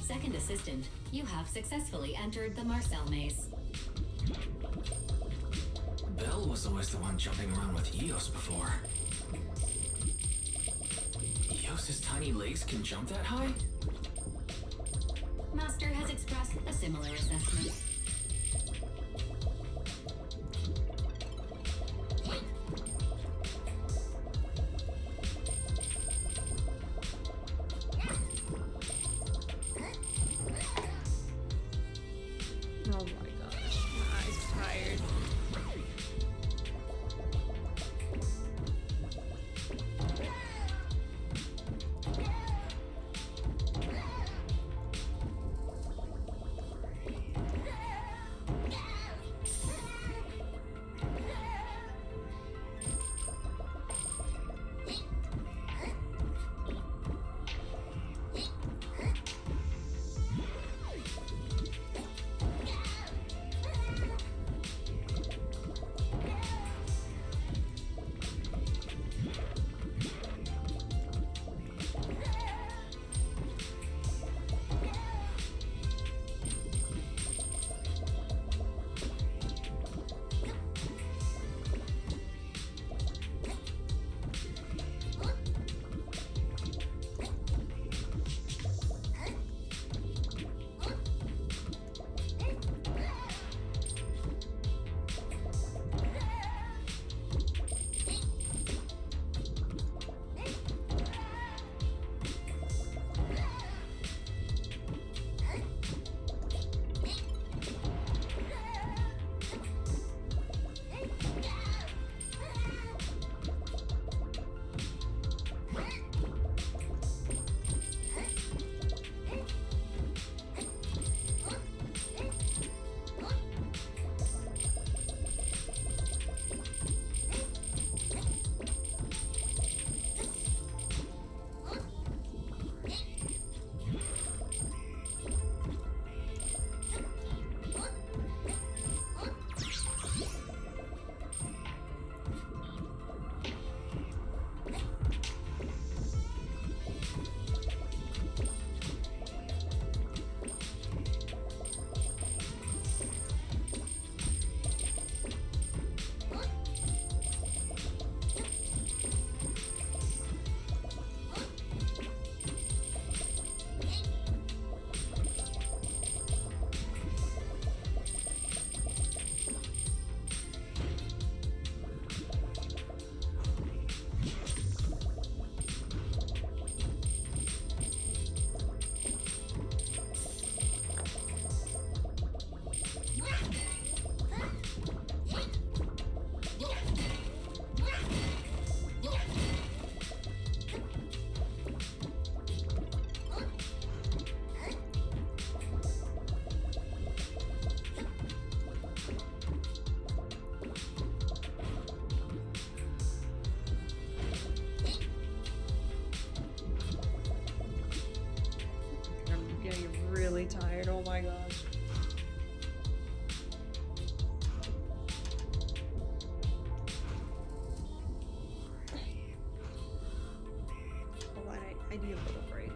Second assistant, you have successfully entered the Marcel maze. Belle was always the one jumping around with Eos before. Eos's tiny legs can jump that high? Master has expressed a similar assessment. Oh my gosh, my eyes are tired. really tired. Oh my gosh. Hold on, I need a little break.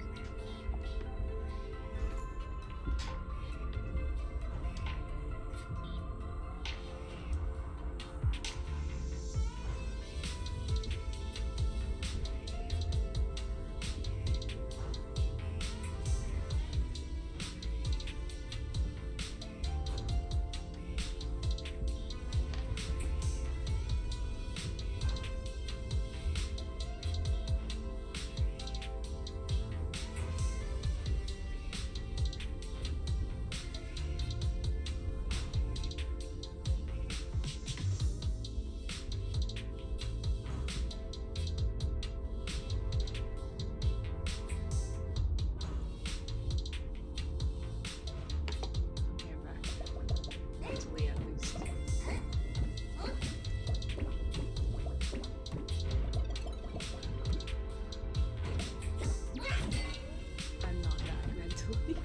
Mentally, at least. I'm not that mentally.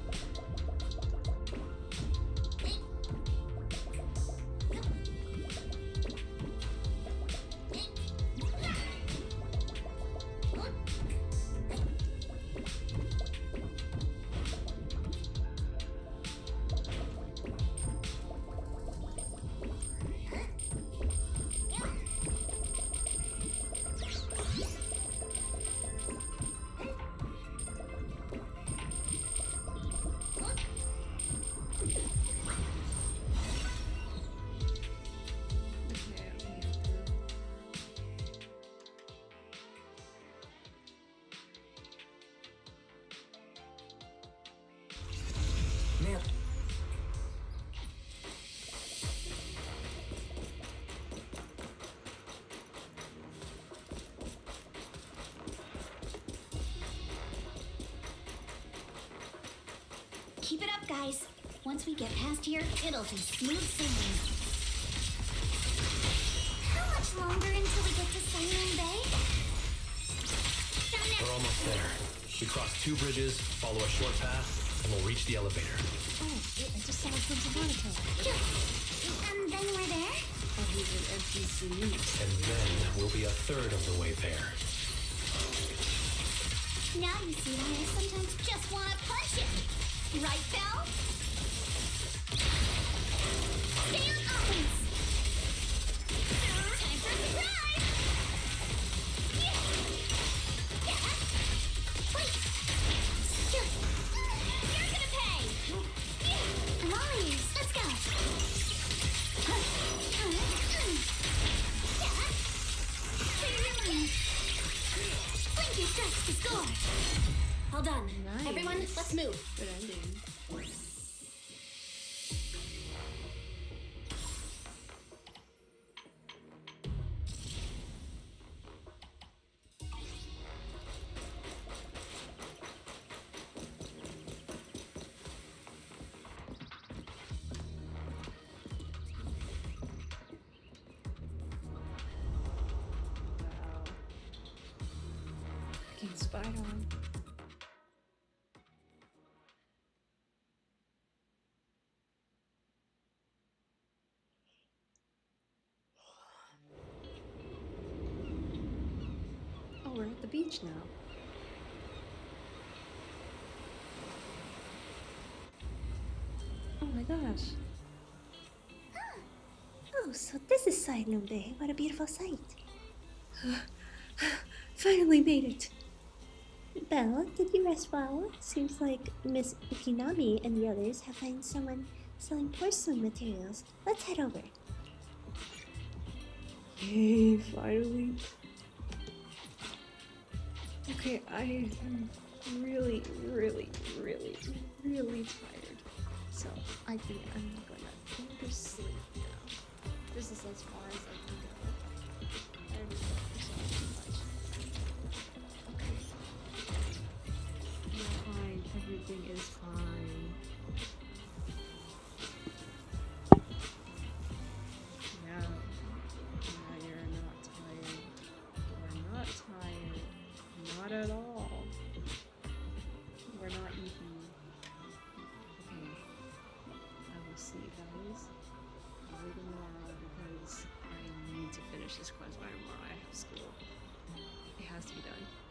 Man. Keep it up, guys. Once we get past here, it'll be smooth sailing. How much longer until we get to Sunmoon Bay? We're almost there. We cross 2 bridges, follow a short path, and we'll reach the elevator. Oh, wait, I just saw a sense of monitor. And then we're there? Oh, he's an NPC. And then we'll be a third of the way there. Now you see why I sometimes just want to punch it. Right, Belle? Stay on offense. Time for surprise! Yeah. Wait. You're gonna pay. Volleys. Let's go. Clear your mind. Blinky strikes to score. All done. Nice. Everyone, let's move. Good ending. Freaking spied on. Oh, we're at the beach now. Oh my gosh. Oh, so this is Sunmoon Bay. What a beautiful sight. Finally made it. Belle, did you rest well? Seems like Miss Ukinami and the others have found someone selling porcelain materials. Let's head over. Yay, finally. Okay, I am really, really, really, really tired. So I think I'm gonna go to sleep now. This is as far as I can go. I don't know too much. Okay. You're fine. Everything is fine. Yeah. Yeah, you're not tired. You're not tired. Not at all. We're not eating. tomorrow because I need to finish this quest by tomorrow. I have school. It has to be done.